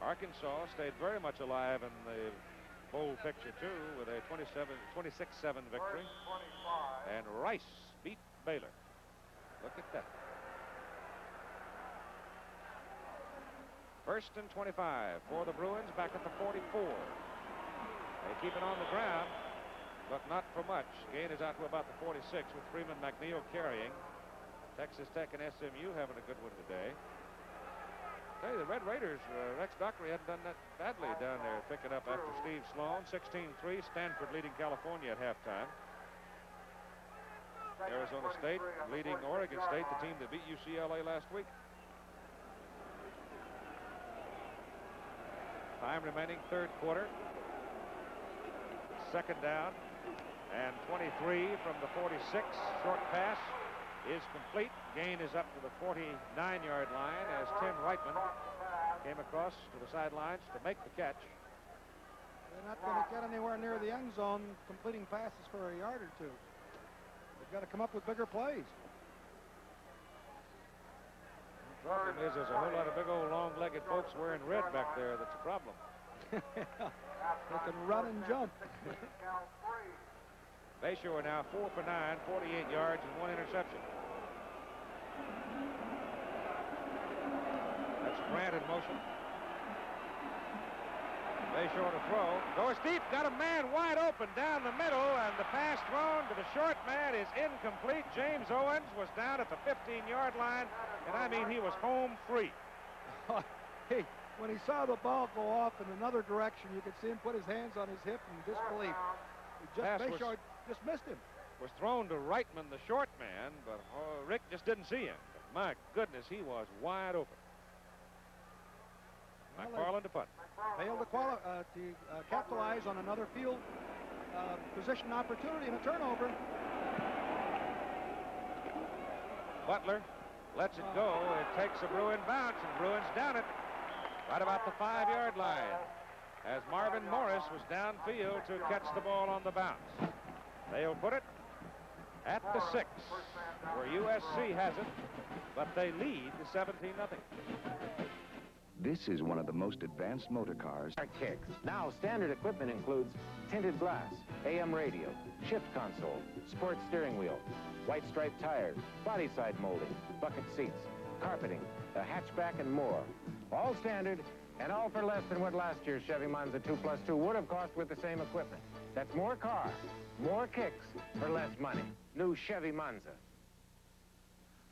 Arkansas stayed very much alive in the bowl picture, too, with a 26-7 victory. And Rice beat Baylor. Look at that. 1st and 25 for the Bruins back at the 44. They keep it on the ground, but not for much. Gain is out to about the 46 with Freeman McNeil carrying. Texas Tech and SMU having a good one today. Hey, the Red Raiders, Rex Dockery hadn't done that badly down there, picking up after Steve Sloan. 16-3, Stanford leading California at halftime. Arizona State leading Oregon State, the team that beat UCLA last week. Time remaining, third quarter. Second down, and 23 from the 46. Short pass is complete. Gain is up to the 49-yard line as Tim Reitman came across to the sidelines to make the catch. They're not going to get anywhere near the end zone completing passes for a yard or two. They've got to come up with bigger plays. The problem is there's a whole lot of big old long-legged folks wearing red back there. That's a problem. They can run and jump. Bayshore now 4 for 9, 48 yards and 1 interception. That's Grant in motion. Bayshore to throw. Goes deep, got a man wide open down the middle, and the pass thrown to the short man is incomplete. James Owens was down at the 15-yard line, and I mean he was home free. Hey, when he saw the ball go off in another direction, you could see him put his hands on his hip in disbelief. Bayshore just missed him. Was thrown to Reitman, the short man, but Rick just didn't see him. But my goodness, he was wide open. McFarland to punt. Failed to capitalize on another field position opportunity and a turnover. Butler lets it go. It takes a Bruin bounce, and Bruins down it right about the 5-yard line as Marvin Morris was downfield to catch the ball on the bounce. They'll put it at the 6, where USC has it, but they lead 17-0. This is one of the most advanced motor cars. Kicks. Now, standard equipment includes tinted glass, AM radio, shift console, sports steering wheel, white striped tires, body side molding, bucket seats, carpeting, a hatchback, and more. All standard, and all for less than what last year's Chevy Monza 2+2 would have cost with the same equipment. That's more car, more kicks for less money. New Chevy Monza.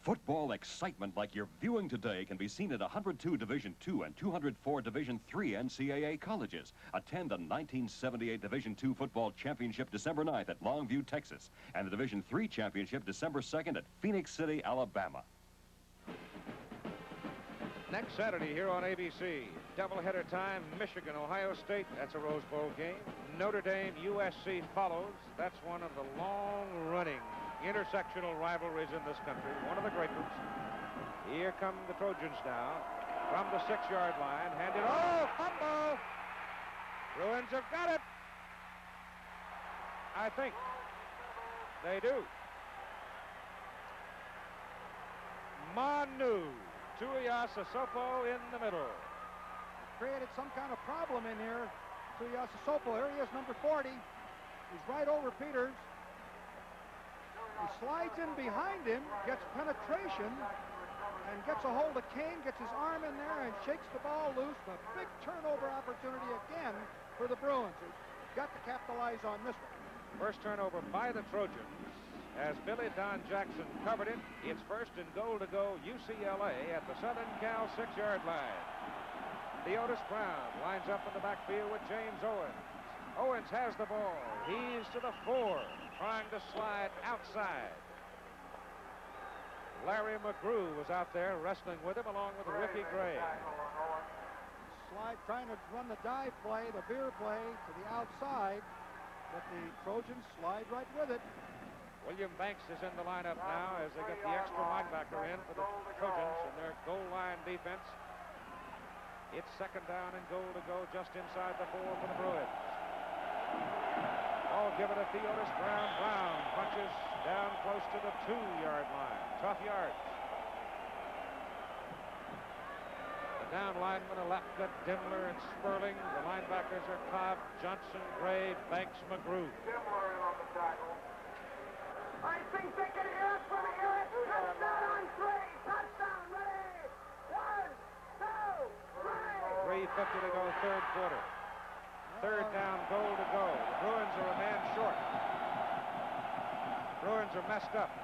Football excitement like you're viewing today can be seen at 102 Division II and 204 Division III NCAA colleges. Attend the 1978 Division II Football Championship December 9th at Longview, Texas, and the Division III Championship December 2nd at Phoenix City, Alabama. Next Saturday here on ABC, doubleheader time, Michigan, Ohio State. That's a Rose Bowl game. Notre Dame, USC follows. That's one of the long-running intersectional rivalries in this country, one of the great ones. Here come the Trojans now from the 6-yard line. Handed, fumble! Bruins have got it. I think they do. Manu Tuiasosopo in the middle. Created some kind of problem in here. Tuiasosopo, here he is, number 40. He's right over Peters. He slides in behind him, gets penetration, and gets a hold of Kane, gets his arm in there, and shakes the ball loose. A big turnover opportunity again for the Bruins. They've got to capitalize on this one. First turnover by the Trojans. As Billy Don Jackson covered it, it's first and goal to go UCLA at the Southern Cal 6-yard line. Theodis Brown lines up in the backfield with James Owens. Owens has the ball. He's to the 4, trying to slide outside. Larry McGrew was out there wrestling with him along with Ricky Gray. Slide, trying to run the dive play, the veer play to the outside, but the Trojans slide right with it. William Banks is in the lineup now as they get the extra linebacker in for the Trojans in their goal line defense. It's second down and goal to go just inside the 4 for the Bruins. Ball given to Theodis Brown. Brown punches down close to the 2-yard line. Tough yards. down linemen, Alapka, Dimler, and Sperling. The linebackers are Cobb, Johnson, Gray, Banks, McGrew. I think they can hear it from here. Touchdown on 3. Touchdown, ready. 1, 2, 3. 3:50 to go, third quarter. Third down, goal to go. The Bruins are a man short. Bruins are messed up.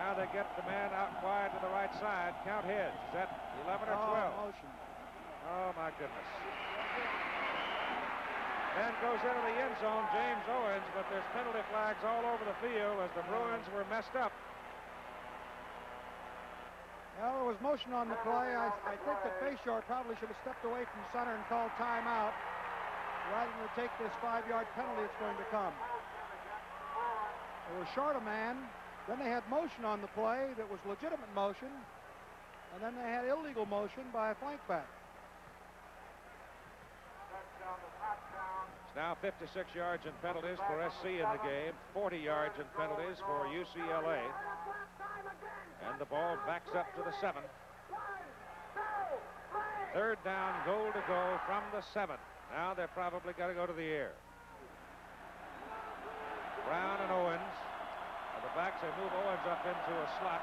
Now they get the man out wide to the right side. Count heads. Is that 11 or 12? Motion. Oh, my goodness. Man goes into the end zone, James Owens, but there's penalty flags all over the field as the Bruins were messed up. Well, there was motion on the play. I think that Bayshore probably should have stepped away from center and called timeout rather than to take this 5-yard penalty that's going to come. They were short a man. Then they had motion on the play that was legitimate motion. And then they had illegal motion by a flank back. It's now 56 yards in penalties for SC in the game, 40 yards in penalties for UCLA. And the ball backs up to the 7. Third down, goal to go from the 7. Now they're probably got to go to the air. Brown and Owens. On the backs, they move Owens up into a slot.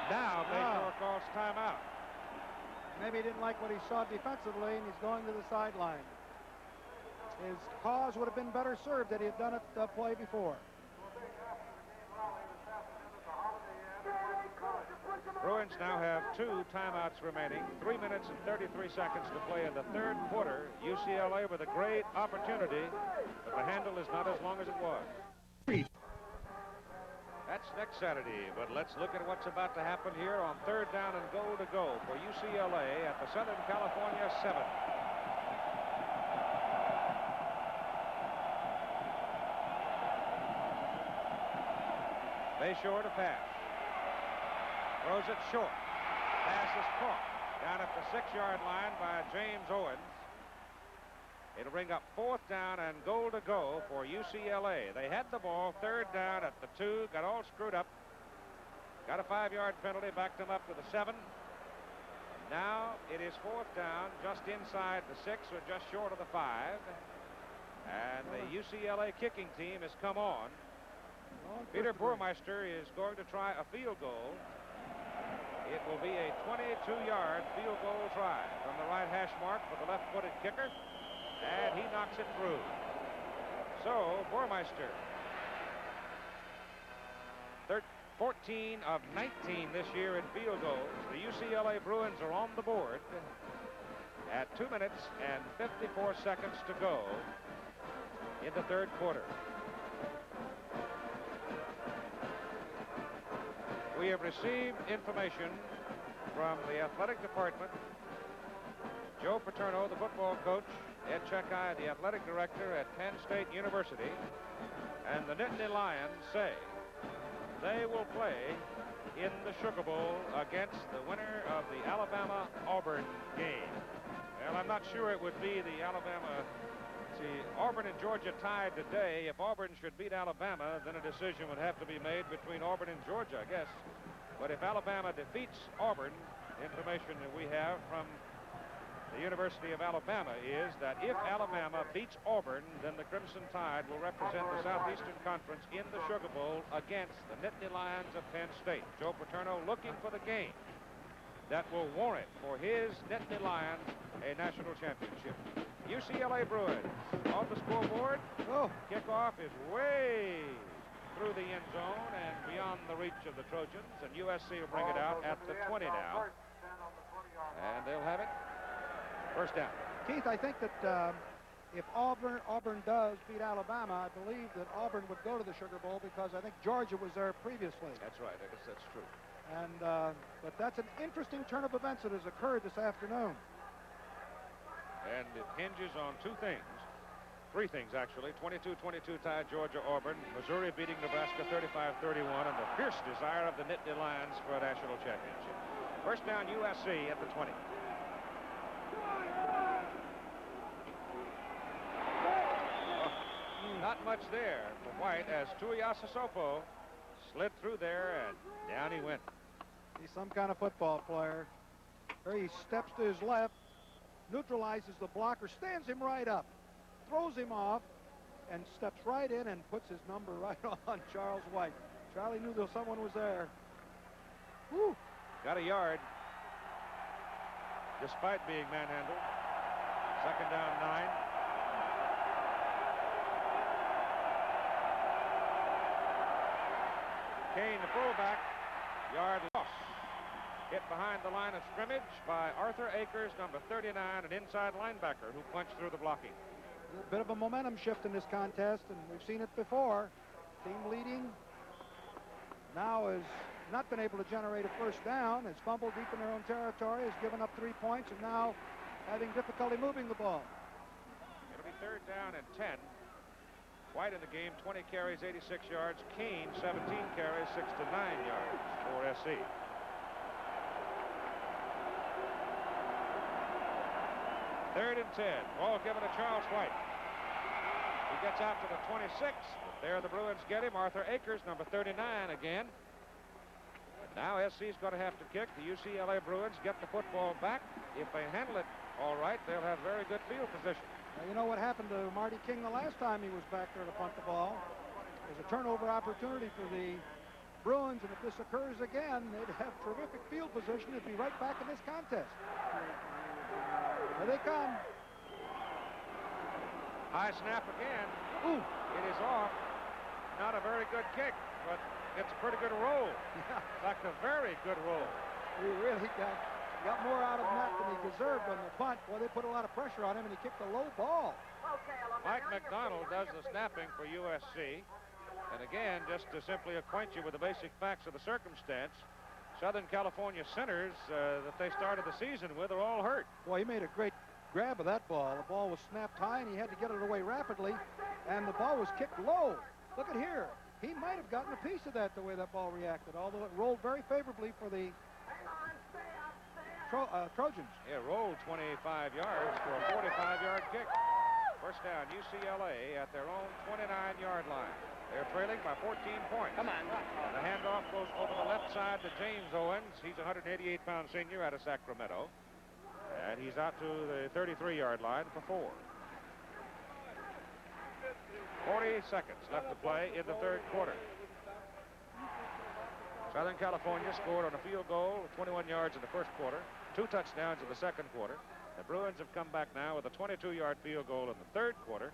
Now Bayshore calls timeout. Maybe he didn't like what he saw defensively, and he's going to the sideline. His cause would have been better served that he had done it the play before. Bruins now have 2 timeouts remaining. 3 minutes and 33 seconds to play in the third quarter. UCLA with a great opportunity, but the handle is not as long as it was. That's next Saturday, but let's look at what's about to happen here on third down and goal to go for UCLA at the Southern California 7. Bayshore to pass. Throws it short. Pass is caught down at the 6-yard line by James Owens. It'll bring up 4th down and goal to go for UCLA. They had the ball, third down at the 2, got all screwed up. Got a 5-yard penalty, backed them up to the 7. Now it is 4th down, just inside the 6, or just short of the 5. And the UCLA kicking team has come on. Peter Burmeister is going to try a field goal. It will be a 22-yard field goal try from the right hash mark for the left-footed kicker. And he knocks it through. So, Burmeister, 14 of 19 this year in field goals. The UCLA Bruins are on the board at 2 minutes and 54 seconds to go in the third quarter. We have received information from the athletic department. Joe Paterno, the football coach, Ed Checkeye, the athletic director at Penn State University, and the Nittany Lions say they will play in the Sugar Bowl against the winner of the Alabama-Auburn game. Well, I'm not sure it would be the Alabama. See, Auburn and Georgia tied today. If Auburn should beat Alabama, then a decision would have to be made between Auburn and Georgia, I guess. But if Alabama defeats Auburn, information that we have from the University of Alabama is that if Alabama beats Auburn, then the Crimson Tide will represent the Southeastern Conference in the Sugar Bowl against the Nittany Lions of Penn State. Joe Paterno looking for the game that will warrant for his Nittany Lions a national championship. UCLA Bruins on the scoreboard. Kickoff is way through the end zone and beyond the reach of the Trojans, and USC will bring it out at the 20 now. And they'll have it. First down. Keith, I think that if Auburn does beat Alabama, I believe that Auburn would go to the Sugar Bowl because I think Georgia was there previously. That's right. I guess that's true. And but that's an interesting turn of events that has occurred this afternoon. And it hinges on 2 things. 3 things, actually. 22-22 tie Georgia-Auburn. Missouri beating Nebraska 35-31, and the fierce desire of the Nittany Lions for a national championship. First down, USC at the 20. Not much there for White as Tuiasosopo slid through there and down he went. He's some kind of football player. There he steps to his left, neutralizes the blocker, stands him right up, throws him off, and steps right in and puts his number right on Charles White. Charlie knew that someone was there. Woo. Got a yard, despite being manhandled. Second down, 9. Kane, the fullback, yard loss. Hit behind the line of scrimmage by Arthur Akers, number 39, an inside linebacker who punched through the blocking. A bit of a momentum shift in this contest, and we've seen it before. Team leading now has not been able to generate a first down, has fumbled deep in their own territory, has given up 3 points, and now having difficulty moving the ball. It'll be third down and 10. White in the game, 20 carries, 86 yards. Kane, 17 carries, 69 yards for SC. Third and 10. Ball given to Charles White. He gets out to the 26. But there the Bruins get him. Arthur Akers, number 39 again. And now SC's going to have to kick. The UCLA Bruins get the football back. If they handle it all right, they'll have very good field position. Now, you know what happened to Marty King the last time he was back there to punt the ball? There's a turnover opportunity for the Bruins, and if this occurs again, they'd have terrific field position. They'd be right back in this contest. Here they come. High snap again. Ooh. It is off. Not a very good kick, but it's a pretty good roll. Yeah. In fact, a very good roll. He really got more out of that than he deserved on the punt. Well, they put a lot of pressure on him, and he kicked a low ball. Mike McDonald does the snapping for USC. And again, just to simply acquaint you with the basic facts of the circumstance, Southern California centers that they started the season with are all hurt. Well, he made a great grab of that ball. The ball was snapped high, and he had to get it away rapidly, and the ball was kicked low. Look at here. He might have gotten a piece of that the way that ball reacted, although it rolled very favorably for the Trojans. Yeah, rolled 25 yards for a 45-yard kick. First down, UCLA at their own 29-yard line. They're trailing by 14 points. Come on. And the handoff goes over the left side to James Owens. He's a 188-pound senior out of Sacramento. And he's out to the 33-yard line for 4. 40 seconds left to play in the third quarter. Southern California scored on a field goal of 21 yards in the first quarter, 2 touchdowns in the second quarter. The Bruins have come back now with a 22-yard field goal in the third quarter,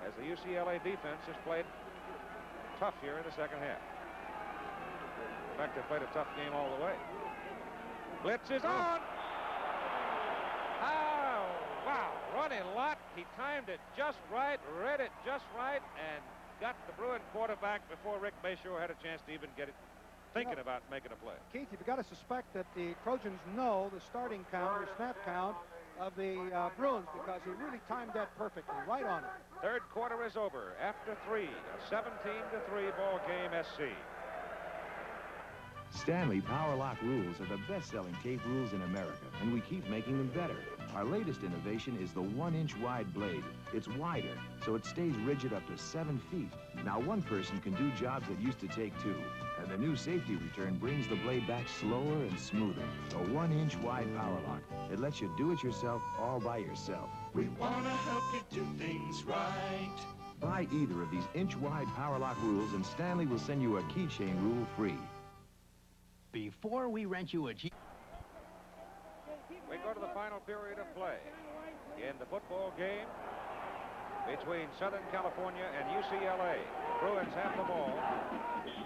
as the UCLA defense has played tough here in the second half. In fact, they played a tough game all the way. Blitz is on. Oh, wow. Running lot. He timed it just right, read it just right, and got the Bruin quarterback before Rick Bayshore had a chance to even get it thinking about making a play. Keith, you've got to suspect that the Trojans know the starting count, or snap count, of the Bruins, because he really timed that perfectly, right on it. Third quarter is over. After 3, a 17-3 ball game, SC. Stanley Power Lock rules are the best-selling tape rules in America, and we keep making them better. Our latest innovation is the 1-inch wide blade. It's wider, so it stays rigid up to 7 feet. Now one person can do jobs that used to take 2, and the new safety return brings the blade back slower and smoother. A 1-inch wide Power Lock. It lets you do it yourself all by yourself. We want to help you do things right. Buy either of these inch-wide Power Lock rules, and Stanley will send you a keychain rule free. Before we rent you a Jeep. We go to the final period of play in the football game between Southern California and UCLA. The Bruins have the ball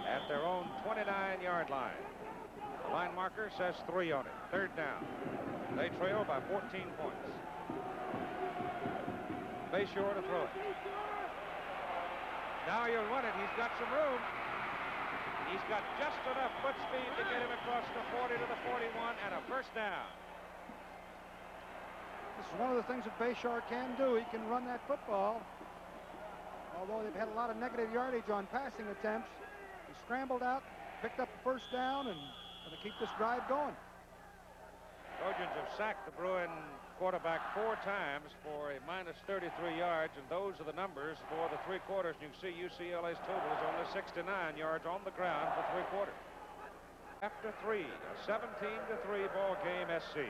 at their own 29-yard line. The line marker says 3 on it. Third down. They trail by 14 points. Bayshore to throw it. Now you'll run it. He's got some room. He's got just enough foot speed to get him across the 40 to the 41 and a first down. This is one of the things that Bayshore can do. He can run that football. Although they've had a lot of negative yardage on passing attempts, he scrambled out, picked up the first down, and going to keep this drive going. Trojans have sacked the Bruin quarterback 4 times for a minus 33 yards, and those are the numbers for the 3 quarters. You can see UCLA's total is only 69 yards on the ground for 3 quarters. After 3, a 17-3 ball game, SC.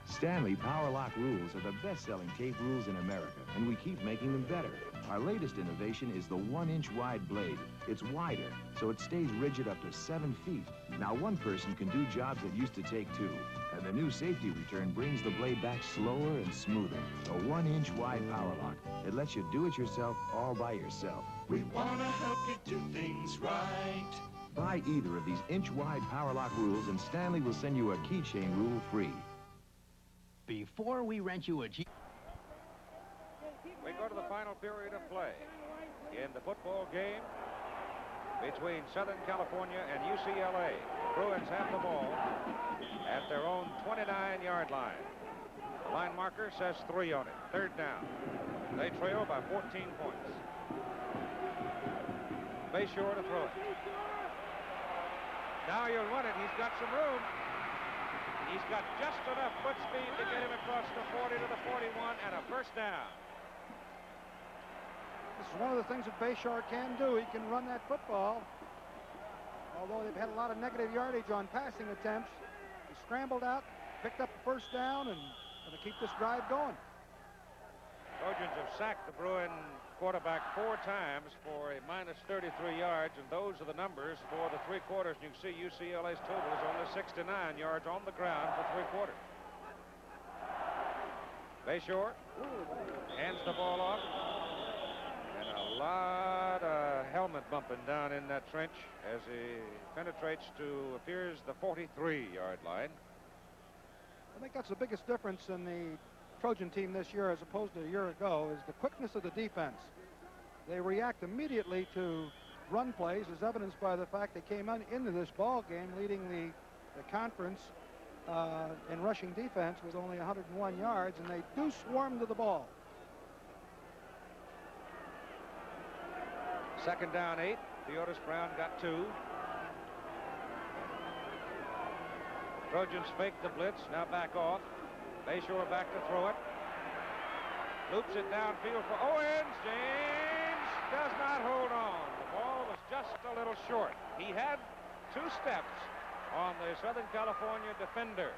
Stanley Power Lock rules are the best-selling tape rules in America, and we keep making them better. Our latest innovation is the 1-inch wide blade. It's wider, so it stays rigid up to 7 feet. Now one person can do jobs that used to take 2, and the new safety return brings the blade back slower and smoother. A 1-inch wide Power Lock. It lets you do it yourself all by yourself. We want to help you do things right. Buy either of these inch-wide Power Lock rules, and Stanley will send you a keychain rule free. Before we rent you a Jeep. We go to the final period of play in the football game between Southern California and UCLA. Bruins have the ball at their own 29-yard line. The line marker says 3 on it. 3rd down. They trail by 14 points. Bayshore to throw it. Now you'll run it. He's got some room. He's got just enough foot speed to get him across the 40 to the 41 and a 1st down. This is one of the things that Bayshore can do. He can run that football. Although they've had a lot of negative yardage on passing attempts, he scrambled out, picked up the 1st down, and going to keep this drive going. Trojans have sacked the Bruin quarterback 4 times for a minus 33 yards, and those are the numbers for the 3 quarters. And you can see UCLA's total is only 69 yards on the ground for 3 quarters. Bayshore hands the ball off, and a lot of helmet bumping down in that trench as he penetrates to, appears, the 43-yard line. I think that's the biggest difference in the Trojan team this year as opposed to a year ago is the quickness of the defense. They react immediately to run plays, as evidenced by the fact they came into this ball game leading the conference in rushing defense with only 101 yards, and they do swarm to the ball. 2nd down 8. Theodis Brown got 2. Trojans fake the blitz, now back off. Bayshore back to throw it. Loops it downfield for Owens. James does not hold on. The ball was just a little short. He had 2 steps on the Southern California defender.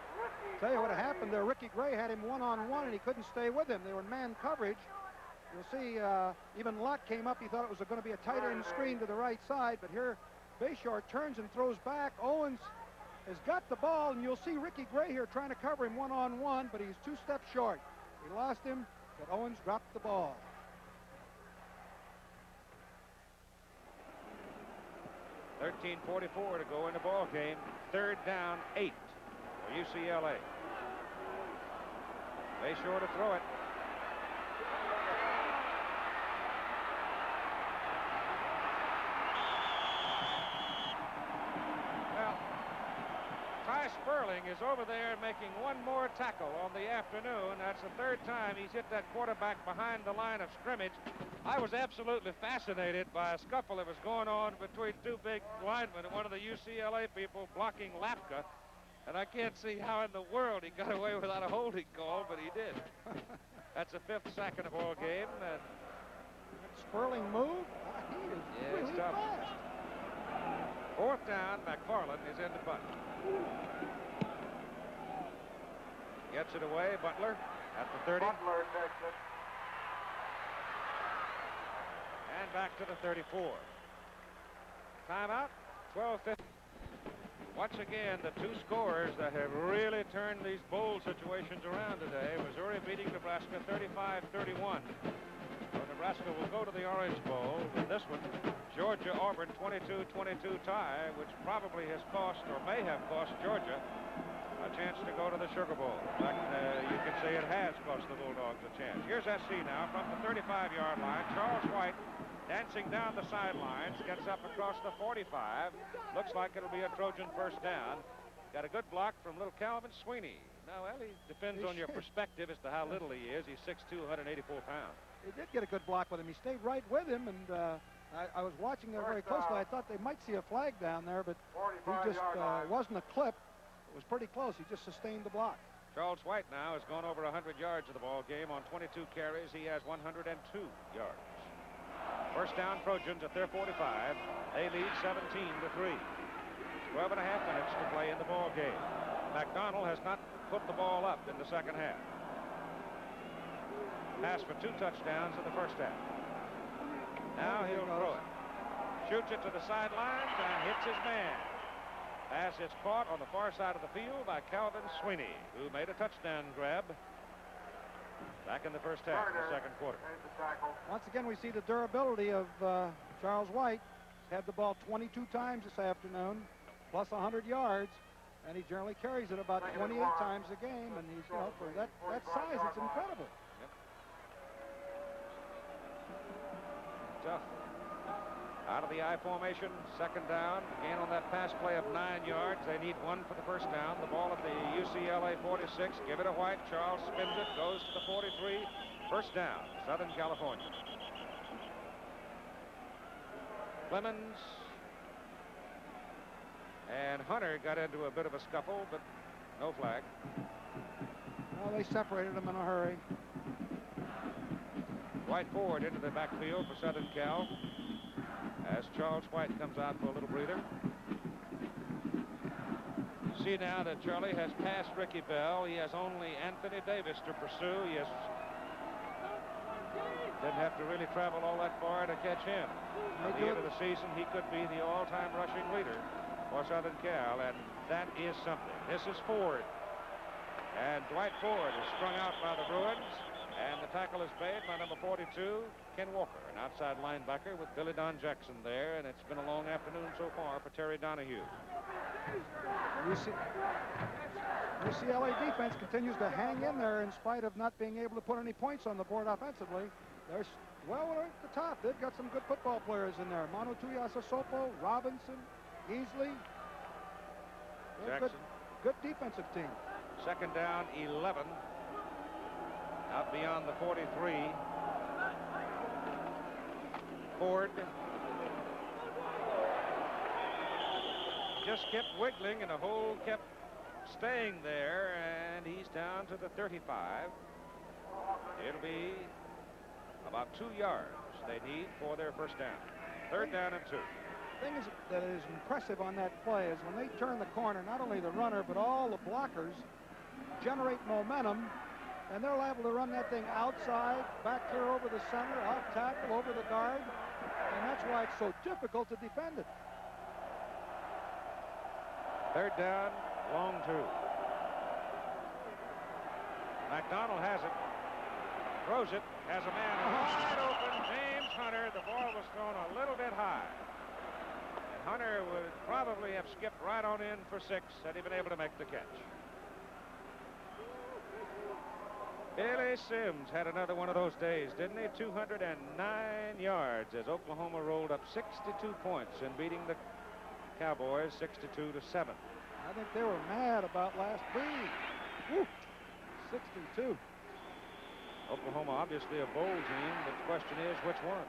Tell you what happened there. Ricky Gray had him one-on-one, and he couldn't stay with him. They were in man coverage. You'll see even Lott came up. He thought it was going to be a tight end screen to the right side, but here Bayshore turns and throws back. Owens has got the ball, and you'll see Ricky Gray here trying to cover him one-on-one, but he's 2 steps short. He lost him, but Owens dropped the ball. .13:44 to go in the ball game. 3rd down 8 for UCLA. Bayshore to throw it. Sperling is over there making one more tackle on the afternoon. That's the 3rd time he's hit that quarterback behind the line of scrimmage. I was absolutely fascinated by a scuffle that was going on between 2 big linemen and one of the UCLA people blocking Lapka. And I can't see how in the world he got away without a holding call, but he did. That's the 5th sack in the ball game. And Sperling move? He is really tough. fast. 4th down, McFarland is in the punt. Gets it away, Butler at the 30. Butler takes it. And back to the 34. Timeout, 12:50. Once again, the 2 scorers that have really turned these bowl situations around today. Missouri beating Nebraska 35-31. So Nebraska will go to the Orange Bowl with this one. Georgia-Auburn 22-22 tie, which probably has cost, or may have cost, Georgia a chance to go to the Sugar Bowl. In fact, you could say it has cost the Bulldogs a chance. Here's SC now from the 35-yard line. Charles White dancing down the sidelines, gets up across the 45. Looks like it'll be a Trojan 1st down. Got a good block from little Calvin Sweeney. Now, well, he depends on your perspective as to how little he is. He's 6'2", 184 pounds. He did get a good block with him. He stayed right with him, and I was watching there very closely. I thought they might see a flag down there, but he just wasn't a clip. It was pretty close. He just sustained the block. Charles White now has gone over 100 yards of the ball game on 22 carries. He has 102 yards. 1st down Trojans at their 45. They lead 17-3. 12 and a half minutes to play in the ball game. McDonald has not put the ball up in the second half. Passed for 2 touchdowns in the first half. Now he'll throw it. Shoots it to the sidelines and hits his man. Pass is caught on the far side of the field by Calvin Sweeney, who made a touchdown grab back in the first half of the second quarter. Once again, we see the durability of Charles White. He's had the ball 22 times this afternoon, plus 100 yards, and he generally carries it about 28 times a game, and he's, you know, for that size, it's incredible. Tough. Out of the I formation, second down. Again on that pass play of 9 yards. They need 1 for the first down. The ball at the UCLA 46. Give it to White. Charles spins it. Goes to the 43. First down, Southern California. Clemens and Hunter got into a bit of a scuffle, but no flag. Well, they separated them in a hurry. White forward into the backfield for Southern Cal as Charles White comes out for a little breather. You see now that Charlie has passed Ricky Bell. He has only Anthony Davis to pursue. He didn't have to really travel all that far to catch him. At the end of the season, he could be the all-time rushing leader for Southern Cal, and that is something. This is Ford, and Dwight Ford is strung out by the Bruins. And the tackle is made by number 42, Ken Walker, an outside linebacker with Billy Don Jackson there. And it's been a long afternoon so far for Terry Donahue. UCLA defense continues to hang in there in spite of not being able to put any points on the board offensively. They're well at the top. They've got some good football players in there. Manu Tuiasosopo, Robinson, Easley. Good defensive team. Second down, 11. Out beyond the 43. Ford just kept wiggling, and the hole kept staying there, and he's down to the 35. It'll be about 2 yards they need for their first down. Third down and 2. The thing that is impressive on that play is when they turn the corner, not only the runner, but all the blockers generate momentum. And they're liable to run that thing outside, back clear over the center, off tackle, over the guard. And that's why it's so difficult to defend it. Third down, long 2. McDonald has it. Throws it. Has a man wide open. James Hunter. The ball was thrown a little bit high. And Hunter would probably have skipped right on in for 6 had he been able to make the catch. Billy Sims had another one of those days, didn't he? 209 yards as Oklahoma rolled up 62 points in beating the Cowboys 62-7. I think they were mad about last week. Woo. 62. Oklahoma obviously a bowl team, but the question is which one?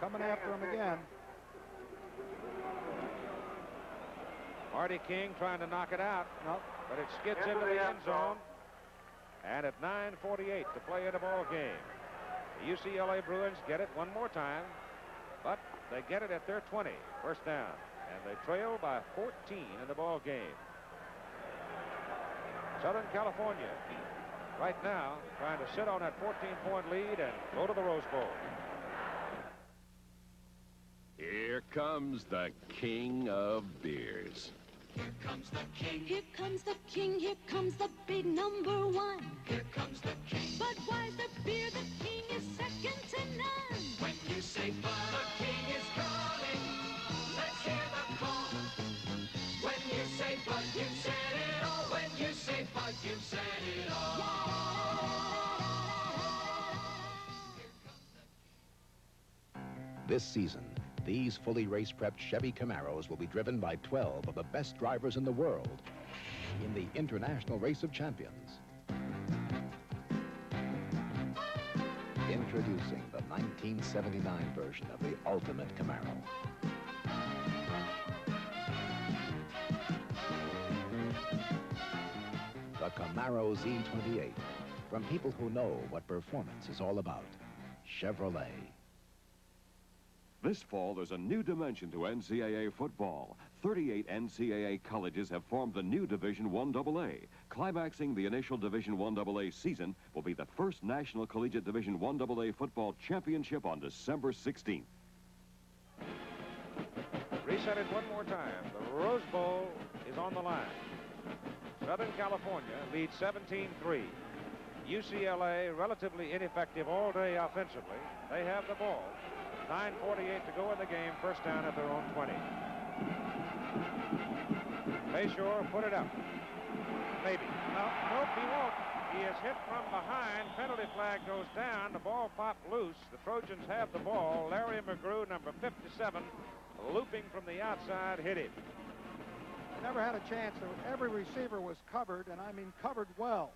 Coming after him again. Marty King trying to knock it out, nope. But it skids into the end zone. And at 9:48 to play in the ball game. The UCLA Bruins get it one more time, but they get it at their 20, first down. And they trail by 14 in the ball game. Southern California right now trying to sit on that 14-point lead and go to the Rose Bowl. Here comes the king of beers. Here comes the king. Here comes the king. Here comes the big number 1. Here comes the king. Budweiser beer, the king is second to none. When you say Bud, the king is coming. Let's hear the call. When you say Bud, you've said it all. When you say Bud, you've said it all. This season, these fully race-prepped Chevy Camaros will be driven by 12 of the best drivers in the world in the International Race of Champions. Introducing the 1979 version of the ultimate Camaro. The Camaro Z28, from people who know what performance is all about. Chevrolet. This fall, there's a new dimension to NCAA football. 38 NCAA colleges have formed the new Division I-AA. Climaxing the initial Division I-AA season will be the first National Collegiate Division I-AA football championship on December 16th. Reset it one more time. The Rose Bowl is on the line. Southern California leads 17-3. UCLA, relatively ineffective all day offensively. They have the ball. 9:48 to go in the game. First down at their own 20. Bayshore put it up. Maybe. Nope, he won't. He is hit from behind. Penalty flag goes down. The ball popped loose. The Trojans have the ball. Larry McGrew, number 57, looping from the outside, hit him. Never had a chance. Every receiver was covered, and I mean covered well.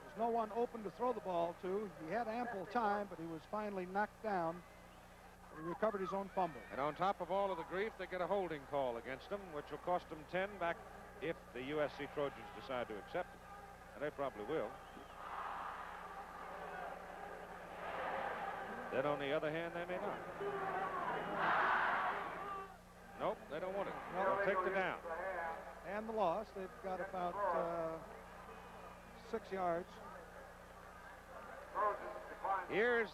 There's no one open to throw the ball to. He had ample time, but he was finally knocked down. He recovered his own fumble. And on top of all of the grief, they get a holding call against them, which will cost them 10 back if the USC Trojans decide to accept it. And they probably will. Then on the other hand, they may not. Nope, they don't want it. They'll take the down. And the loss. They've got about 6 yards. Here's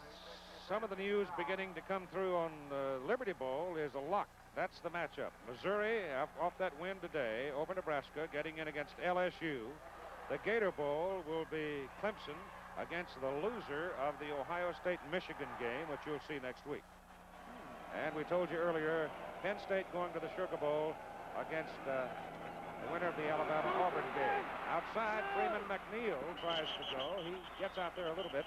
some of the news beginning to come through on the Liberty Bowl is a lock. That's the matchup. Missouri, off that win today, over Nebraska, getting in against LSU. The Gator Bowl will be Clemson against the loser of the Ohio State-Michigan game, which you'll see next week. And we told you earlier, Penn State going to the Sugar Bowl against the winner of the Alabama-Auburn game. Outside, Freeman McNeil tries to go. He gets out there a little bit,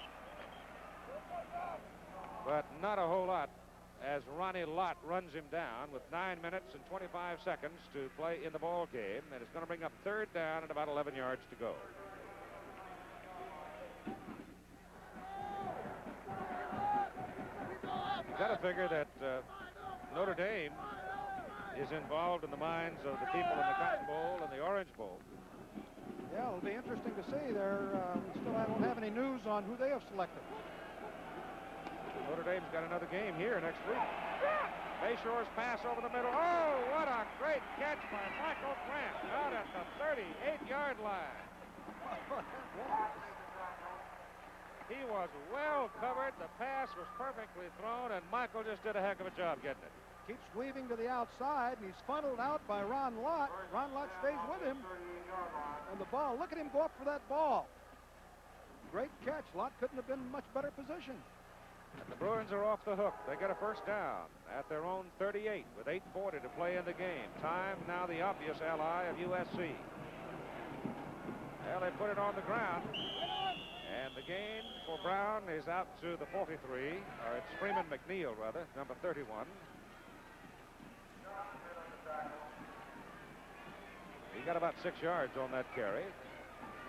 but not a whole lot, as Ronnie Lott runs him down with 9 minutes and 25 seconds to play in the ball game, and it's going to bring up third down and about 11 yards to go. You've got to figure that Notre Dame is involved in the minds of the people in the Cotton Bowl and the Orange Bowl. Yeah, it'll be interesting to see. I don't have any news on who they have selected. Notre Dame's got another game here next week. Bayshore's pass over the middle. Oh, what a great catch by Michael Grant out at the 38-yard line. He was well covered. The pass was perfectly thrown, and Michael just did a heck of a job getting it. Keeps weaving to the outside, and he's funneled out by Ron Lott. Ron Lott stays with him. And the ball, look at him go up for that ball. Great catch. Lott couldn't have been in much better position. And the Bruins are off the hook. They get a first down at their own 38 with 8:40 to play in the game. Time now the obvious ally of USC. Well, they put it on the ground. And the gain for Brown is out to the 43. Or it's Freeman McNeil, rather, number 31. He got about 6 yards on that carry.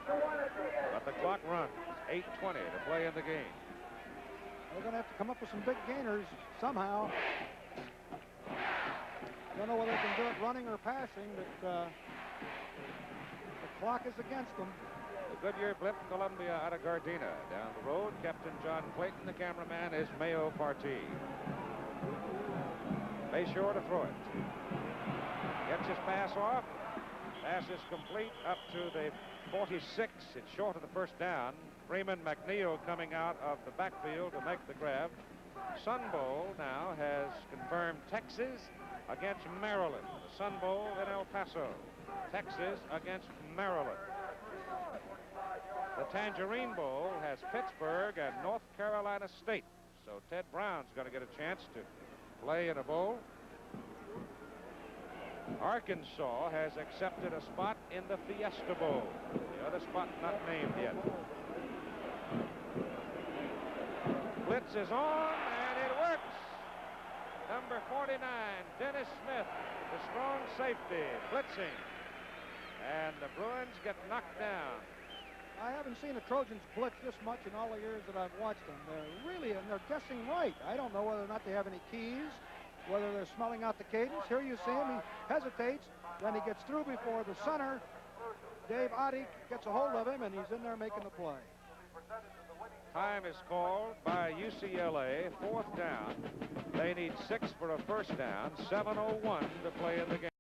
But the clock runs. 8:20 to play in the game. They're going to have to come up with some big gainers somehow. I don't know whether they can do it running or passing, but the clock is against them. The Goodyear Blip Columbia out of Gardena. Down the road, Captain John Clayton. The cameraman is Mayo Partee. Bayshore to throw it. Gets his pass off. Pass is complete up to the 46. It's short of the first down. Freeman McNeil coming out of the backfield to make the grab. Sun Bowl now has confirmed Texas against Maryland. The Sun Bowl in El Paso. Texas against Maryland. The Tangerine Bowl has Pittsburgh and North Carolina State. So Ted Brown's going to get a chance to play in a bowl. Arkansas has accepted a spot in the Fiesta Bowl. The other spot not named yet. Blitz is on, and it works. Number 49, Dennis Smith, the strong safety, blitzing. And the Bruins get knocked down. I haven't seen the Trojans blitz this much in all the years that I've watched them. They're guessing right. I don't know whether or not they have any keys, whether they're smelling out the cadence. Here you see him. He hesitates. Then he gets through before the center. Dave Otte gets a hold of him, and he's in there making the play. Time is called by UCLA. Fourth down. They need 6 for a first down. 7:01 to play in the game.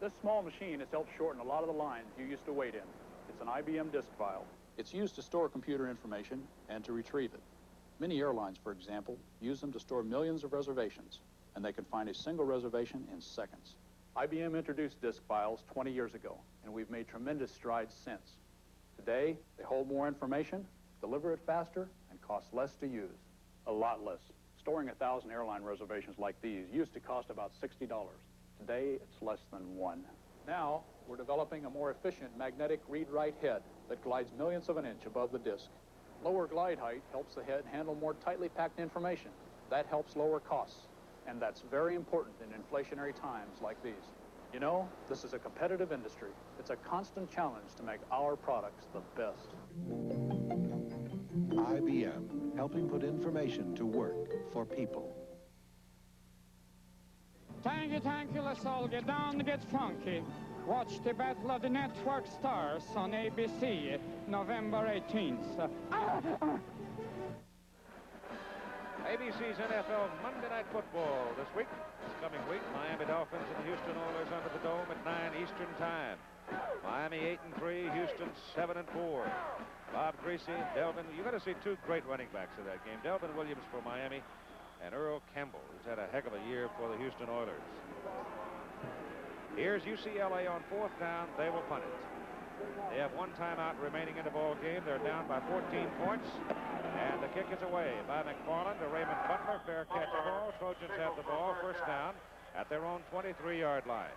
This small machine has helped shorten a lot of the lines you used to wait in. It's an IBM disk file. It's used to store computer information and to retrieve it. Many airlines, for example, use them to store millions of reservations, and they can find a single reservation in seconds. IBM introduced disk files 20 years ago, and we've made tremendous strides since. Today, they hold more information, deliver it faster, and cost less to use. A lot less. Storing 1,000 airline reservations like these used to cost about $60. Today, it's less than $1. Now, we're developing a more efficient magnetic read-write head that glides millionths of an inch above the disk. Lower glide height helps the head handle more tightly packed information. That helps lower costs, and that's very important in inflationary times like these. You know, this is a competitive industry. It's a constant challenge to make our products the best. IBM, helping put information to work for people. Thank you, let's all get down and get funky. Watch the Battle of the Network Stars on ABC, November 18th. ABC's NFL Monday Night Football this week. This coming week, Miami Dolphins and Houston Oilers under the dome at 9 Eastern Time. Miami 8-3, Houston 7-4. Bob Greasy, Delvin. You're going to see 2 great running backs in that game. Delvin Williams for Miami and Earl Campbell, who's had a heck of a year for the Houston Oilers. Here's UCLA on 4th down. They will punt it. They have 1 timeout remaining in the ball game. They're down by 14 points. And the kick is away by McFarland to Raymond Butler. Fair catch ball. Trojans have the ball. First down at their own 23-yard line.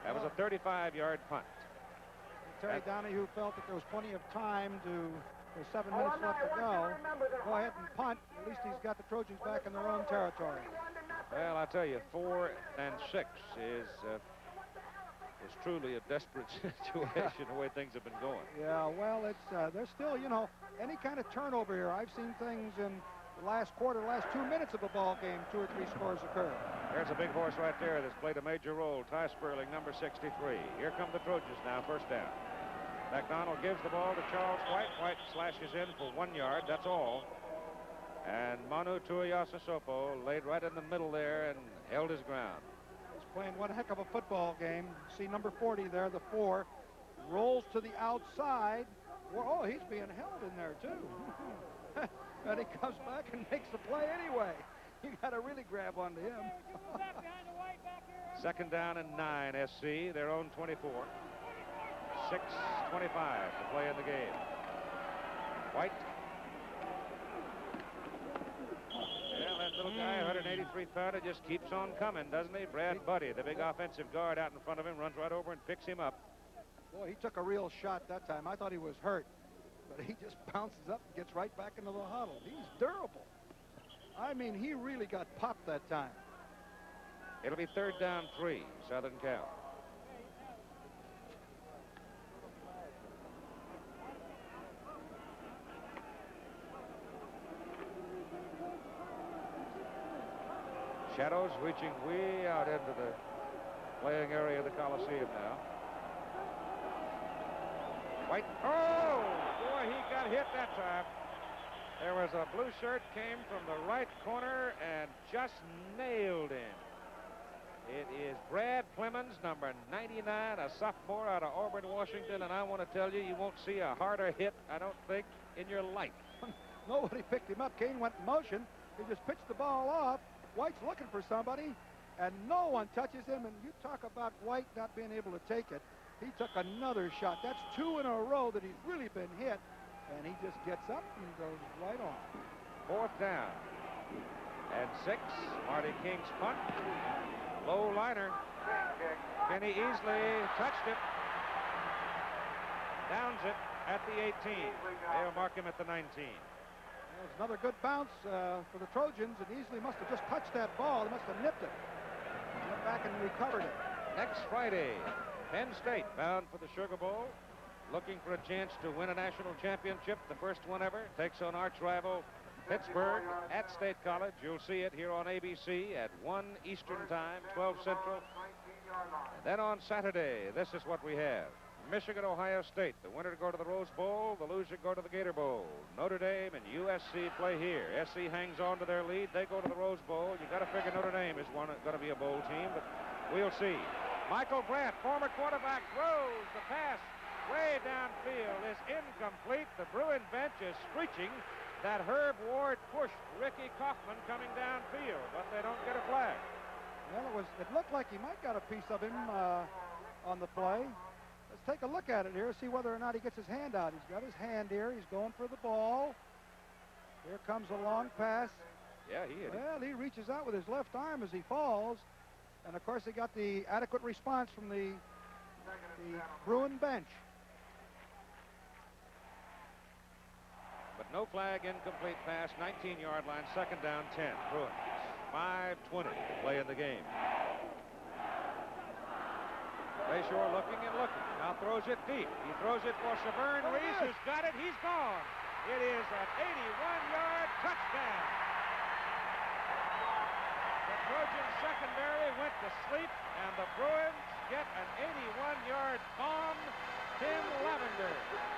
That was a 35-yard punt. Terry Donahue felt that there was plenty of time there's 7 minutes left to go. Go ahead and punt. At least he's got the Trojans back in their own territory. Well, I tell you, 4 and 6 is truly a desperate situation the way things have been going. Yeah, well, it's there's still, you know, any kind of turnover here. I've seen things in the last quarter, last 2 minutes of a ball game, 2 or 3 scores occur. There's a big horse right there that's played a major role. Ty Sperling, number 63. Here come the Trojans now, first down. McDonald gives the ball to Charles White. White slashes in for 1 yard. That's all. And Manu Tuiasosopo laid right in the middle there and held his ground. He's playing one heck of a football game. See number 40 there, the 4. Rolls to the outside. Oh, he's being held in there, too. And he comes back and makes the play anyway. You got to really grab onto him. 2nd down and 9, SC, their own 24. 6:25 to play in the game. White. Well, that little guy, 183-pounder, just keeps on coming, doesn't he? Brad Buddy, the big offensive guard out in front of him, runs right over and picks him up. Boy, he took a real shot that time. I thought he was hurt, but he just bounces up and gets right back into the huddle. He's durable. I mean, he really got popped that time. It'll be 3rd down 3, Southern Cal. Shadows reaching way out into the playing area of the Coliseum now. White. Oh, boy, he got hit that time. There was a blue shirt came from the right corner and just nailed him. It is Brad Clemens, number 99, a sophomore out of Auburn, Washington, and I want to tell you, you won't see a harder hit, I don't think, in your life. Nobody picked him up. Kane went in motion. He just pitched the ball off. White's looking for somebody, and no one touches him. And you talk about White not being able to take it. He took another shot. That's 2 in a row that he's really been hit, and he just gets up and goes right on. 4th down and 6. Marty King's punt. Low liner. Kenny Easley touched it. Downs it at the 18. They'll mark him at the 19. There's another good bounce for the Trojans, and Easley must have just touched that ball. He must have nipped it. Went back and recovered it. Next Friday, Penn State bound for the Sugar Bowl, looking for a chance to win a national championship, the first one ever. Takes on arch rival Pittsburgh at State College. You'll see it here on ABC at 1 Eastern Time, 12 Central. And then on Saturday, this is what we have. Michigan, Ohio State. The winner to go to the Rose Bowl, the loser go to the Gator Bowl. Notre Dame and USC play here. SC hangs on to their lead. They go to the Rose Bowl. You got to figure Notre Dame is going to be a bowl team, but we'll see. Michael Brandt, former quarterback, throws the pass way downfield. Is incomplete. The Bruin bench is screeching that Herb Ward pushed Ricky Kaufman coming downfield, but they don't get a flag. Well, it looked like he might got a piece of him on the play. Let's take a look at it here, see whether or not he gets his hand out. He's got his hand here. He's going for the ball. Here comes a long pass. Yeah, he hit it. Well, he reaches out with his left arm as he falls. And, of course, he got the adequate response from the Bruin bench. But no flag, incomplete pass, 19-yard line, second down, 10. Bruins, 5:20 to play in the game. Bayshore looking and looking. Now throws it deep. He throws it for Severn Reese, who's got it. He's gone. It is an 81-yard touchdown. The Trojan secondary went to sleep, and the Bruins get an 81-yard bomb. Tim Lavender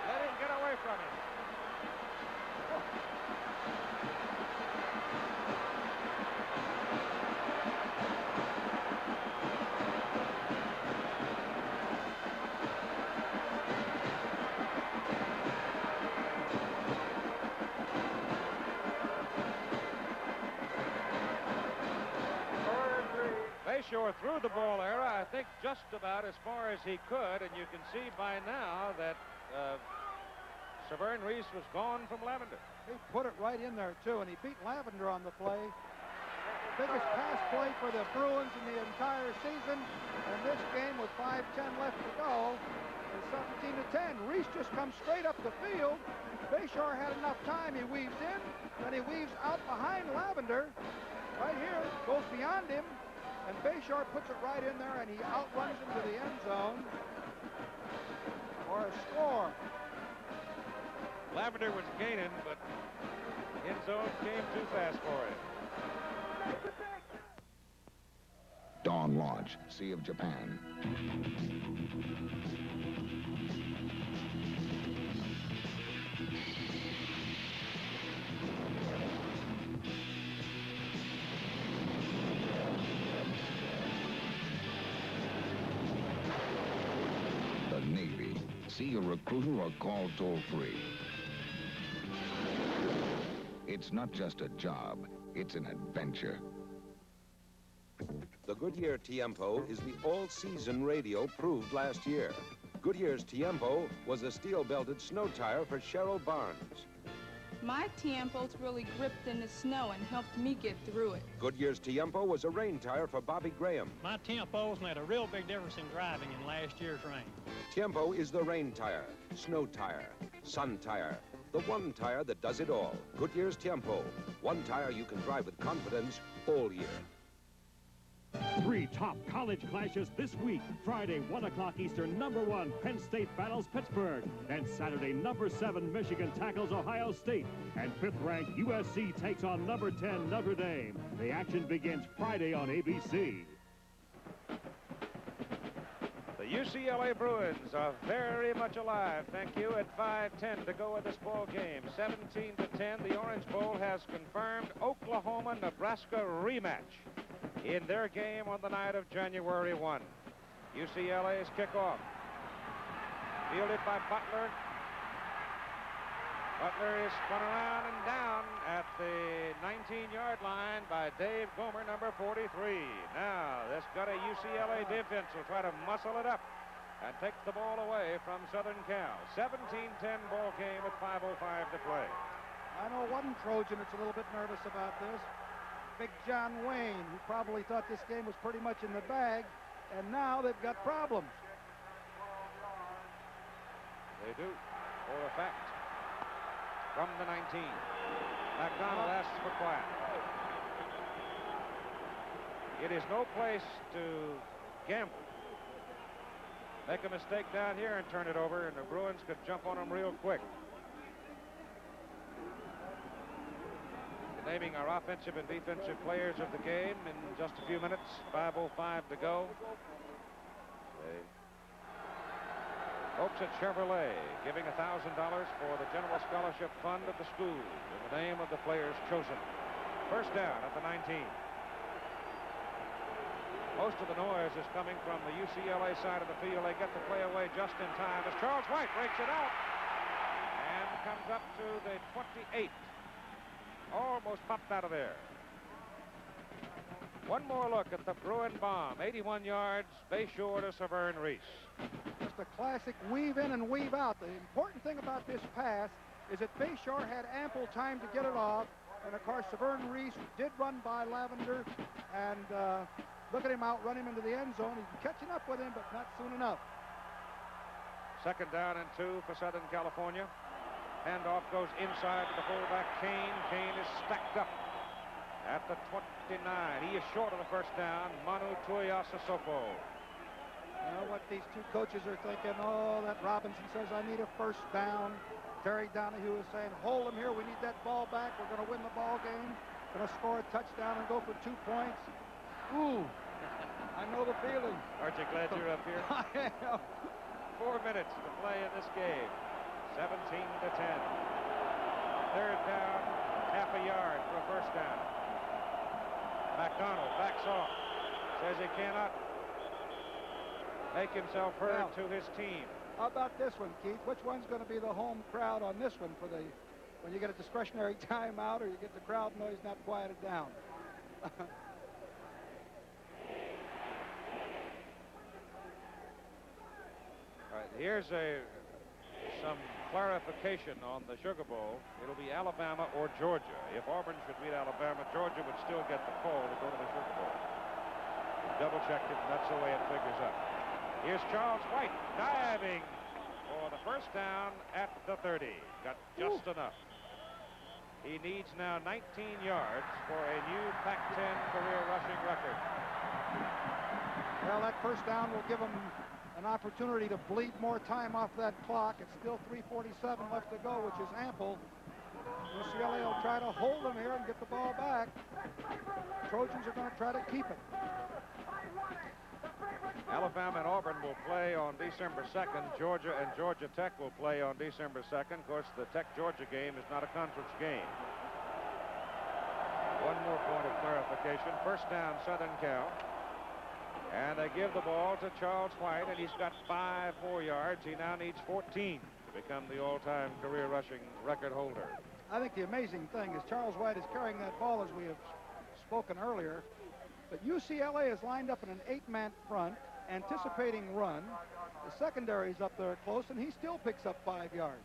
let him get away from him. Bayshore threw the ball there, I think, just about as far as he could, and you can see by now that Severn Reese was gone from Lavender. He put it right in there, too, and he beat Lavender on the play. Biggest pass play for the Bruins in the entire season, and this game with 5:10 left to go is 17-10. Reese just comes straight up the field. Bayshore had enough time. He weaves in, then he weaves out behind Lavender. Right here, goes beyond him, and Bayshore puts it right in there, and he outruns him to the end zone for a score. Lavender was gaining, but end zone came too fast for him. Dawn launch, Sea of Japan. The Navy. See a recruiter or call toll-free. It's not just a job, it's an adventure. The Goodyear Tiempo is the all-season radio proved last year. Goodyear's Tiempo was a steel-belted snow tire for Cheryl Barnes. My Tiempo's really gripped in the snow and helped me get through it. Goodyear's Tiempo was a rain tire for Bobby Graham. My Tiempos made a real big difference in driving in last year's rain. Tiempo is the rain tire, snow tire, sun tire, the one tire that does it all. Goodyear's Tiempo. One tire you can drive with confidence all year. 3 top college clashes this week. Friday, 1 o'clock Eastern, #1, Penn State battles Pittsburgh. And Saturday, #7, Michigan tackles Ohio State. And 5th-ranked USC takes on #10, Notre Dame. The action begins Friday on ABC. The UCLA Bruins are very much alive, thank you, at 5:10 to go in this ball game. 17-10, the Orange Bowl has confirmed Oklahoma-Nebraska rematch in their game on the night of January 1. UCLA's kickoff. Fielded by Butler. Butler is spun around and down at the 19-yard line by Dave Gomer, number 43. Now, this got a UCLA defense will try to muscle it up and take the ball away from Southern Cal. 17-10 ball game with 5:05 to play. I know one Trojan that's a little bit nervous about this. Big John Wayne, who probably thought this game was pretty much in the bag, and now they've got problems. They do, for a fact. From the 19. McDonald asks for quiet. It is no place to gamble. Make a mistake down here and turn it over, and the Bruins could jump on them real quick. Naming our offensive and defensive players of the game in just a few minutes. 5:05 to go. Folks at Chevrolet giving $1,000 for the General Scholarship Fund of the school in the name of the players chosen. First down at the 19. Most of the noise is coming from the UCLA side of the field. They get the play away just in time as Charles White breaks it out and comes up to the 28. Almost popped out of there. One more look at the Bruin bomb. 81 yards, base shore to Severn Reese. Just a classic weave in and weave out. The important thing about this pass is that Bayshore had ample time to get it off. And, of course, Severn Reese did run by Lavender. And look at him outrun him into the end zone. He's catching up with him, but not soon enough. Second down and 2 for Southern California. Handoff goes inside to the fullback, Kane. Kane is stacked up at the 29. He is short of the first down. Manu Tuiasosopo. You know what these two coaches are thinking? Oh, that Robinson says, I need a first down. Terry Donahue is saying, hold him here. We need that ball back. We're going to win the ball game. Going to score a touchdown and go for 2 points. Ooh, I know the feeling. Aren't you glad you're up here? I am. 4 minutes to play in this game. 17-10. Third down, half a yard for a first down. McDonald backs off. Says he cannot make himself heard to his team. How about this one, Keith? Which one's going to be the home crowd on this one for the when you get a discretionary timeout or you get the crowd noise not quieted down? All right, here's some clarification on the Sugar Bowl. It'll be Alabama or Georgia. If Auburn should beat Alabama, Georgia would still get the call to go to the Sugar Bowl. Double-checked it, and that's the way it figures up. Here's Charles White diving for the first down at the 30. Got just enough. He needs now 19 yards for a new Pac-10 career rushing record. Well, that first down will give him an opportunity to bleed more time off that clock. It's still 3:47 left to go, which is ample. UCLA will try to hold him here and get the ball back. The Trojans are going to try to keep it. Alabama and Auburn will play on December 2nd. Georgia and Georgia Tech will play on December 2nd. Of course, the Tech-Georgia game is not a conference game. One more point of clarification. First down, Southern Cal. And they give the ball to Charles White, and he's got 5 more yards. He now needs 14 to become the all-time career rushing record holder. I think the amazing thing is Charles White is carrying that ball, as we have spoken earlier. But UCLA is lined up in an 8-man front, anticipating run. The secondary is up there close, and he still picks up 5 yards.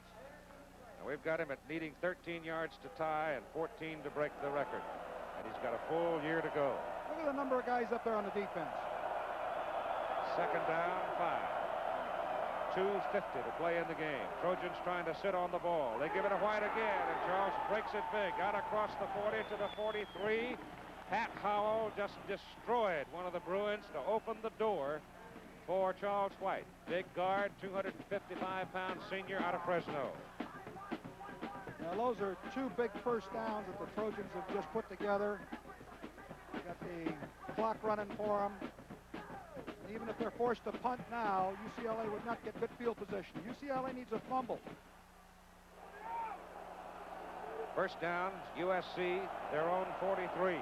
Now we've got him at needing 13 yards to tie and 14 to break the record. And he's got a full year to go. Look at the number of guys up there on the defense. Second down, 5. 2:50 to play in the game. Trojans trying to sit on the ball. They give it to White again, and Charles breaks it big. Out across the 40 to the 43. Pat Howell just destroyed one of the Bruins to open the door for Charles White. Big guard, 255-pound senior out of Fresno. Now, those are 2 big first downs that the Trojans have just put together. They got the clock running for them. And even if they're forced to punt now, UCLA would not get good field position. UCLA needs a fumble. First down, USC, their own 43.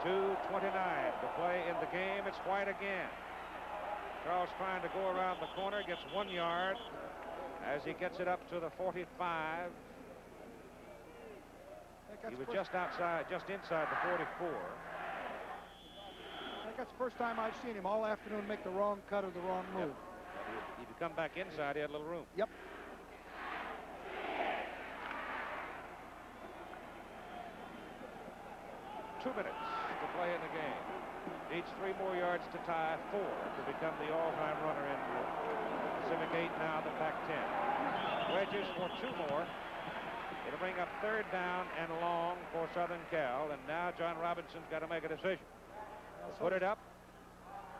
2:29 to play in the game. It's White again. Charles trying to go around the corner, gets 1 yard as he gets it up to the 45. He was just inside the 44. I think that's the first time I've seen him all afternoon make the wrong cut or the wrong move. Yep. If you come back inside, he had a little room. Yep. Two minutes to play in the game. Needs 3 more yards to tie 4 to become the all-time runner in Pacific 8, now the Pac-10. Wedges for 2 more. It'll bring up third down and long for Southern Cal, and now John Robinson's got to make a decision. Put it up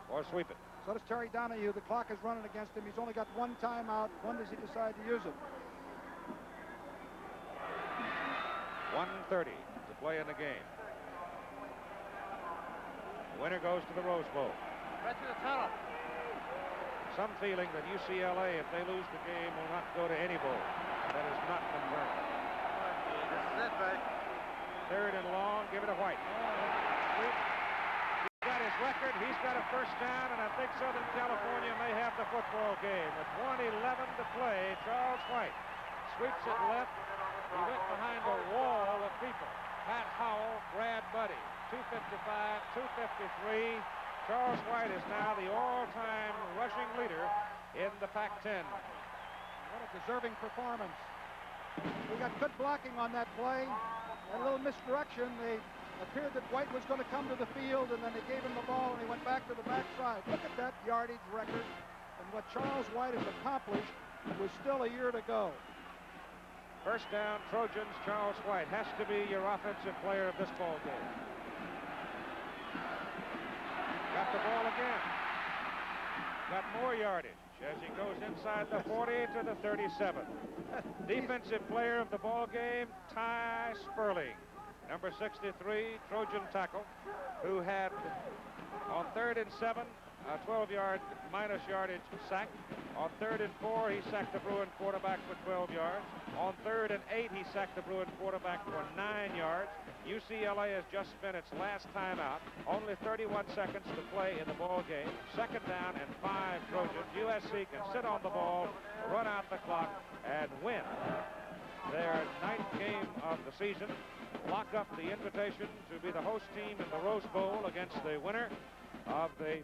or sweep it. So does Terry Donahue. The clock is running against him. He's only got 1 timeout. When does he decide to use it? 1:30 to play in the game. The winner goes to the Rose Bowl. Right to the tunnel. some feeling that UCLA, if they lose the game, will not go to any bowl. That is not confirmed. This is it, Beck. Third and long, give it to White. He's got his record, he's got a first down, and I think Southern California may have the football game. With 1:11 to play, Charles White sweeps it left. He went behind a wall of people. Pat Howell, Brad Buddy, 255, 253. Charles White is now the all-time rushing leader in the Pac-10. What a deserving performance. We got good blocking on that play. And a little misdirection. They appeared that White was going to come to the field, and then they gave him the ball, and he went back to the backside. Look at that yardage record. And what Charles White has accomplished was still a year to go. First down, Trojans. Charles White has to be your offensive player of this ball game. Got the ball again. Got more yardage as he goes inside the 40 to the 37. Defensive player of the ball game, Ty Sperling, number 63, Trojan tackle, who had on 3rd and 7 a 12-yard minus yardage sack. On 3rd and 4, he sacked the Bruin quarterback for 12 yards. On 3rd and 8, he sacked the Bruin quarterback for 9 yards. UCLA has just spent its last time out. Only 31 seconds to play in the ball game. Second down and 5 Trojans. USC can sit on the ball, run out the clock, and win their 9th game of the season. Lock up the invitation to be the host team in the Rose Bowl against the winner of the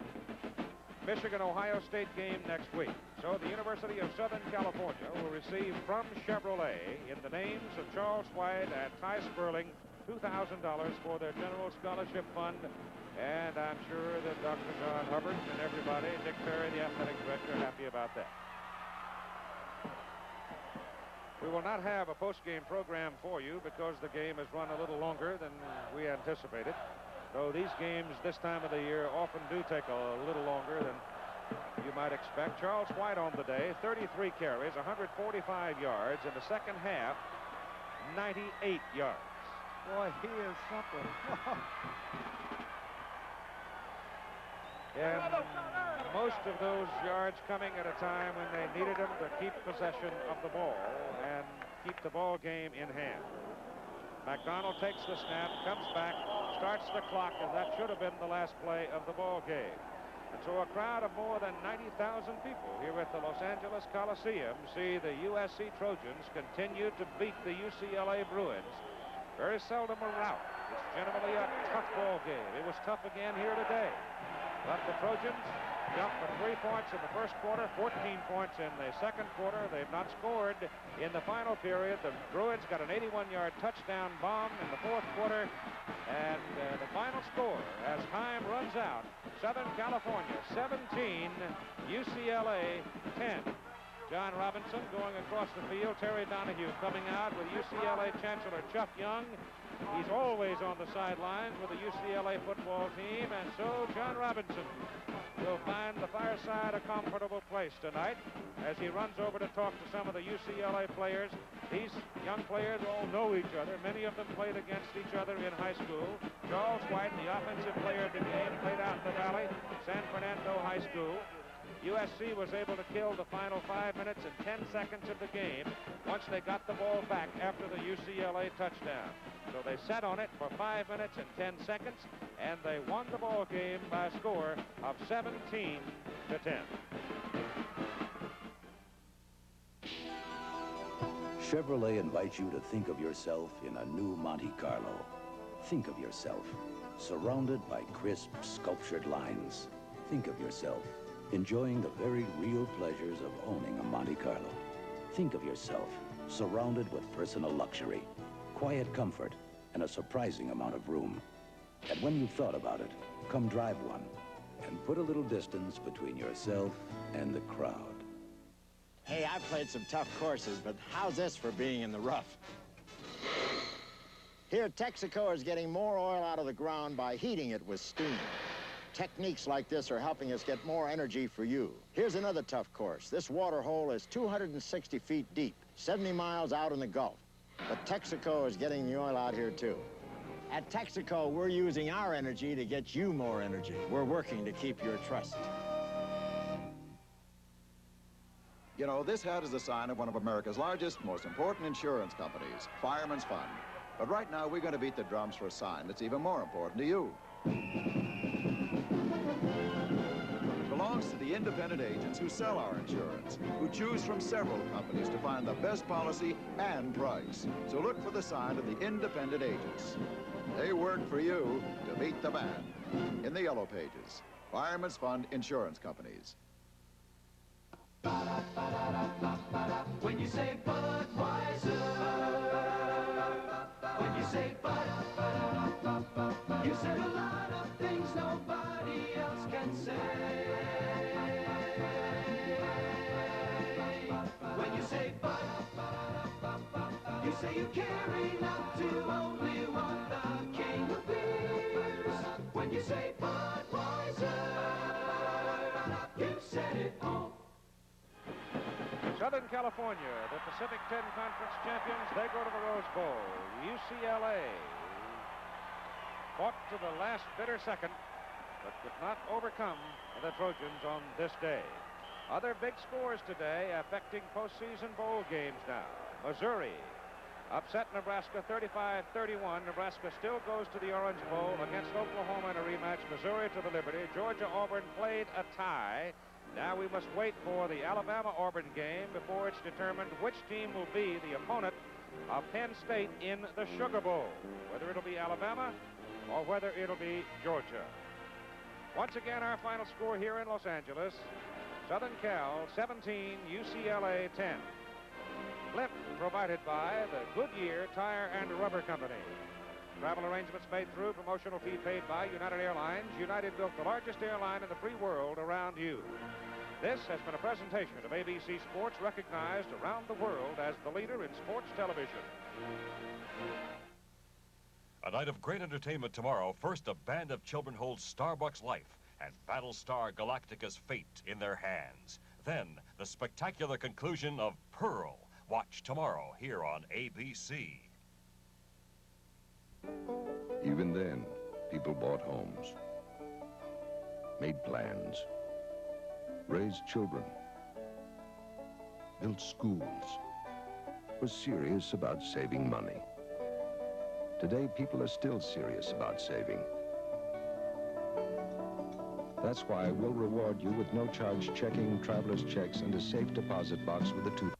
Michigan-Ohio State game next week. So the University of Southern California will receive from Chevrolet, in the names of Charles White and Ty Sperling, $2,000 for their general scholarship fund. And I'm sure that Dr. John Hubbard and everybody, Dick Perry, the athletic director, are happy about that. We will not have a post-game program for you because the game has run a little longer than we anticipated. Though these games this time of the year often do take a little longer than you might expect. Charles White on the day, 33 carries, 145 yards. In the second half, 98 yards. Boy, he is something. And most of those yards coming at a time when they needed him to keep possession of the ball and keep the ball game in hand. McDonald takes the snap, comes back, starts the clock, and that should have been the last play of the ball game. And so a crowd of more than 90,000 people here at the Los Angeles Coliseum see the USC Trojans continue to beat the UCLA Bruins. Very seldom a rout. It's generally a tough ball game. It was tough again here today. But the Trojans jumped for 3 points in the first quarter, 14 points in the second quarter. They've not scored in the final period. The Bruins got an 81-yard touchdown bomb in the fourth quarter. And the final score, as time runs out, Southern California 17, UCLA 10. John Robinson going across the field. Terry Donahue coming out with UCLA Chancellor Chuck Young. He's always on the sidelines with the UCLA football team, and so John Robinson will find the fireside a comfortable place tonight as he runs over to talk to some of the UCLA players. These young players all know each other. Many of them played against each other in high school. Charles White, the offensive player of the game, played out in the Valley, San Fernando High School. USC was able to kill the final 5 minutes and 10 seconds of the game once they got the ball back after the UCLA touchdown. So they sat on it for 5 minutes and 10 seconds, and they won the ball game by a score of 17-10. Chevrolet invites you to think of yourself in a new Monte Carlo. Think of yourself surrounded by crisp, sculptured lines. Think of yourself enjoying the very real pleasures of owning a Monte Carlo. Think of yourself surrounded with personal luxury, quiet comfort, and a surprising amount of room. And when you've thought about it, come drive one and put a little distance between yourself and the crowd. Hey, I've played some tough courses, but how's this for being in the rough? Here, Texaco is getting more oil out of the ground by heating it with steam. Techniques like this are helping us get more energy for you. Here's another tough course. This water hole is 260 feet deep, 70 miles out in the Gulf. But Texaco is getting the oil out here, too. At Texaco, we're using our energy to get you more energy. We're working to keep your trust. You know, this hat is a sign of one of America's largest, most important insurance companies, Fireman's Fund. But right now, we're going to beat the drums for a sign that's even more important to you. It belongs to the independent agents who sell our insurance, who choose from several companies to find the best policy and price. So look for the sign of the independent agents. They work for you to beat the band. In the yellow pages, Fireman's Fund Insurance Companies. When you say Budweiser, when you say Bud, you said a lot of things nobody else can say. When you say Bud, you say you care enough to only want the king of beers. When you say Budweiser, you said it all. Southern California, the Pacific 10 Conference champions, they go to the Rose Bowl. UCLA fought to the last bitter second, but could not overcome the Trojans on this day. Other big scores today affecting postseason bowl games now. Missouri upset Nebraska 35-31. Nebraska still goes to the Orange Bowl against Oklahoma in a rematch. Missouri to the Liberty. Georgia-Auburn played a tie. Now we must wait for the Alabama-Auburn game before it's determined which team will be the opponent of Penn State in the Sugar Bowl, whether it'll be Alabama or whether it'll be Georgia. Once again, our final score here in Los Angeles, Southern Cal 17, UCLA 10. Blimp provided by the Goodyear Tire and Rubber Company. Travel arrangements made through, promotional fee paid by United Airlines. United built the largest airline in the free world around you. This has been a presentation of ABC Sports, recognized around the world as the leader in sports television. A night of great entertainment tomorrow. First, a band of children holds Starbucks life and Battlestar Galactica's fate in their hands. Then, the spectacular conclusion of Pearl. Watch tomorrow here on ABC. Even then, people bought homes, made plans, raised children, built schools, was serious about saving money. Today, people are still serious about saving. That's why we'll reward you with no-charge checking, traveler's checks, and a safe deposit box with a tooth.